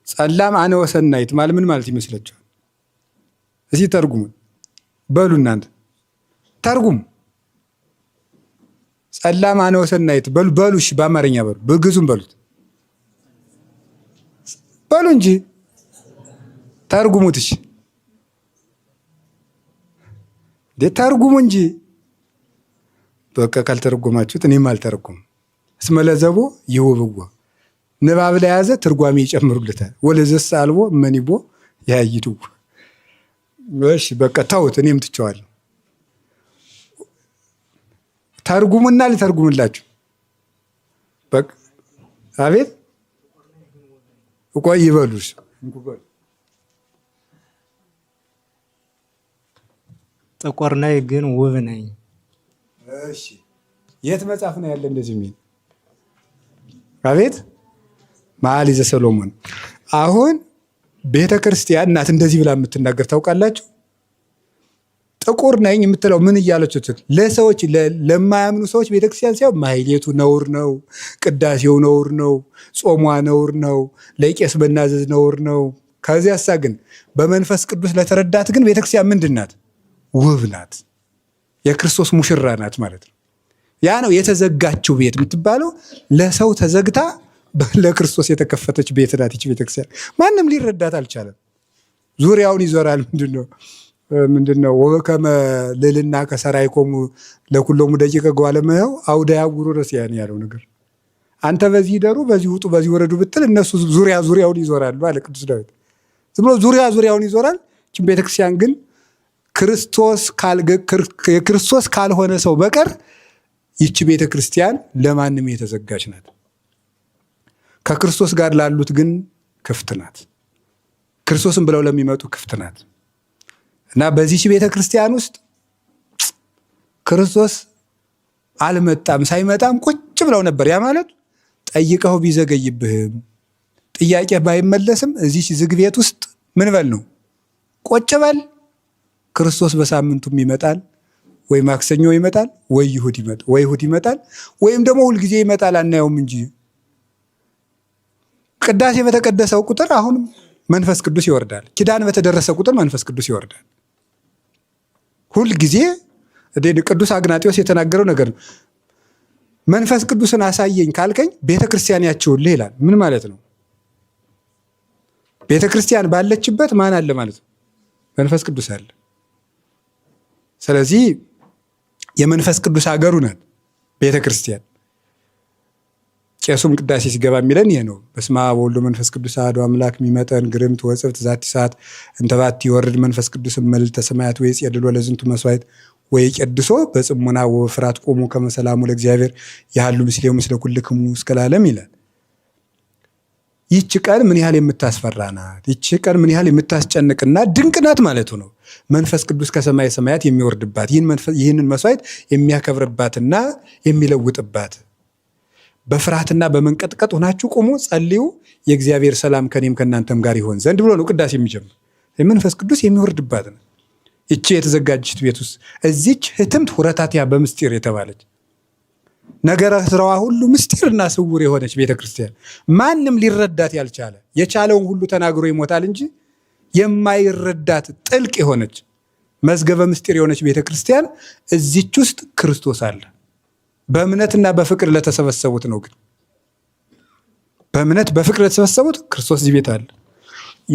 Speaker 1: ጸላም አነ ወሰናይት ማለት ምን ማለት ይመስላችኋል? እዚህ ተርጉሙ በሉ እናንተ ተርጉሙ። ጸላም አነ ወሰናይት በሉ እሺ፣ በአማርኛ በሉ፣ በግዙም በሉት በሉ እንጂ ተርጉሙት። እሺ ተርጉሙ እንጂ። በቃ ካልተረጎማችሁት እኔም አልተረጎም። እስመ ለዘቦ ይውብዎ ንባብ ላይ ያዘ ትርጓሜ ይጨምሩልታል። ወለዘስ አልቦ መኒቦ ያይድዎ። እሺ በቃ ተውት፣ እኔም ትቸዋለሁ። ተርጉሙና ልተርጉምላችሁ። በቃ አቤት ቆይ ይበሉሽ።
Speaker 3: ጥቁር ነኝ ግን ውብ ነኝ።
Speaker 1: እሺ የት መጽሐፍ ነው ያለ እንደዚህ የሚል? አቤት መኃልየ ሰሎሞን። አሁን ቤተ ክርስቲያን እናት እንደዚህ ብላ የምትናገር ታውቃላችሁ? ጥቁር ነኝ የምትለው ምን እያለችው? ለሰዎች ለማያምኑ ሰዎች ቤተክርስቲያን ሲያው ማህሌቱ ነውር ነው፣ ቅዳሴው ነውር ነው፣ ጾሟ ነውር ነው፣ ለቄስ መናዘዝ ነውር ነው። ከዚያሳ ግን በመንፈስ ቅዱስ ለተረዳት ግን ቤተክርስቲያን ምንድን ናት? ውብ ናት። የክርስቶስ ሙሽራ ናት ማለት ነው። ያ ነው የተዘጋችው ቤት የምትባለው። ለሰው ተዘግታ ለክርስቶስ የተከፈተች ቤት ናት ይች ቤተክርስቲያን። ማንም ሊረዳት አልቻለም። ዙሪያውን ይዞራል። ምንድነው ወበከመ ልዕልና ከሰራይኮሙ ለኩሎሙ ደቂቀ ጓለ እመሕያው አውደ ያጉሩ ረሲያን ያለው ነገር። አንተ በዚህ ደሩ፣ በዚህ ውጡ፣ በዚህ ወረዱ ብትል እነሱ ዙሪያውን ይዞራሉ አለ ቅዱስ ዳዊት። ዝም ብሎ ዙሪያውን ይዞራል። ይህች ቤተክርስቲያን ግን የክርስቶስ ካልሆነ ሰው በቀር ይቺ ቤተ ክርስቲያን ለማንም የተዘጋች ናት። ከክርስቶስ ጋር ላሉት ግን ክፍት ናት። ክርስቶስን ብለው ለሚመጡ ክፍት ናት። እና በዚህች ቤተ ክርስቲያን ውስጥ ክርስቶስ አልመጣም። ሳይመጣም ቁጭ ብለው ነበር። ያ ማለት ጠይቀው ቢዘገይብህም ጥያቄ ባይመለስም እዚህ ዝግ ቤት ውስጥ ምን በል ነው ቁጭ በል። ክርስቶስ በሳምንቱም ይመጣል፣ ወይ ማክሰኞ ይመጣል፣ ወይ እሑድ ይመጣል፣ ወይም ደግሞ ሁልጊዜ ይመጣል። አናየውም እንጂ ቅዳሴ በተቀደሰው ቁጥር አሁንም መንፈስ ቅዱስ ይወርዳል። ኪዳን በተደረሰ ቁጥር መንፈስ ቅዱስ ይወርዳል። ሁልጊዜ ቅዱስ አግናጢዎስ የተናገረው ነገር ነው። መንፈስ ቅዱስን አሳየኝ ካልከኝ ቤተክርስቲያን ያችሁልህ ይላል። ምን ማለት ነው? ቤተክርስቲያን ባለችበት ማን አለ ማለት ነው? መንፈስ ቅዱስ አለ። ስለዚህ የመንፈስ ቅዱስ ሀገሩ ናት ቤተክርስቲያን። ቄሱም ቅዳሴ ሲገባ የሚለን ይሄ ነው። በስመ አብ ወወልድ ወመንፈስ ቅዱስ አሐዱ አምላክ ሚመጠን ግርምት ወጽብት ዛቲ ሰዓት እንተ ባቲ ይወርድ መንፈስ ቅዱስ እምልዕልተ ሰማያት ወይጼልሎ ለዝንቱ መስዋዕት ወይቄድሶ በጽሙና ወበፍርሃት ቆሙ ከመ ሰላሙ ለእግዚአብሔር ያህሉ ምስሌው ምስለ ኩልክሙ እስከ ለዓለም ይላል። ይህች ቀን ምን ያህል የምታስፈራ ናት! ይህች ቀን ምን ያህል የምታስጨንቅና ድንቅ ናት ማለቱ ነው። መንፈስ ቅዱስ ከሰማይ ሰማያት የሚወርድባት ይህንን መስዋዕት የሚያከብርባትና የሚለውጥባት። በፍርሃትና በመንቀጥቀጥ ሆናችሁ ቁሙ፣ ጸልዩ፣ የእግዚአብሔር ሰላም ከኔም ከእናንተም ጋር ይሆን ዘንድ ብሎ ነው ቅዳሴ የሚጀምር። መንፈስ ቅዱስ የሚወርድባት ነው። ይቺ የተዘጋጀች ቤት ውስጥ እዚች ህትምት ሁረታትያ በምስጢር የተባለች ነገረ ስራዋ ሁሉ ምስጢርና ስውር የሆነች ቤተክርስቲያን ማንም ሊረዳት ያልቻለ የቻለውን ሁሉ ተናግሮ ይሞታል እንጂ የማይረዳት ጥልቅ የሆነች መዝገበ ምስጢር የሆነች ቤተክርስቲያን እዚች ውስጥ ክርስቶስ አለ። በእምነትና በፍቅር ለተሰበሰቡት ነው። ግን በእምነት በፍቅር ለተሰበሰቡት ክርስቶስ እዚህ ቤት አለ።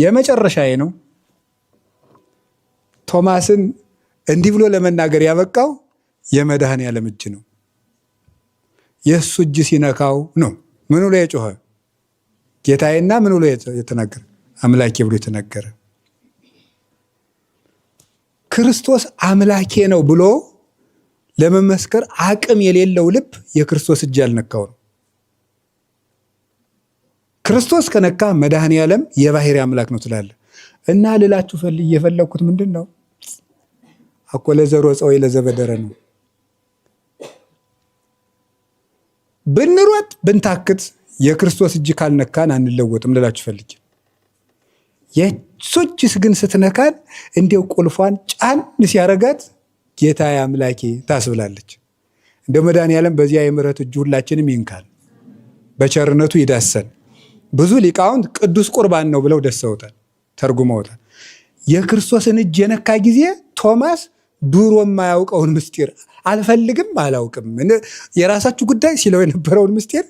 Speaker 1: የመጨረሻዬ ነው። ቶማስን እንዲህ ብሎ ለመናገር ያበቃው የመድኃኔዓለም እጅ ነው። የእሱ እጅ ሲነካው ነው ምኑ ላይ የጮኸ ጌታዬና ምኑ ላይ የተናገረ አምላኬ ብሎ የተናገረ። ክርስቶስ አምላኬ ነው ብሎ ለመመስከር አቅም የሌለው ልብ የክርስቶስ እጅ ያልነካው ነው። ክርስቶስ ከነካ መድኃኔዓለም የባህሪ አምላክ ነው ትላለ። እና ልላችሁ የፈለኩት ምንድን ነው? አኮ ለዘሮ ጸወይ ለዘበደረ ነው። ብንሮጥ ብንታክት የክርስቶስ እጅ ካልነካን አንለወጥም ልላችሁ ፈልጌ። የእሱ እጅ ግን ስትነካን እንዲው ቁልፏን ጫን ሲያረጋት ጌታዬ አምላኬ ታስብላለች። እንደ መድኃኔዓለም በዚያ የምሕረት እጁ ሁላችንም ይንካል፣ በቸርነቱ ይዳሰን። ብዙ ሊቃውንት ቅዱስ ቁርባን ነው ብለው ደሰውታል፣ ተርጉመውታል። የክርስቶስን እጅ የነካ ጊዜ ቶማስ ድሮ የማያውቀውን ምስጢር አልፈልግም አላውቅም የራሳችሁ ጉዳይ ሲለው የነበረውን ምስጢር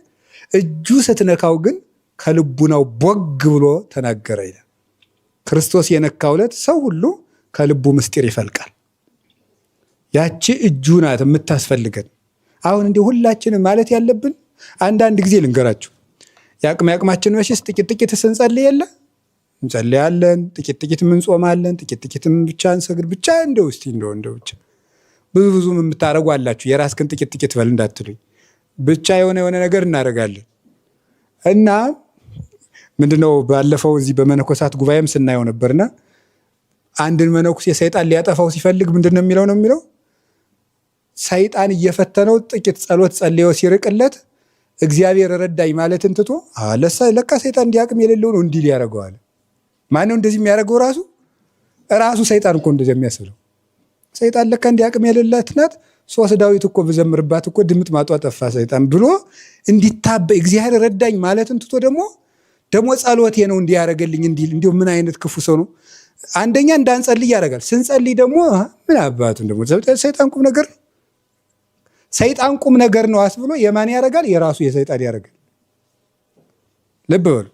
Speaker 1: እጁ ስትነካው ግን ከልቡናው ቦግ ብሎ ተናገረ ይላል። ክርስቶስ የነካው ዕለት ሰው ሁሉ ከልቡ ምስጢር ይፈልቃል። ያቺ እጁ ናት የምታስፈልገን። አሁን እንዲህ ሁላችንም ማለት ያለብን አንዳንድ ጊዜ ልንገራችሁ። ያቅማችን መቼስ ጥቂት ጥቂት ስንጸልይ የለ እንጸልያለን፣ ጥቂት ጥቂት እንጾማለን፣ ጥቂት ጥቂት ብቻ እንሰግድ ብቻ እንደው እስቲ እንደው ብቻ ብዙም የምታረጉ አላችሁ። የራስህን ጥቂት ጥቂት በል እንዳትሉኝ ብቻ የሆነ ነገር እናደርጋለን። እና ምንድነው ባለፈው እዚህ በመነኮሳት ጉባኤም ስናየው ነበርና አንድን መነኩሴ ሰይጣን ሊያጠፋው ሲፈልግ ምንድነው የሚለው ሰይጣን እየፈተነው ጥቂት ጸሎት ጸልዮ ሲርቅለት እግዚአብሔር ረዳኝ ማለትን ትቶ ለካ ሰይጣን እንዲያቅም የሌለው ነው እንዲል ያደርገዋል። ማነው እንደዚህ የሚያደርገው? ራሱ ሰይጣን እኮ እንደዚህ የሚያስብለው ሰይጣን ለካ እንዲያቅም የሌላት ናት። 3 ዳዊት እኮ ብዘምርባት እኮ ድምጥ ማጧ ጠፋ ሰይጣን ብሎ እንዲታበ እግዚአብሔር ረዳኝ ማለትን ትቶ ደግሞ ጸሎቴ ነው እንዲያረገልኝ እንዲሁ ምን አይነት ክፉ ሰው ነው? አንደኛ እንዳንጸልይ ያደርጋል። ስንጸልይ ደግሞ ምን አባቱን ደግሞ ሰይጣን ቁም ነገር ነው። ሰይጣን ቁም ነገር ነው አስብሎ የማን ያደርጋል? የራሱ የሰይጣን ያደርጋል። ልብ በሉ።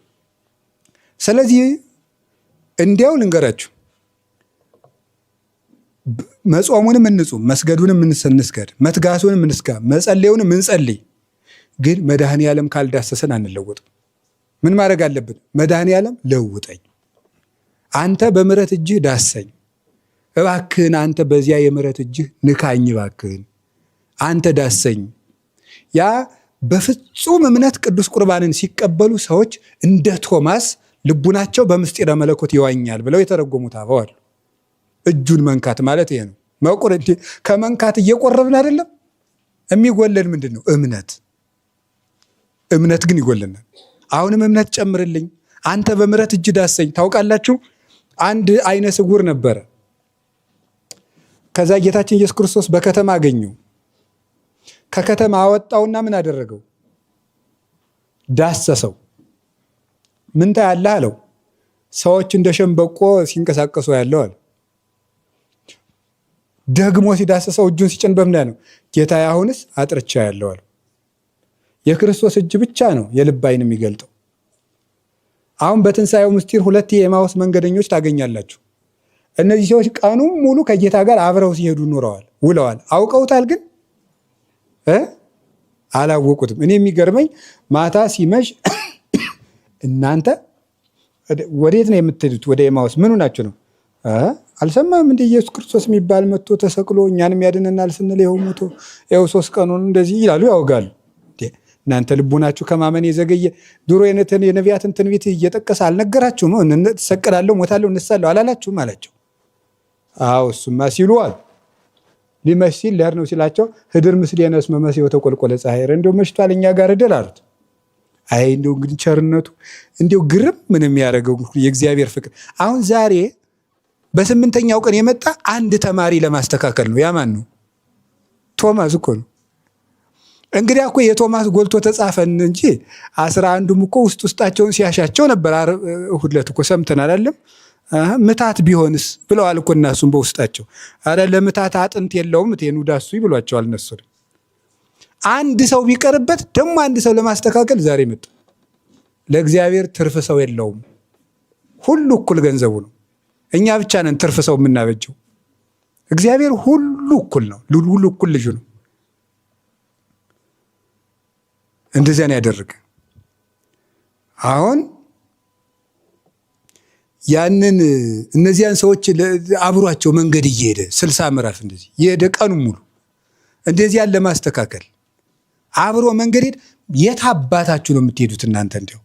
Speaker 1: ስለዚህ እንዲያው ልንገራችሁ፣ መጾሙንም እንጹም፣ መስገዱንም እንስገድ፣ መትጋቱንም እንስጋ፣ መጸለዩንም እንጸልይ። ግን መድኃኔዓለም ካልዳሰሰን አንለወጥም። ምን ማድረግ አለብን? መድኃኔዓለም ለውጠኝ፣ አንተ በምሕረት እጅህ ዳሰኝ እባክህን፣ አንተ በዚያ የምሕረት እጅህ ንካኝ እባክህን፣ አንተ ዳሰኝ። ያ በፍጹም እምነት ቅዱስ ቁርባንን ሲቀበሉ ሰዎች እንደ ቶማስ ልቡናቸው በምስጢረ መለኮት ይዋኛል ብለው የተረጎሙት አበው አሉ። እጁን መንካት ማለት ይሄ ነው። ከመንካት እየቆረብን አይደለም። የሚጎለን ምንድን ነው? እምነት ግን ይጎለናል። አሁንም እምነት ጨምርልኝ፣ አንተ በምሕረት እጅ ዳሰኝ። ታውቃላችሁ አንድ አይነ ስውር ነበረ። ከዛ ጌታችን ኢየሱስ ክርስቶስ በከተማ አገኘው። ከከተማ አወጣውና ምን አደረገው? ዳሰሰው። ምን ታያለህ አለው። ሰዎች እንደ ሸምበቆ ሲንቀሳቀሱ ያለው አለ። ደግሞ ሲዳሰሰው እጁን ሲጭን በምን ነው? ጌታዬ አሁንስ አጥርቻ ያለው አለ። የክርስቶስ እጅ ብቻ ነው የልብ ዓይን የሚገልጠው። አሁን በትንሣኤው ምስጢር 2 የኤማውስ መንገደኞች ታገኛላችሁ። እነዚህ ሰዎች ቀኑን ሙሉ ከጌታ ጋር አብረው ሲሄዱ ኖረዋል፣ ውለዋል። አውቀውታል ግን አላወቁትም። እኔ የሚገርመኝ ማታ ሲመሽ እናንተ ወዴት ነው የምትሄዱት? ወደ ኤማውስ። ምኑ ናችሁ ነው? አልሰማም እንደ ኢየሱስ ክርስቶስ የሚባል መጥቶ ተሰቅሎ እኛንም ያድነናል ስንል ይኸው ሞቶ ይኸው 3 ቀኑን እንደዚህ ይላሉ፣ ያወጋሉ። እናንተ ልቡናችሁ ከማመን የዘገየ ድሮ የነቢያትን ትንቢት እየጠቀሰ አልነገራችሁም? እሰቀላለሁ፣ ሞታለሁ፣ እነሳለሁ አላላችሁም አላቸው። አዎ እሱማ ሲሉ አሉ። ሊመሽ ሲል ሊያር ነው ሲላቸው ህድር ምስሌነ እስመ መሲሕ ወተቆልቆለ ፀሐይ፣ እንደው መሽቷል እኛ ጋር እደል አሉት። አይ እንደው እንግዲህ ቸርነቱ እንደው ግርም ምን የሚያደርገው የእግዚአብሔር ፍቅር። አሁን ዛሬ በ8ኛው ቀን የመጣ አንድ ተማሪ ለማስተካከል ነው። ያማን ነው? ቶማስ እኮ ነው። እንግዲህ እኮ የቶማስ ጎልቶ ተጻፈን እንጂ 11ዱም እኮ ውስጣቸውን ሲያሻቸው ነበር። እሑድ ዕለት እኮ ሰምተናል አይደለም? ምታት ቢሆንስ ብለዋል እኮ እነሱም በውስጣቸው። አረ ለምታት አጥንት የለውም እቴኑ ዳሱ ይብሏቸዋል እነሱ። አንድ ሰው ቢቀርበት ደግሞ አንድ ሰው ለማስተካከል ዛሬ መጣ። ለእግዚአብሔር ትርፍ ሰው የለውም፣ ሁሉ እኩል ገንዘቡ ነው። እኛ ብቻ ነን ትርፍ ሰው የምናበጀው። እግዚአብሔር ሁሉ እኩል ነው፣ ሁሉ እኩል ልጁ ነው። እንደዚያን ያደረገ አሁን ያንን እነዚያን ሰዎች አብሯቸው መንገድ እየሄደ 60 ምዕራፍ እንደዚህ የሄደ ቀኑን ሙሉ እንደዚያን ለማስተካከል አብሮ መንገድ ሄድ። የት አባታችሁ ነው የምትሄዱት እናንተ? እንዲያው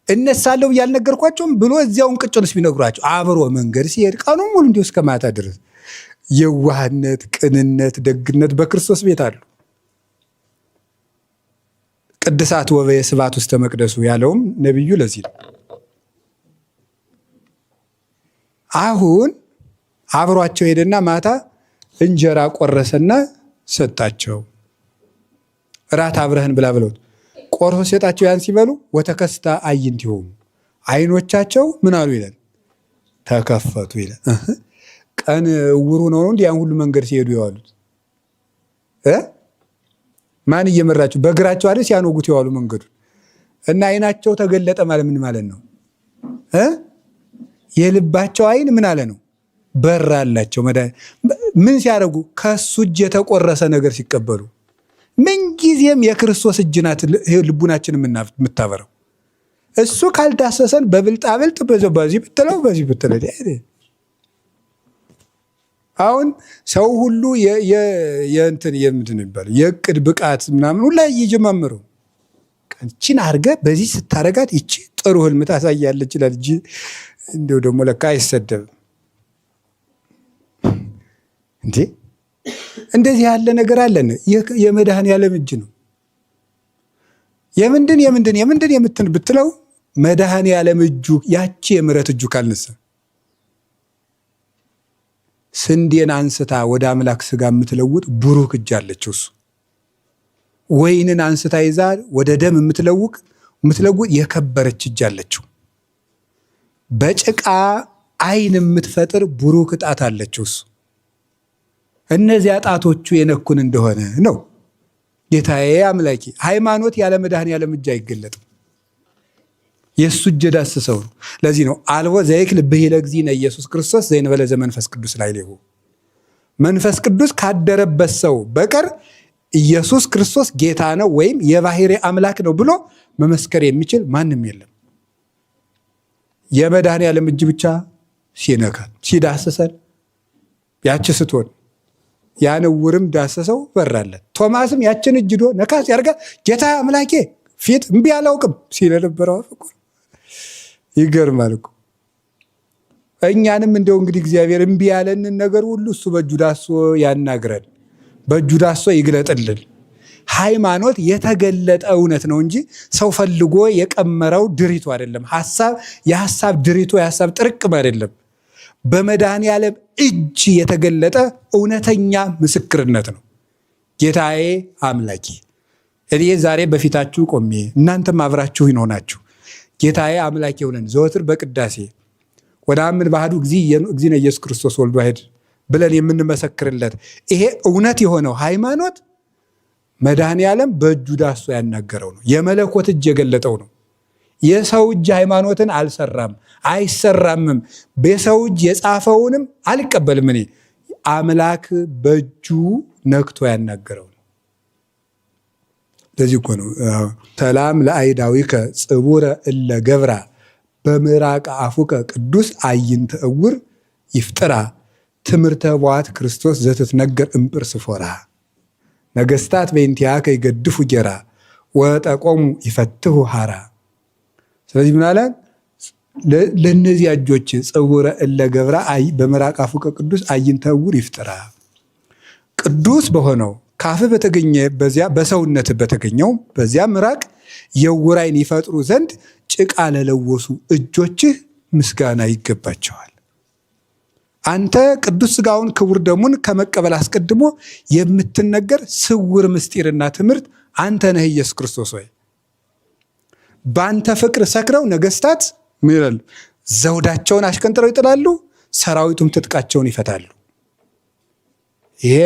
Speaker 1: እነሳለሁ ያልነገርኳቸውም ብሎ እዚያውን ቅጭንስ ቢነግሯቸው አብሮ መንገድ ሲሄድ ቀኑን ሙሉ እንዲሁ እስከ ማታ ድረስ የዋህነት፣ ቅንነት፣ ደግነት በክርስቶስ ቤት አሉ። ቅድሳት ወበየ ስብሐት ውስተ መቅደሱ ያለውም ነቢዩ ለዚህ ነው። አሁን አብሯቸው ሄደና ማታ እንጀራ ቆረሰና ሰጣቸው። እራት አብረህን ብላ ብለውት ቆርሶ ሲሰጣቸው ያን ሲበሉ ወተከስታ አዕይንቲሆሙ ዓይኖቻቸው ምን አሉ ይላል? ተከፈቱ ይላል። ቀን እውሩ ነው እንዴ ያን ሁሉ መንገድ ሲሄዱ የዋሉት? ማን እየመራቸው? በእግራቸው አይደል ሲያኖጉት የዋሉ መንገዱን። እና ዓይናቸው ተገለጠ ማለት ምን ማለት ነው? የልባቸው ዓይን ምን አለ ነው? በራላቸው። ምን ሲያደርጉ? ከሱ እጅ የተቆረሰ ነገር ሲቀበሉ። ምንጊዜም የክርስቶስ እጅ ናት ልቡናችን የምታበረው። እሱ ካልዳሰሰን በብልጣብልጥ በዚህ ብትለው በዚህ ብትለው። አሁን ሰው ሁሉ የእንትን የምንድን ይባላል የእቅድ ብቃት ምናምን ሁላ እየጀማመሩ እቺን አድርገህ በዚህ ስታረጋት ይቺ ጥሩ ህልም ታሳያለች ይላል እንጂ እንደው ደግሞ ለካ አይሰደብም እንዴ! እንደዚህ ያለ ነገር አለን። የመድኃኔዓለም እጅ ነው። የምንድን የምትን ብትለው መድኃኔዓለም እጁ ያቺ የምሕረት እጁ ካልነሳ ስንዴን አንስታ ወደ አምላክ ስጋ የምትለውጥ ብሩክ እጅ አለችው። እሱ ወይንን አንስታ ይዛ ወደ ደም የምትለውጥ የከበረች እጅ አለችው። በጭቃ ዓይን የምትፈጥር ብሩክ ጣት አለችው። እሱ እነዚያ ጣቶቹ የነኩን እንደሆነ ነው። ጌታዬ አምላኬ ሃይማኖት ያለ መድኃኔዓለም እጅ አይገለጥም። የእሱ እጅ ዳሰሰው ነው። ለዚህ ነው አልቦ ዘይክል ብሂለ እግዚእነ ኢየሱስ ክርስቶስ ዘእንበለ ዘመንፈስ ቅዱስ ላዕሌሁ። መንፈስ ቅዱስ ካደረበት ሰው በቀር ኢየሱስ ክርስቶስ ጌታ ነው ወይም የባሕርይ አምላክ ነው ብሎ መመስከር የሚችል ማንም የለም። የመድኃኔዓለም እጅ ብቻ ሲነካል ሲዳሰሰን ያቺ ስትሆን ያን ዕውርም ዳሰሰው በራለት። ቶማስም ያችን እጅ ዶ ነካስ ያርጋ ጌታ አምላኬ ፊት እምቢ አላውቅም ሲል ነበረው። አፈቆር ይገርማል እኮ። እኛንም እንደው እንግዲህ እግዚአብሔር እምቢ ያለንን ነገር ሁሉ እሱ በእጁ ዳሶ ያናግረን። በእጁ ዳሶ ይግለጥልን። ሃይማኖት የተገለጠ እውነት ነው እንጂ ሰው ፈልጎ የቀመረው ድሪቶ አይደለም። የሐሳብ ድሪቶ የሐሳብ ጥርቅም አይደለም። በመድኃኔዓለም እጅ የተገለጠ እውነተኛ ምስክርነት ነው። ጌታዬ አምላኬ እኔ ዛሬ በፊታችሁ ቆሜ እናንተም አብራችሁ ይሆናችሁ ጌታዬ አምላኬ ሆነን ዘወትር በቅዳሴ ወደ አምን ባህዱ እግዚእነ ኢየሱስ ክርስቶስ ወልዱ ዋሕድ ብለን የምንመሰክርለት ይሄ እውነት የሆነው ሃይማኖት መድኃኔዓለም በእጁ ዳሶ ያናገረው ነው። የመለኮት እጅ የገለጠው ነው። የሰው እጅ ሃይማኖትን አልሰራም አይሰራምም። በሰው እጅ የጻፈውንም አልቀበልም። እኔ አምላክ በእጁ ነክቶ ያናገረው ነው። ለዚህ እኮ ነው ሰላም ለአይዳዊከ ጽቡረ እለ ገብራ በምራቅ አፉከ ቅዱስ አይንተ እውር ይፍጥራ ትምህርተ በዋት ክርስቶስ ዘትትነገር እምጵር ስፎራ ነገስታት በእንቲአከ ይገድፉ ጌራ ወጠቆሙ ይፈትሁ ሃራ። ስለዚህ ምን አለ? ለነዚህ እጆች ጽቡረ እለ ገብራ በምራቅ አፉከ ቅዱስ አይንተ እውር ይፍጥራ ቅዱስ በሆነው ካፍ በተገኘ በዚያ በሰውነት በተገኘው በዚያ ምራቅ የዕውር ዓይን ይፈጥሩ ዘንድ ጭቃ ለለወሱ እጆችህ ምስጋና ይገባቸዋል። አንተ ቅዱስ ሥጋውን ክቡር ደሙን ከመቀበል አስቀድሞ የምትነገር ስውር ምስጢርና ትምህርት አንተ ነህ ኢየሱስ ክርስቶስ ሆይ። በአንተ ፍቅር ሰክረው ነገስታት ምን ይላሉ? ዘውዳቸውን አሽቀንጥረው ይጥላሉ፣ ሰራዊቱም ትጥቃቸውን ይፈታሉ። ይሄ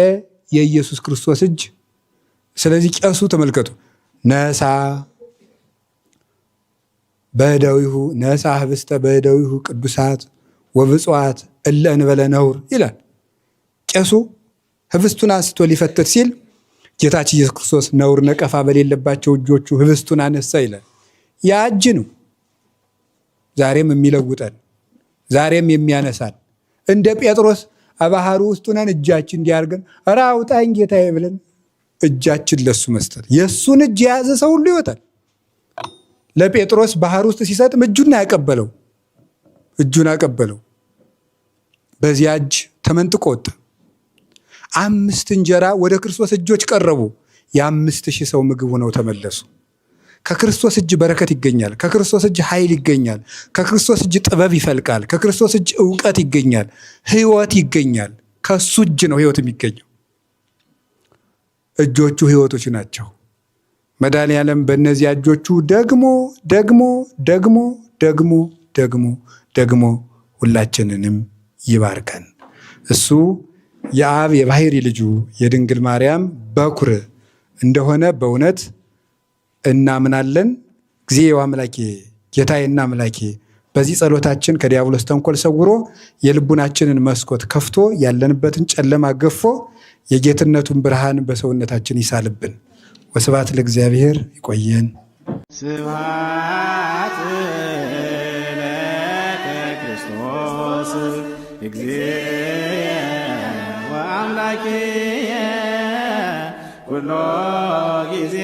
Speaker 1: የኢየሱስ ክርስቶስ እጅ። ስለዚህ ቄሱ ተመልከቱ፣ ነሳ በእደዊሁ ነሳ ህብስተ በእደዊሁ ቅዱሳት ወብፁዓት እለ እንበለ ነውር ይላል። ቄሱ ህብስቱን አንስቶ ሊፈትት ሲል ጌታችን ኢየሱስ ክርስቶስ ነውር ነቀፋ በሌለባቸው እጆቹ ህብስቱን አነሳ ይላል። ያ እጅ ነው ዛሬም የሚለውጠን ዛሬም የሚያነሳን። እንደ ጴጥሮስ ባህሩ ውስጥ ሆነን እጃችን እንዲያርገን ኧረ አውጣኝ ጌታዬ ብለን እጃችን ለሱ መስጠት። የሱን እጅ የያዘ ሰው ሁሉ ይወጣል። ለጴጥሮስ ባህር ውስጥ ሲሰጥም እጁን አቀበለው። በዚያ እጅ ተመንጥቆ ወጣ። 5 እንጀራ ወደ ክርስቶስ እጆች ቀረቡ። የ5,000 ሰው ምግብ ሆነው ተመለሱ። ከክርስቶስ እጅ በረከት ይገኛል። ከክርስቶስ እጅ ኃይል ይገኛል። ከክርስቶስ እጅ ጥበብ ይፈልቃል። ከክርስቶስ እጅ ዕውቀት ይገኛል። ሕይወት ይገኛል። ከሱ እጅ ነው ሕይወት የሚገኘው። እጆቹ ሕይወቶች ናቸው። መድኃኔዓለም በእነዚያ እጆቹ ደግሞ ሁላችንንም ይባርከን። እሱ የአብ የባሕርይ ልጁ የድንግል ማርያም በኩር እንደሆነ በእውነት እናምናለን። እግዚኦ አምላኬ ጌታዬና አምላኬ በዚህ ጸሎታችን ከዲያብሎስ ተንኮል ሰውሮ የልቡናችንን መስኮት ከፍቶ ያለንበትን ጨለማ ገፎ የጌትነቱን ብርሃን በሰውነታችን ይሳልብን። ወስብሐት ለእግዚአብሔር። ይቆየን።
Speaker 4: ስብሐት ለከ ክርስቶስ እግዚእ ወአምላኬ ኩሎ ጊዜ